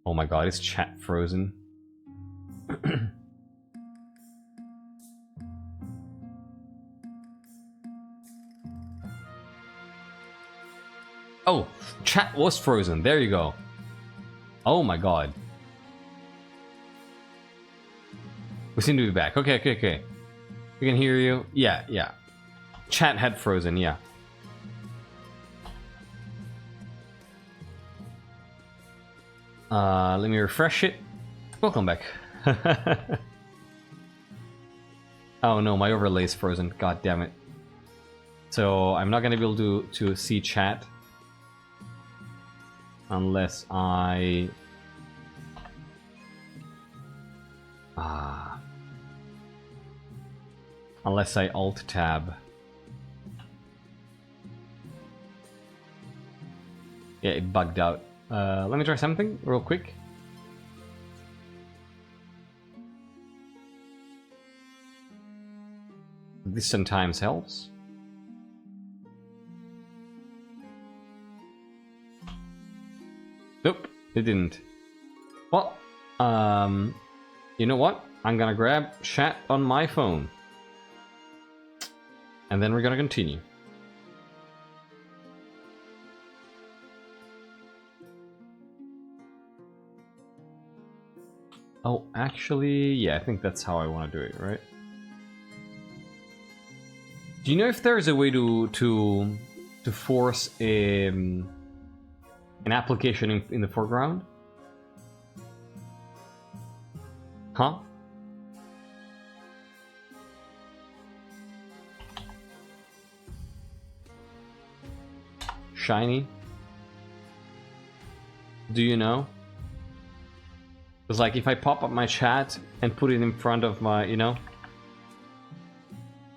Oh my god, is chat frozen? Oh, chat was frozen. There you go. Oh my god. We seem to be back. Okay. We can hear you. Yeah. Chat had frozen, yeah. Let me refresh it. Welcome back. Oh no, my overlay is frozen. God damn it. So I'm not gonna be able to see chat unless I unless I alt tab. Yeah, it bugged out. Let me try something real quick. This sometimes helps. Nope, it didn't. Well, you know what? I'm gonna grab chat on my phone. And then we're gonna continue. Oh, actually, yeah, I think that's how I want to do it, right? Do you know if there's a way to force an application in the foreground? Huh? Shiny? Do you know? Because like if I pop up my chat and put it in front of my, you know,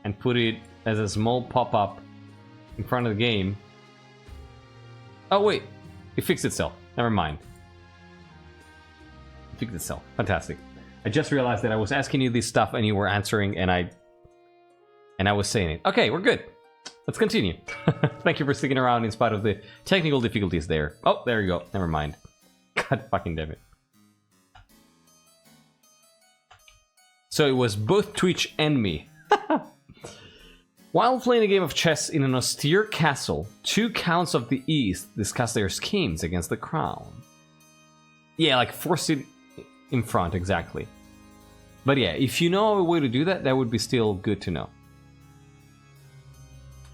and put it as a small pop-up in front of the game. Oh wait, it fixed itself. Never mind. It fixed itself. Fantastic. I just realized that I was asking you this stuff and you were answering, and I was saying it. Okay, we're good. Let's continue. Thank you for sticking around in spite of the technical difficulties there. Oh, there you go. Never mind. God fucking damn it. So it was both Twitch and me. While playing a game of chess in an austere castle, two counts of the East discuss their schemes against the crown. Yeah, like force it in front, exactly. But yeah, if you know a way to do that, that would be still good to know.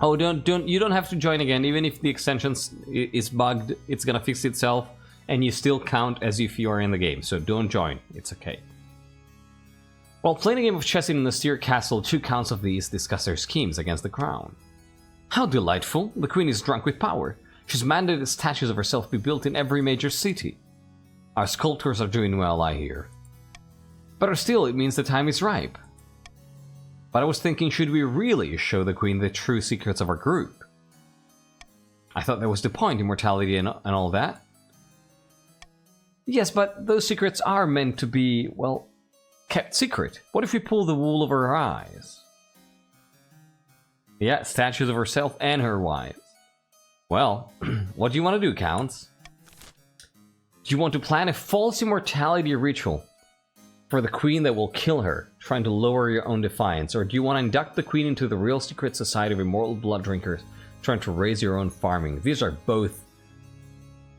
Oh, you don't have to join again. Even if the extension is bugged, it's gonna fix itself, and you still count as if you are in the game. So don't join. It's okay. While playing a game of chess in an austere castle, two counts of these discuss their schemes against the crown. How delightful! The queen is drunk with power. She's mandated statues of herself be built in every major city. Our sculptors are doing well, I hear. Better still, it means the time is ripe. But I was thinking, should we really show the queen the true secrets of our group? I thought that was the point, immortality and all that. Yes, but those secrets are meant to be, well, kept secret. What if we pull the wool over her eyes? Yeah, statues of herself and her wives. Well, what do you want to do, Counts? Do you want to plan a false immortality ritual for the queen that will kill her, trying to lower your own defiance? Or do you want to induct the queen into the real secret society of immortal blood drinkers, trying to raise your own farming? These are both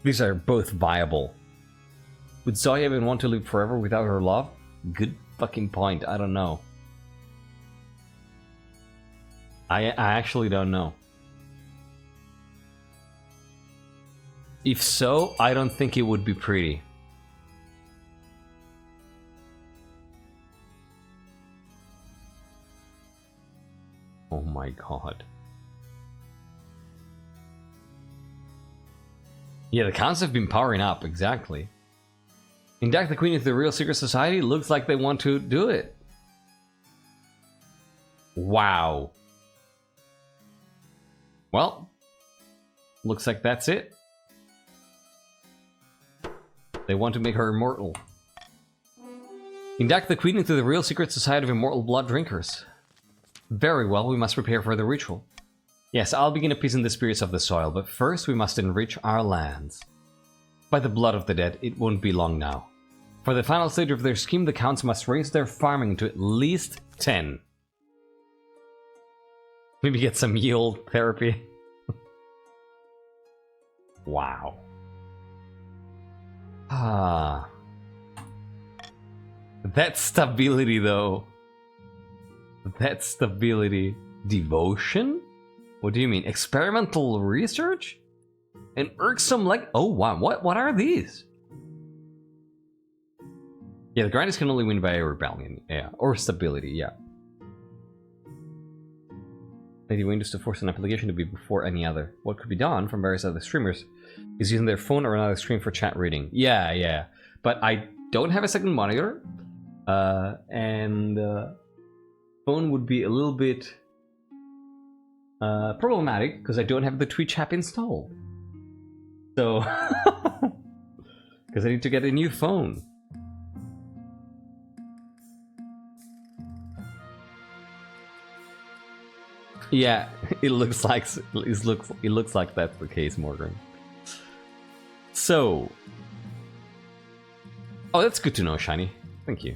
viable. Would Zhoya even want to live forever without her love? Good fucking point. I don't know. I actually don't know. If so, I don't think it would be pretty. Oh my god. Yeah, the counts have been powering up, exactly. Induct the queen into the real secret society? Looks like they want to do it. Wow. Well, looks like that's it. They want to make her immortal. Induct the queen into the real secret society of immortal blood drinkers. Very well, we must prepare for the ritual. Yes, I'll begin appeasing the spirits of the soil, but first we must enrich our lands. By the blood of the dead, it won't be long now. For the final stage of their scheme, the counts must raise their farming to at least 10. Maybe get some yield therapy. Wow. Ah. That stability, though. That stability. Devotion? What do you mean? Experimental research? An irksome like... Oh, wow. What are these? Yeah, the grinders can only win by a rebellion. Yeah, or stability, yeah. native Windows to force an application to be before any other. What could be done from various other streamers is using their phone or another screen for chat reading. Yeah. But I don't have a second monitor, and phone would be a little bit problematic because I don't have the Twitch app installed. So, because I need to get a new phone. Yeah, it looks like that's the case, Morgan. So, oh, that's good to know, Shiny. Thank you.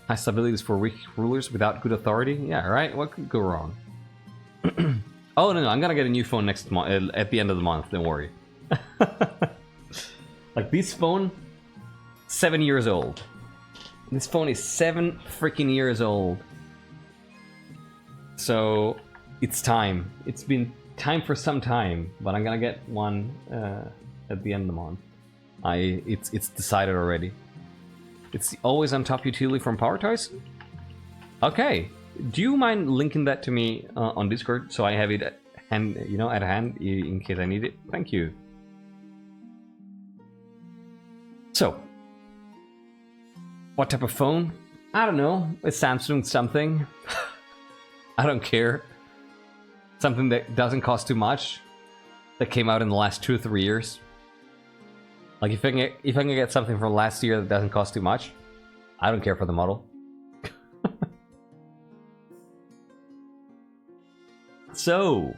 High stabilities for weak rulers without good authority. Yeah, right. What could go wrong? Oh no, I'm gonna get a new phone next month at the end of the month. Don't worry. Like this phone. 7 years old. This phone is 7 freaking years old. So it's time. It's been time for some time, but I'm gonna get one at the end of the month. It's decided already. It's always on top utility from Power Toys. Okay. Do you mind linking that to me on Discord so I have it at hand, in case I need it? Thank you. So. What type of phone? I don't know. A Samsung something. I don't care. Something that doesn't cost too much. That came out in the last 2 or 3 years. Like if I can get something from last year that doesn't cost too much, I don't care for the model. So,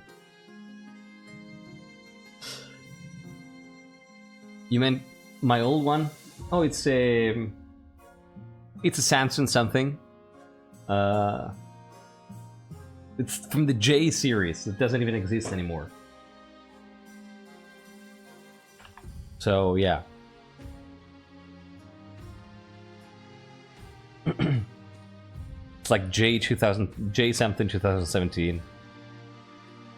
you meant my old one? Oh, it's a Samsung something. It's from the J series. It doesn't even exist anymore. So yeah. It's like J something 2017.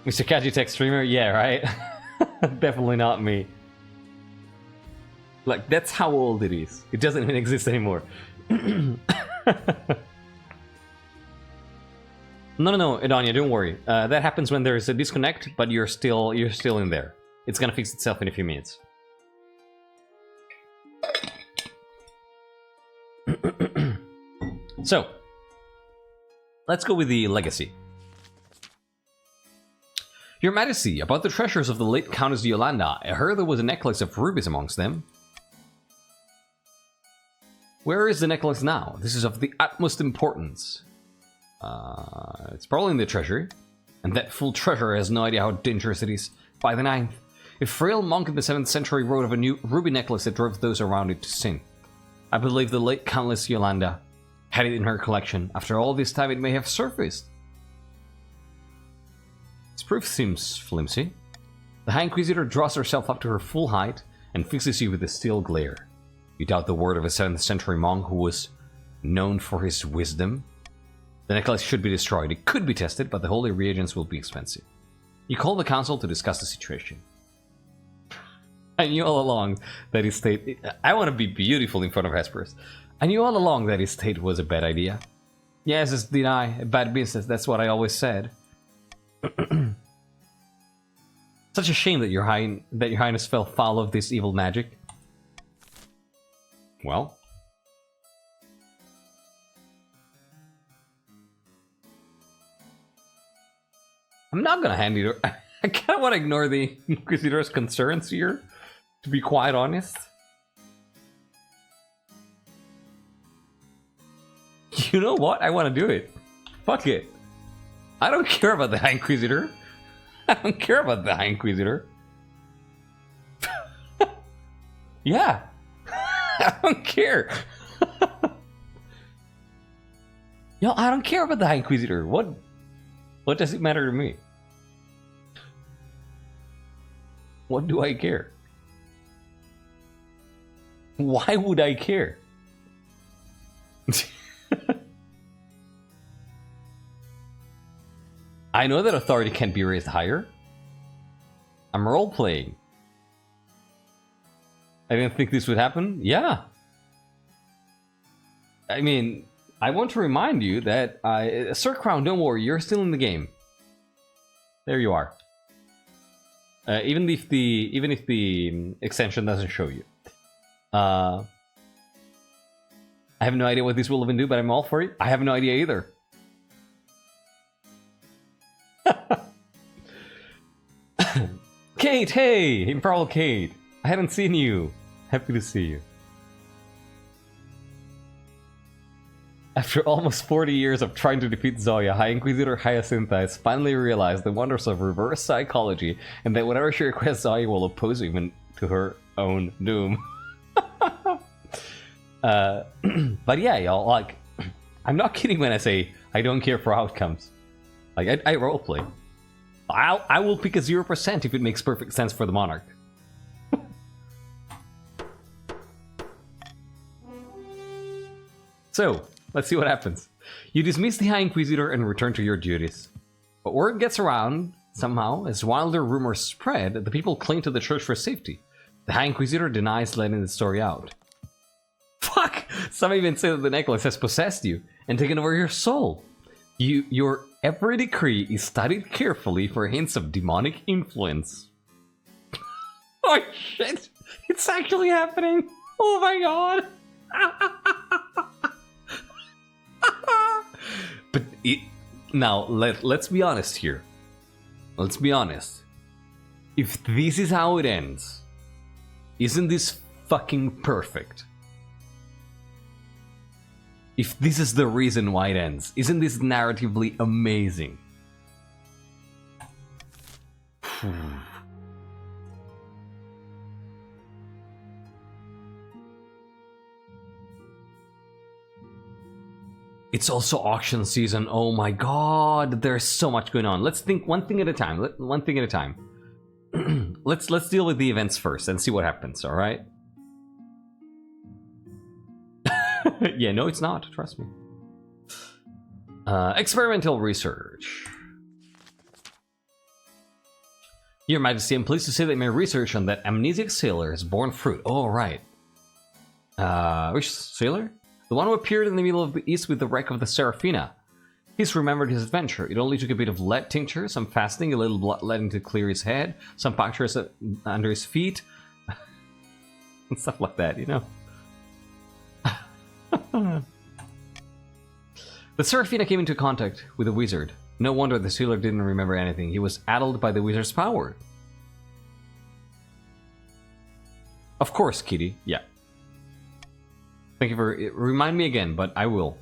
MrKaji tech streamer? Yeah, right? Definitely not me. Like, that's how old it is. It doesn't even exist anymore. No, Edonia, don't worry. That happens when there is a disconnect, but you're still in there. It's gonna fix itself in a few minutes. So, let's go with the legacy. Your Majesty, about the treasures of the late Countess Yolanda, I heard there was a necklace of rubies amongst them. Where is the necklace now? This is of the utmost importance. It's probably in the treasury, and that full treasure has no idea how dangerous it is. By the 9th, a frail monk in the 7th century wrote of a new ruby necklace that drove those around it to sin. I believe the late Countess Yolanda had it in her collection. After all this time, it may have surfaced. This proof seems flimsy. The High Inquisitor draws herself up to her full height and fixes you with a steel glare. You doubt the word of a 7th century monk who was known for his wisdom? The necklace should be destroyed. It could be tested, but the holy reagents will be expensive. You call the council to discuss the situation. I knew all along that his state... I want to be beautiful in front of Hesperus. I knew all along that his state was a bad idea. Yes, it's deny, a bad business. That's what I always said. Such a shame that your Highness fell foul of this evil magic. Well... I'm not gonna hand it over. I kinda want to ignore the Inquisitor's concerns here, to be quite honest. You know what? I want to do it. Fuck it. I don't care about the High Inquisitor. I don't care about the High Inquisitor. Yeah. I don't care. Yo, I don't care about the High Inquisitor. What does it matter to me? What do I care? Why would I care? I know that authority can't be raised higher. I'm role-playing. I didn't think this would happen. Yeah. I mean, I want to remind you that Sir Crown, don't worry, you're still in the game. There you are. Even if the extension doesn't show you. I have no idea what this will even do, but I'm all for it. I have no idea either. Kate, hey! Imperial Kate! I hadn't seen you. Happy to see you. After almost 40 years of trying to defeat Zhoya, High Inquisitor Hyacintha has finally realized the wonders of reverse psychology and that whatever she requests, Zhoya will oppose even to her own doom. But yeah, y'all, like, I'm not kidding when I say I don't care for outcomes. Like, I roleplay. I will pick a 0% if it makes perfect sense for the Monarch. So, let's see what happens. You dismiss the High Inquisitor and return to your duties. But word gets around, somehow, as wilder rumors spread, the people cling to the church for safety. The High Inquisitor denies letting the story out. Fuck! Some even say that the necklace has possessed you and taken over your soul. Your every decree is studied carefully for hints of demonic influence. Oh shit! It's actually happening! Oh my god! But now, let's be honest here. Let's be honest. If this is how it ends, isn't this fucking perfect? If this is the reason why it ends, isn't this narratively amazing? It's also auction season. Oh my god, there's so much going on. Let's think one thing at a time. One thing at a time. let's deal with the events first and see what happens, all right? Yeah, no, it's not. Trust me. Experimental research. Your Majesty, I'm pleased to say that my research on that amnesiac sailor has borne fruit. Oh, right. Which sailor? The one who appeared in the middle of the east with the wreck of the Seraphina. He's remembered his adventure. It only took a bit of lead tincture, some fasting, a little bloodletting to clear his head, some punctures under his feet, and stuff like that, you know? The Seraphina came into contact with a wizard. No wonder the sailor didn't remember anything. He was addled by the wizard's power. Of course, Kitty. Yeah. Thank you for... Remind me again, but I will.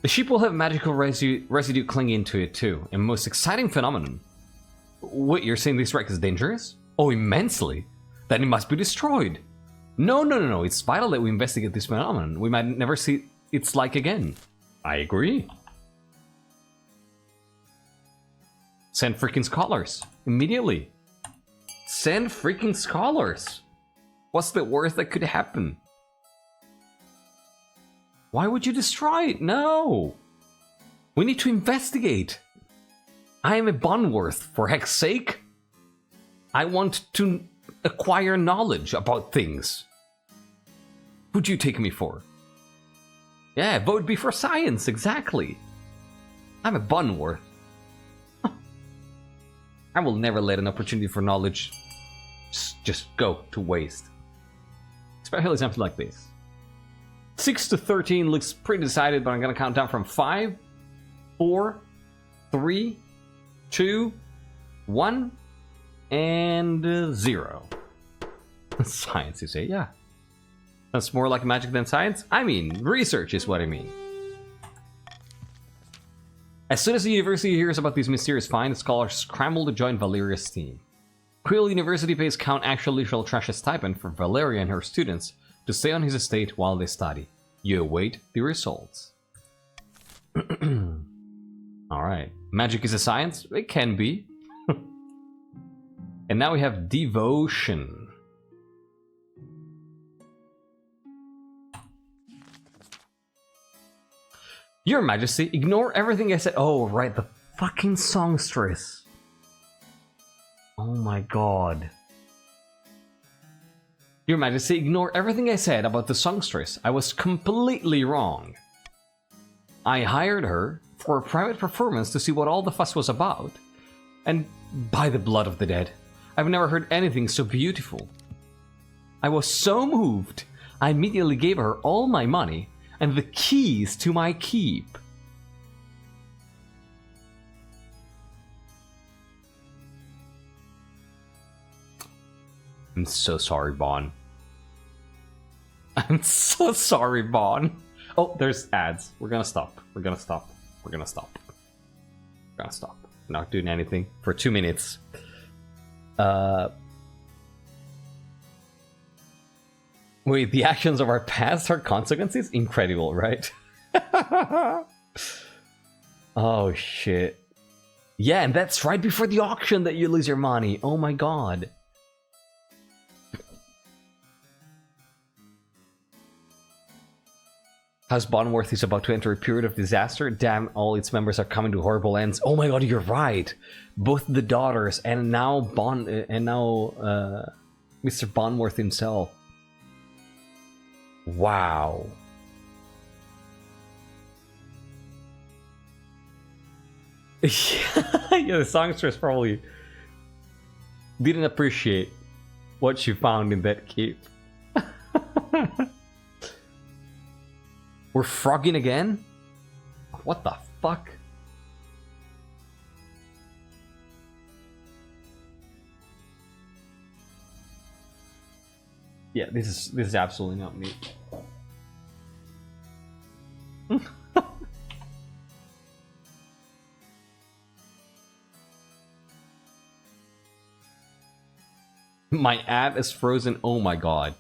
The ship will have magical residue clinging to it too. A most exciting phenomenon. Wait, you're saying this wreck is dangerous? Oh, immensely. Then it must be destroyed. No. It's vital that we investigate this phenomenon. We might never see its like again. I agree. Send freaking scholars. Immediately. Send freaking scholars. What's the worst that could happen? Why would you destroy it? No. We need to investigate. I am a Bunworth, for heck's sake. I want to acquire knowledge about things. Who'd you take me for? Yeah, vote B for science, exactly. I'm a Bunworth. I will never let an opportunity for knowledge just go to waste. Especially something like this. 6 to 13 looks pretty decided, but I'm gonna count down from 5, 4, 3, 2, 1, and 0. Science, you say? Yeah. That's more like magic than science? I mean, research is what I mean. As soon as the university hears about these mysterious finds, scholars scramble to join Valeria's team. Quill University pays Count Actual Trash a stipend for Valeria and her students to stay on his estate while they study. You await the results. Alright. Magic is a science? It can be. And now we have devotion. Your Majesty, ignore everything I said. Oh, right, the fucking songstress. Oh my god. Your Majesty, ignore everything I said about the songstress. I was completely wrong. I hired her for a private performance to see what all the fuss was about. And by the blood of the dead, I've never heard anything so beautiful. I was so moved, I immediately gave her all my money and the keys to my keep. I'm so sorry, Bon. I'm so sorry, Bon. Oh, there's ads. We're gonna stop. We're gonna stop. We're gonna stop. We're gonna stop. Not doing anything for 2 minutes. Wait, the actions of our past are consequences? Incredible, right? Oh, shit. Yeah, and that's right before the auction that you lose your money. Oh my god. House Bonworth is about to enter a period of disaster. Damn, all its members are coming to horrible ends. Oh my god, you're right. Both the daughters and now Mr. Bonworth himself. Wow. Yeah, the songstress probably didn't appreciate what she found in that keep. We're frogging again? What the fuck? Yeah, this is absolutely not me. My ad is frozen. Oh my god.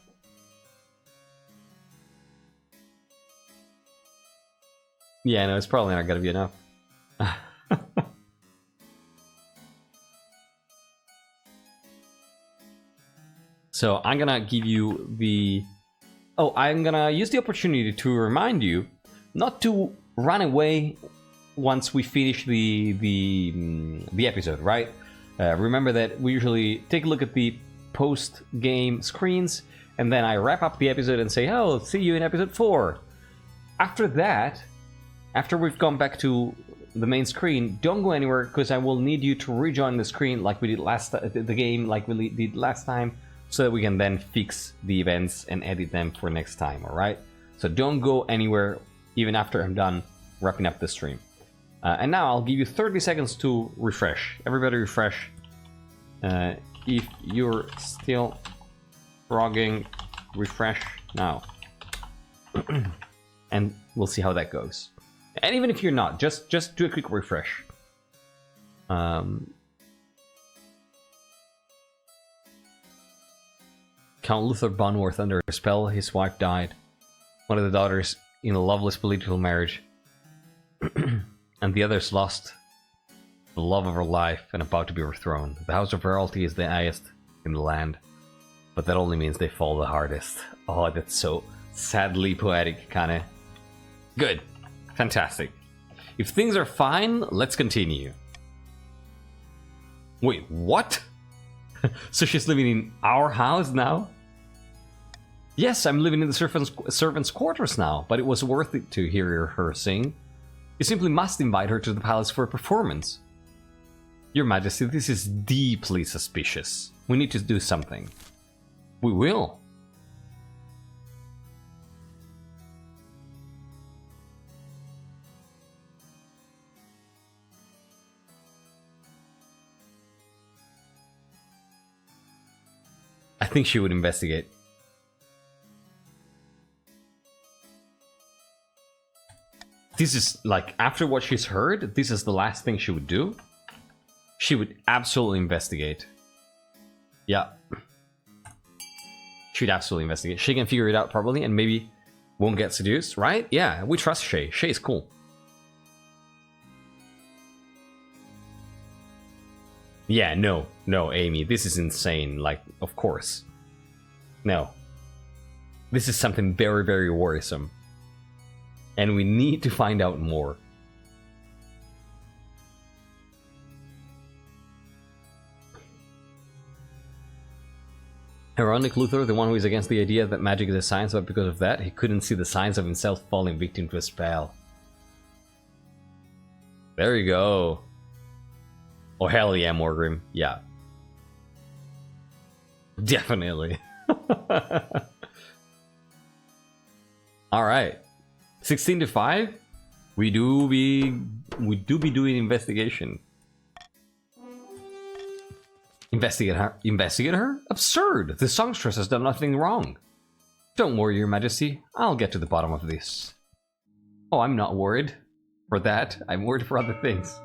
Yeah, no, it's probably not gonna be enough. So I'm gonna give you the... Oh, I'm gonna use the opportunity to remind you not to run away once we finish the episode, right? Remember that we usually take a look at the post-game screens, and then I wrap up the episode and say, oh, see you in episode 4. After that, after we've gone back to the main screen, don't go anywhere, because I will need you to rejoin the screen like we did the game like we did last time, so that we can then fix the events and edit them for next time, alright? So don't go anywhere, even after I'm done wrapping up the stream. And now I'll give you 30 seconds to refresh. Everybody refresh. If you're still frogging, refresh now. And we'll see how that goes. And even if you're not, just do a quick refresh. Count Luther Bonworth under a spell, his wife died. One of the daughters in a loveless political marriage. And the others lost the love of her life and about to be overthrown. The House of Royalty is the highest in the land. But that only means they fall the hardest. Oh, that's so sadly poetic, kinda. Good. Fantastic. If things are fine, let's continue. Wait, what? So she's living in our house now? Yes, I'm living in the servants' quarters now, but it was worth it to hear her sing. You simply must invite her to the palace for a performance. Your Majesty, this is deeply suspicious. We need to do something. We will. I think she would investigate. This is, like, after what she's heard, this is the last thing she would do. She would absolutely investigate. Yeah. She would absolutely investigate. She can figure it out probably and maybe won't get seduced, right? Yeah, we trust Shay. Shay's cool. Yeah, no, Amy, this is insane. Like, of course. No. This is something very, very worrisome. And we need to find out more. Ironic Luther, the one who is against the idea that magic is a science, but because of that, he couldn't see the signs of himself falling victim to a spell. There you go. Oh, hell yeah, Morgrim. Yeah. Definitely. Alright. 16 to 5? We do be doing investigation. Investigate her? Investigate her? Absurd! The songstress has done nothing wrong. Don't worry, Your Majesty. I'll get to the bottom of this. Oh, I'm not worried for that. I'm worried for other things.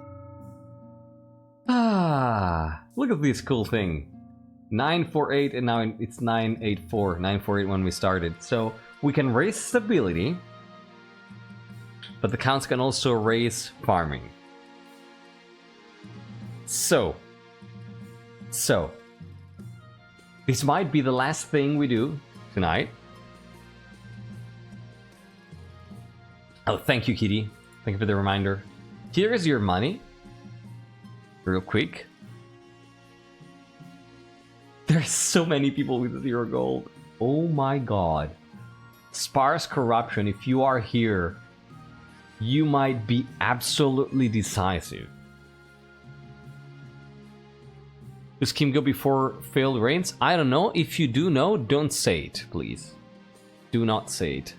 Ah, look at this cool thing. 948 and now it's 984. 948 when we started. So we can raise stability, but the counts can also raise farming. So this might be the last thing we do tonight. Oh, thank you, Kitty. Thank you for the reminder. Here is your money. Real quick. There's so many people with 0 gold. Oh my god. Sparse corruption, if you are here, you might be absolutely decisive. Does Kim go before failed rains? I don't know. If you do know, don't say it, please. Do not say it.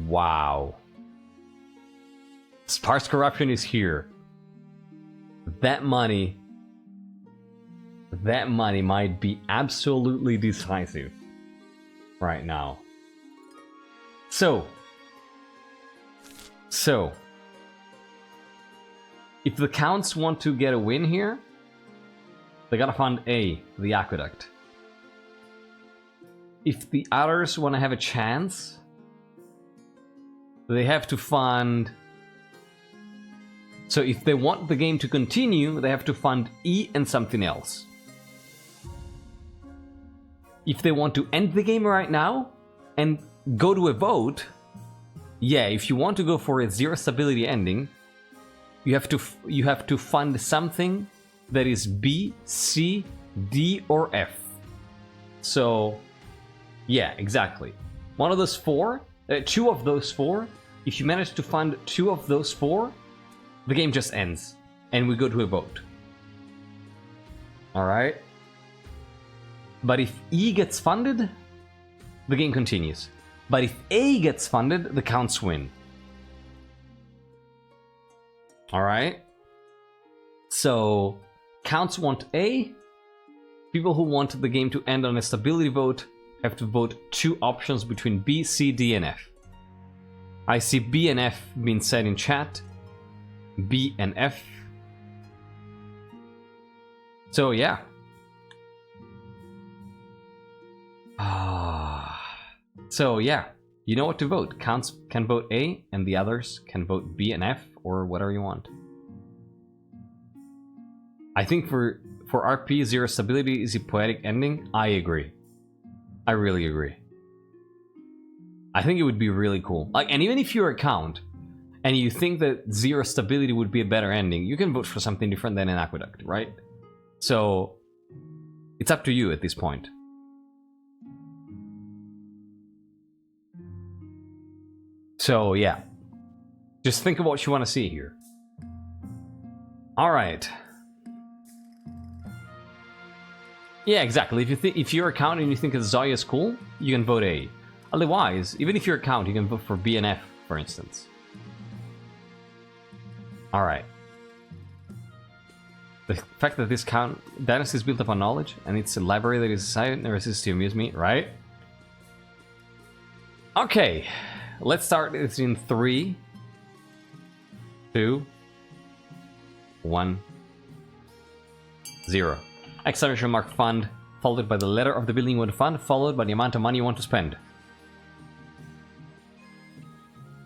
Wow. Sparse corruption is here. That money might be absolutely decisive right now. So if the counts want to get a win here, they gotta fund A, the aqueduct. If the others want to have a chance, they have to fund... So if they want the game to continue, they have to fund E and something else. If they want to end the game right now and go to a vote, yeah, if you want to go for a 0 stability ending, you have to fund something that is B, C, D, or F. So, yeah, exactly. One of those 4, 2 of those 4. If you manage to fund 2 of those 4, the game just ends, and we go to a vote. Alright? But if E gets funded, the game continues. But if A gets funded, the counts win. Alright? So, counts want A. People who want the game to end on a stability vote have to vote 2 options between B, C, D, and F. I see B and F being said in chat. B and F. So yeah. So yeah, you know what to vote. Counts can vote A and the others can vote B and F or whatever you want. I think for RP 0 stability is a poetic ending. I agree. I really agree. I think it would be really cool. Like, and even if you're a count and you think that 0 stability would be a better ending, you can vote for something different than an aqueduct, right? So, it's up to you at this point. So, yeah. Just think of what you want to see here. Alright. Yeah, exactly. If you're a count and you think that Zhoya is cool, you can vote A. Otherwise, even if you're a count, you can vote for B and F, for instance. Alright. The fact that this count dynasty is built upon knowledge, and it's a library that is silent and resists to amuse me, right? Okay, let's start this in 3, 2, 1, 0. Exclamation mark fund, followed by the letter of the building you want to fund, followed by the amount of money you want to spend.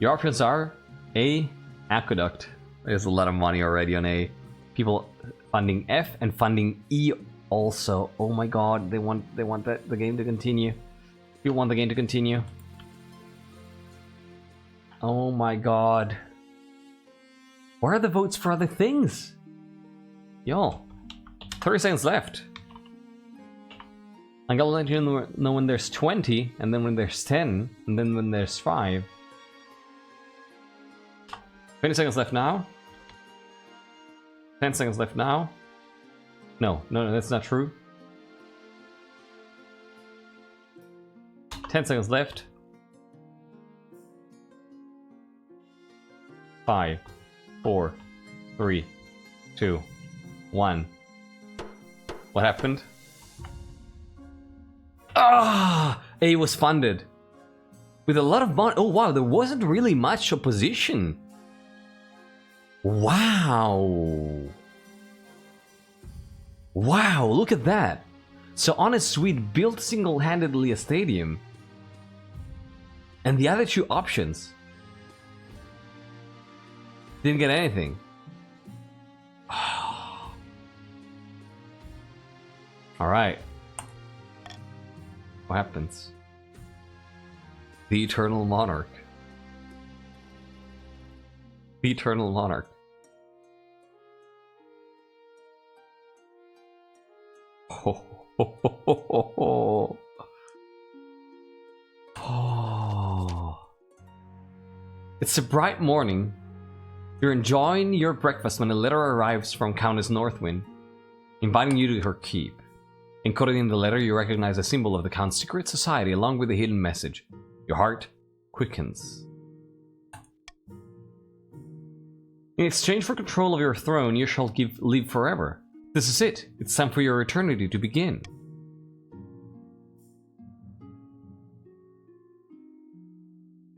Your options are A, aqueduct. There's a lot of money already on A. People funding F and funding E also. Oh my god, they want the game to continue. You want the game to continue. Oh my god. Where are the votes for other things? Yo, 30 seconds left. I'm gonna let you know when there's 20, and then when there's 10, and then when there's 5. 20 seconds left now. 10 seconds left now. No, that's not true. 10 seconds left. 5, 4, 3, 2, 1. What happened? Ah! A was funded. With a lot of money. Oh wow, there wasn't really much opposition. Wow. Wow, look at that. So Honest Sweet built single-handedly a stadium. And the other two options didn't get anything. Alright. What happens? The Eternal Monarch. The Eternal Monarch. Oh. It's a bright morning. You're enjoying your breakfast when a letter arrives from Countess Northwind, inviting you to her keep. Encoded in the letter, you recognize a symbol of the Count's secret society along with a hidden message. Your heart quickens. In exchange for control of your throne, you shall live forever. This is it. It's time for your eternity to begin.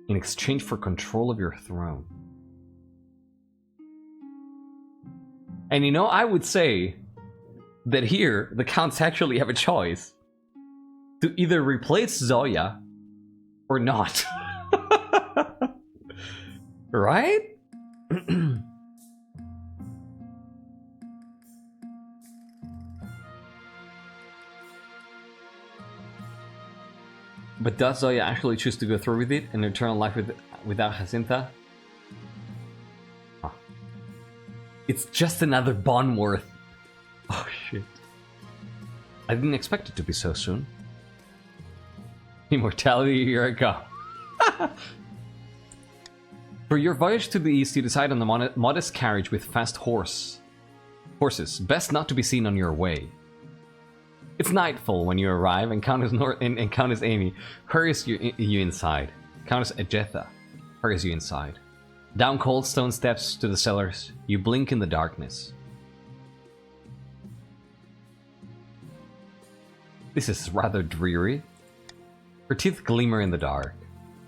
In exchange for control of your throne. And you know, I would say that here, the Counts actually have a choice to either replace Zhoya or not. Right? But does Zhoya actually choose to go through with it and eternal life without Jacinta? Huh. It's just another Bonworth. Oh shit. I didn't expect it to be so soon. Immortality, here I go. For your voyage to the east, you decide on the modest carriage with fast horses. Best not to be seen on your way. It's nightfall when you arrive, and Countess Amy hurries you inside. Countess Ajetha hurries you inside. Down cold stone steps to the cellars, you blink in the darkness. This is rather dreary. Her teeth glimmer in the dark.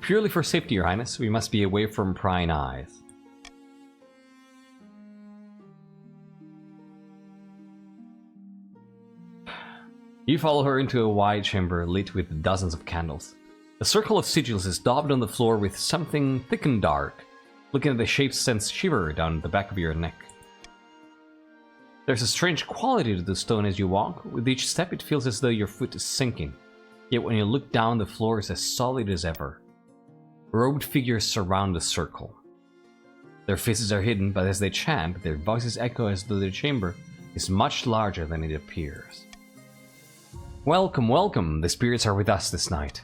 Purely for safety, Your Highness, we must be away from prying eyes. You follow her into a wide chamber lit with dozens of candles. A circle of sigils is daubed on the floor with something thick and dark. Looking at the shapes sends shiver down the back of your neck. There's a strange quality to the stone as you walk. With each step it feels as though your foot is sinking. Yet when you look down, the floor is as solid as ever. Robed figures surround the circle. Their faces are hidden, but as they chant, their voices echo as though the chamber is much larger than it appears. Welcome, welcome, the spirits are with us this night.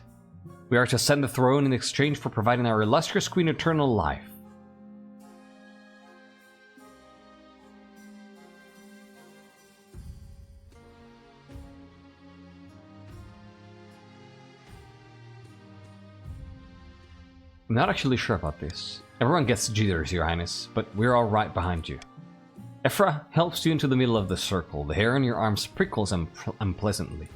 We are to ascend the throne in exchange for providing our illustrious queen eternal life. I'm not actually sure about this. Everyone gets jitters, Your Highness, but we're all right behind you. Ephra helps you into the middle of the circle. The hair on your arms prickles unpleasantly.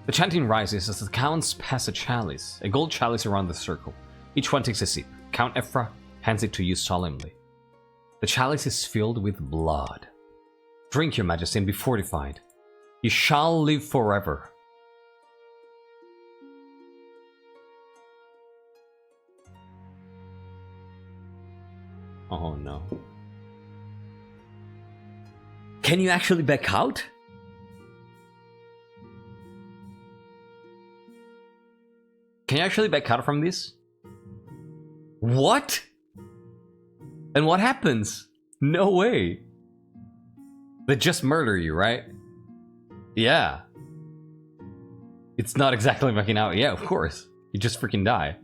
The chanting rises as the counts pass a chalice, a gold chalice around the circle. Each one takes a sip. Count Ephra hands it to you solemnly. The chalice is filled with blood. Drink, Your Majesty, and be fortified. You shall live forever. Oh no. Can you actually back out? Can you actually back out from this? What? And what happens? No way. They just murder you, right? Yeah. It's not exactly fucking out. Yeah, of course. You just freaking die.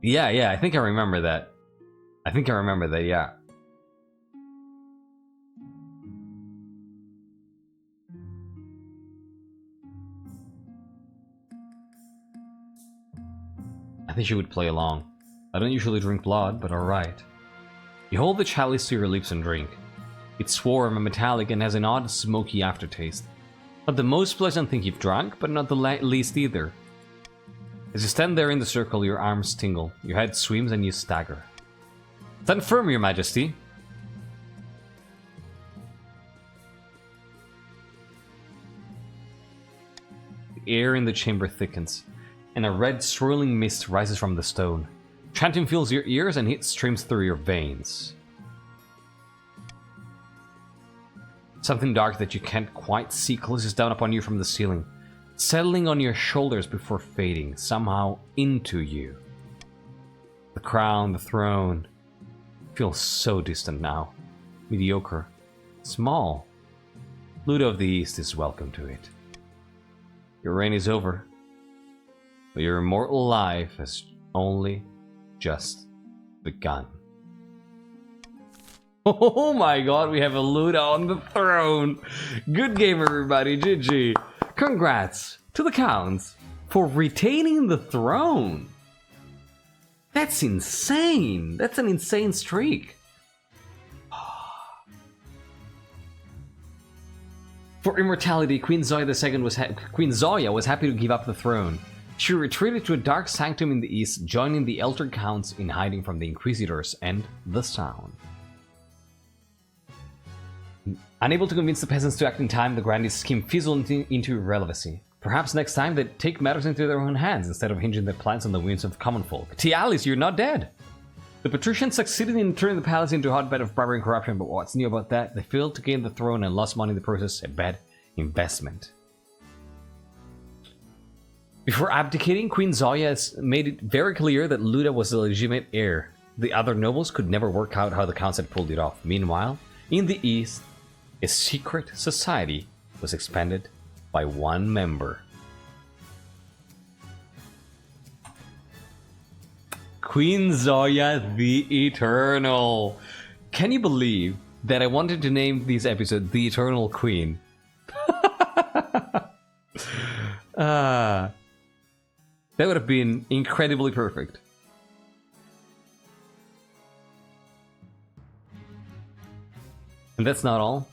Yeah, I think I remember that. Yeah. I think she would play along. I don't usually drink blood, but alright. You hold the chalice to your lips and drink. It's warm and metallic and has an odd, smoky aftertaste. Not the most pleasant thing you've drunk, but not the least either. As you stand there in the circle, your arms tingle, your head swims and you stagger. Stand firm, your majesty! The air in the chamber thickens, and a red swirling mist rises from the stone. Chanting fills your ears and heat streams through your veins. Something dark that you can't quite see closes down upon you from the ceiling, settling on your shoulders before fading, somehow into you. The crown, the throne, feels so distant now. Mediocre. Small. Luda of the East is welcome to it. Your reign is over, but your immortal life has only just begun. Oh my god, we have a Luda on the throne! Good game, everybody, GG! Congrats to the Counts for retaining the throne! That's insane! That's an insane streak! For immortality, Queen Zhoya was happy to give up the throne. She retreated to a dark sanctum in the east, joining the Elder Counts in hiding from the Inquisitors and the Sound. Unable to convince the peasants to act in time, the Grandee's scheme fizzled into irrelevancy. Perhaps next time they'd take matters into their own hands instead of hinging their plans on the whims of common folk. Tialis, you're not dead! The patricians succeeded in turning the palace into a hotbed of bribery and corruption, but what's new about that? They failed to gain the throne and lost money in the process. A bad investment. Before abdicating, Queen Zhoya made it very clear that Luda was the legitimate heir. The other nobles could never work out how the counts had pulled it off. Meanwhile, in the east, a secret society was expanded by one member. Queen Zhoya the Eternal. Can you believe that I wanted to name this episode The Eternal Queen? That would have been incredibly perfect. And that's not all.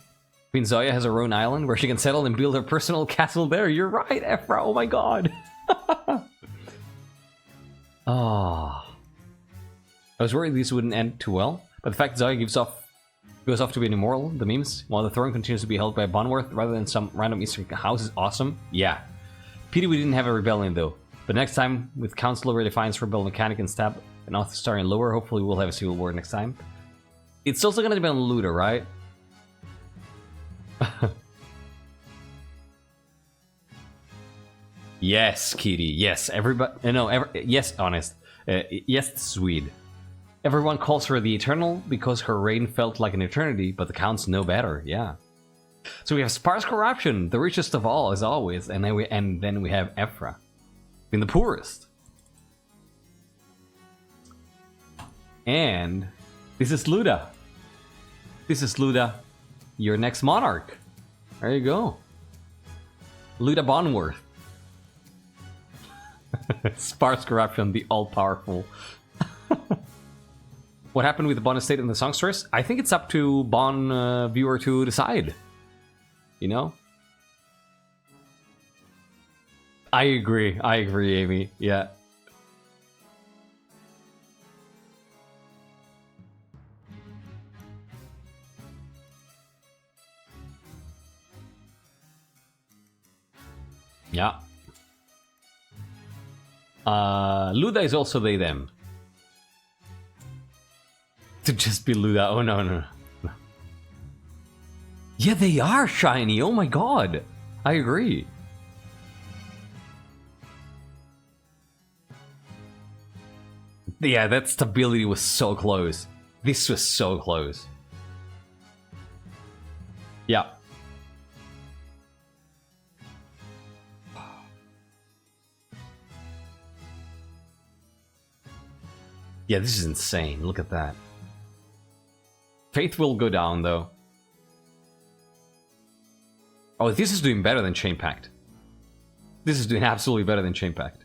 Queen Zhoya has her own island where she can settle and build her personal castle there. You're right, Ephra. Oh my god. Oh. I was worried this wouldn't end too well, but the fact Zhoya goes off to be an immortal, the memes, while the throne continues to be held by Bonworth rather than some random eastern house is awesome. Yeah. Pity we didn't have a rebellion though. But next time, with Council over Defiance, Rebel Mechanic, and Stab, and Author Star and lower, hopefully we'll have a civil war next time. It's also gonna depend on Luda, right? Yes, Kitty. Yes, everybody. Yes, honest. Yes, Swede. Everyone calls her the Eternal because her reign felt like an eternity, but the Counts know better. Yeah. So we have sparse corruption, the richest of all, as always, and then we have Ephra, being the poorest. And this is Luda. This is Luda, your next monarch. There you go. Luda Bonworth. Sparse corruption, the all-powerful. What happened with the Bon Estate and the Songstress? I think it's up to Bon viewer to decide. You know? I agree, Amy. Yeah. Yeah. Luda is also they, them. To just be Luda. Oh, no. Yeah, they are shiny. Oh my god. I agree. Yeah, that stability was so close. This was so close. Yeah. Yeah, this is insane. Look at that. Faith will go down, though. Oh, this is doing better than Chain Pact. This is doing absolutely better than Chain Pact.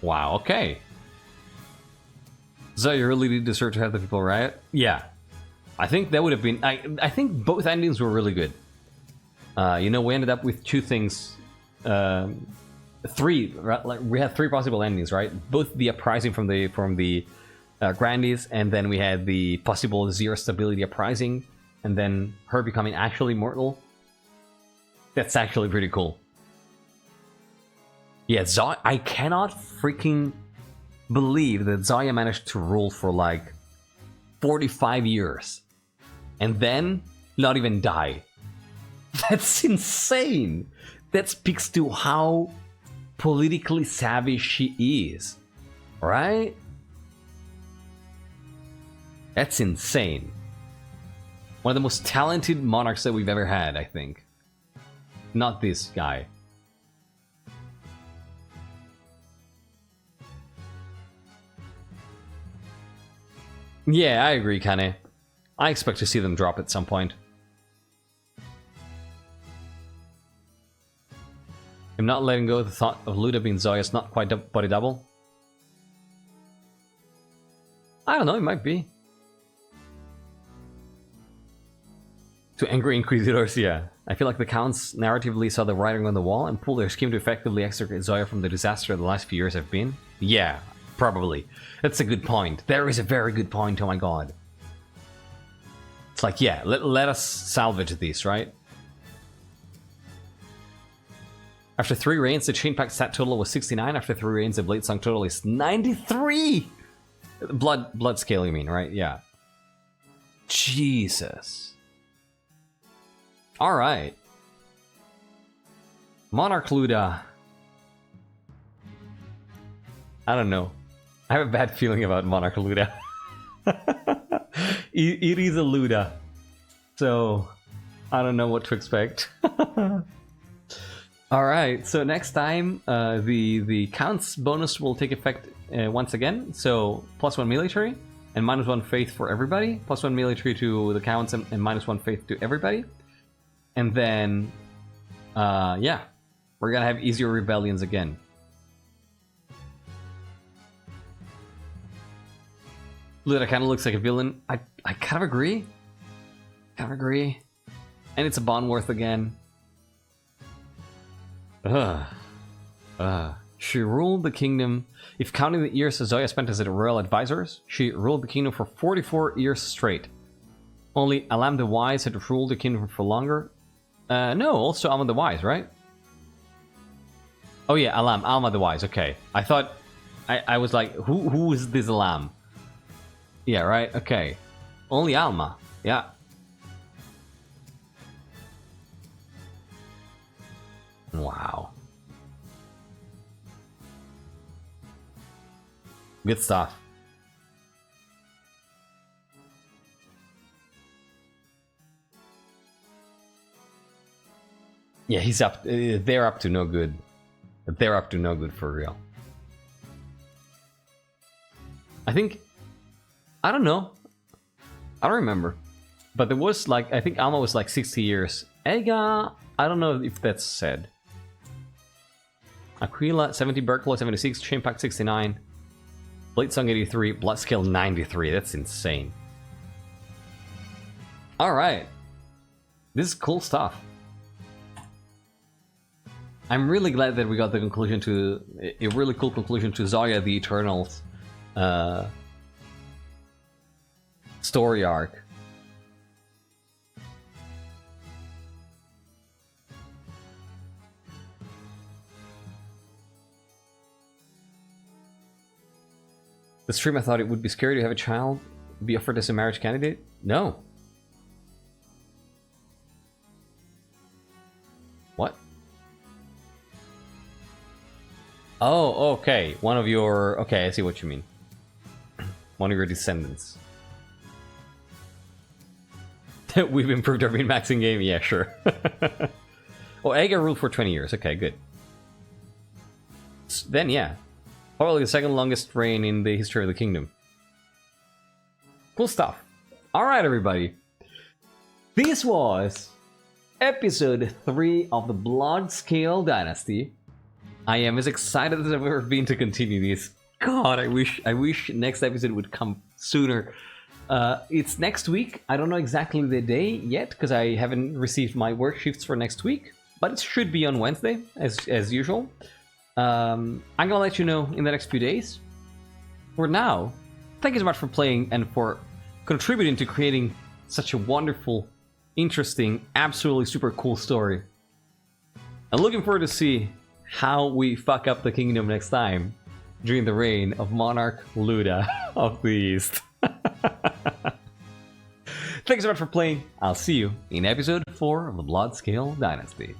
Wow, okay. Zhoya, you really did deserve to have the people riot? Yeah. I think that would have been... I think both endings were really good. You know, we ended up with two things... three, right? Like, we had three possible endings, right? Both the uprising from the Grandies, and then we had the possible zero stability uprising, and then her becoming actually mortal. That's actually pretty cool. Yeah, Zhoya, I cannot freaking believe that Zhoya managed to rule for like 45 years and then not even die. That's insane. That speaks to how politically savvy she is, right? That's insane. One of the most talented monarchs that we've ever had, I think. Not this guy. Yeah, I agree, Kane. I expect to see them drop at some point. I'm not letting go of the thought of Luda being Zhoya's not quite body double. I don't know, it might be. To angry inquisitors, yeah. I feel like the counts narratively saw the writing on the wall and pulled their scheme to effectively extricate Zhoya from the disaster the last few years have been. Yeah, probably. That's a good point. There is a very good point, oh my god. It's like, yeah, let us salvage this, right? After 3 reigns, the Chain Pact stat total was 69. After 3 reigns, the Bloodscale total is 93! Bloodscale, you mean, right? Yeah. Jesus. Alright. Monarch Luda. I don't know. I have a bad feeling about Monarch Luda. It is a Luda. So, I don't know what to expect. Alright, so next time the counts bonus will take effect once again. So, +1 military and -1 faith for everybody. +1 military to the counts and -1 faith to everybody. And then, yeah, we're gonna have easier rebellions again. Luda kind of looks like a villain. I kind of agree. Kind of agree. And it's a Bondworth again. She ruled the kingdom. If counting the years Zhoya spent as a royal advisors, she ruled the kingdom for 44 years straight. Only Alam the Wise had ruled the kingdom for longer. No, also Alma the Wise, right? Oh yeah, Alma the Wise, okay. I thought... I was like, who is this Alam? Yeah, right, okay. Only Alma, yeah. Wow. Good stuff. Yeah, he's up. They're up to no good. They're up to no good for real. I think... I don't know. I don't remember. But there was like... I think Alma was like 60 years. Ega... I don't know if that's said. Aquila 70, Berkeley 76, Chain Pact 69, Bloodscale 83, Bloodscale 93. That's insane. Alright. This is cool stuff. I'm really glad that we got the conclusion to... a really cool conclusion to Zhoya the Eternal's story arc. The stream, I thought it would be scary to have a child be offered as a marriage candidate. No. What? Oh, okay. One of your... Okay, I see what you mean. One of your descendants. We've improved our min-maxing game? Yeah, sure. Oh, Agar ruled for 20 years. Okay, good. Then, yeah. Probably the second longest reign in the history of the kingdom. Cool stuff. Alright, everybody. This was episode 3 of the Bloodscale Dynasty. I am as excited as I've ever been to continue this. God, I wish next episode would come sooner. It's next week. I don't know exactly the day yet, because I haven't received my work shifts for next week. But it should be on Wednesday, as usual. I'm gonna let you know in the next few days. For now, thank you so much for playing and for contributing to creating such a wonderful, interesting, absolutely super cool story. I'm looking forward to see how we fuck up the kingdom next time during the reign of Monarch Luda of the East. Thanks so much for playing. I'll see you in episode 4 of the Bloodscale Dynasty.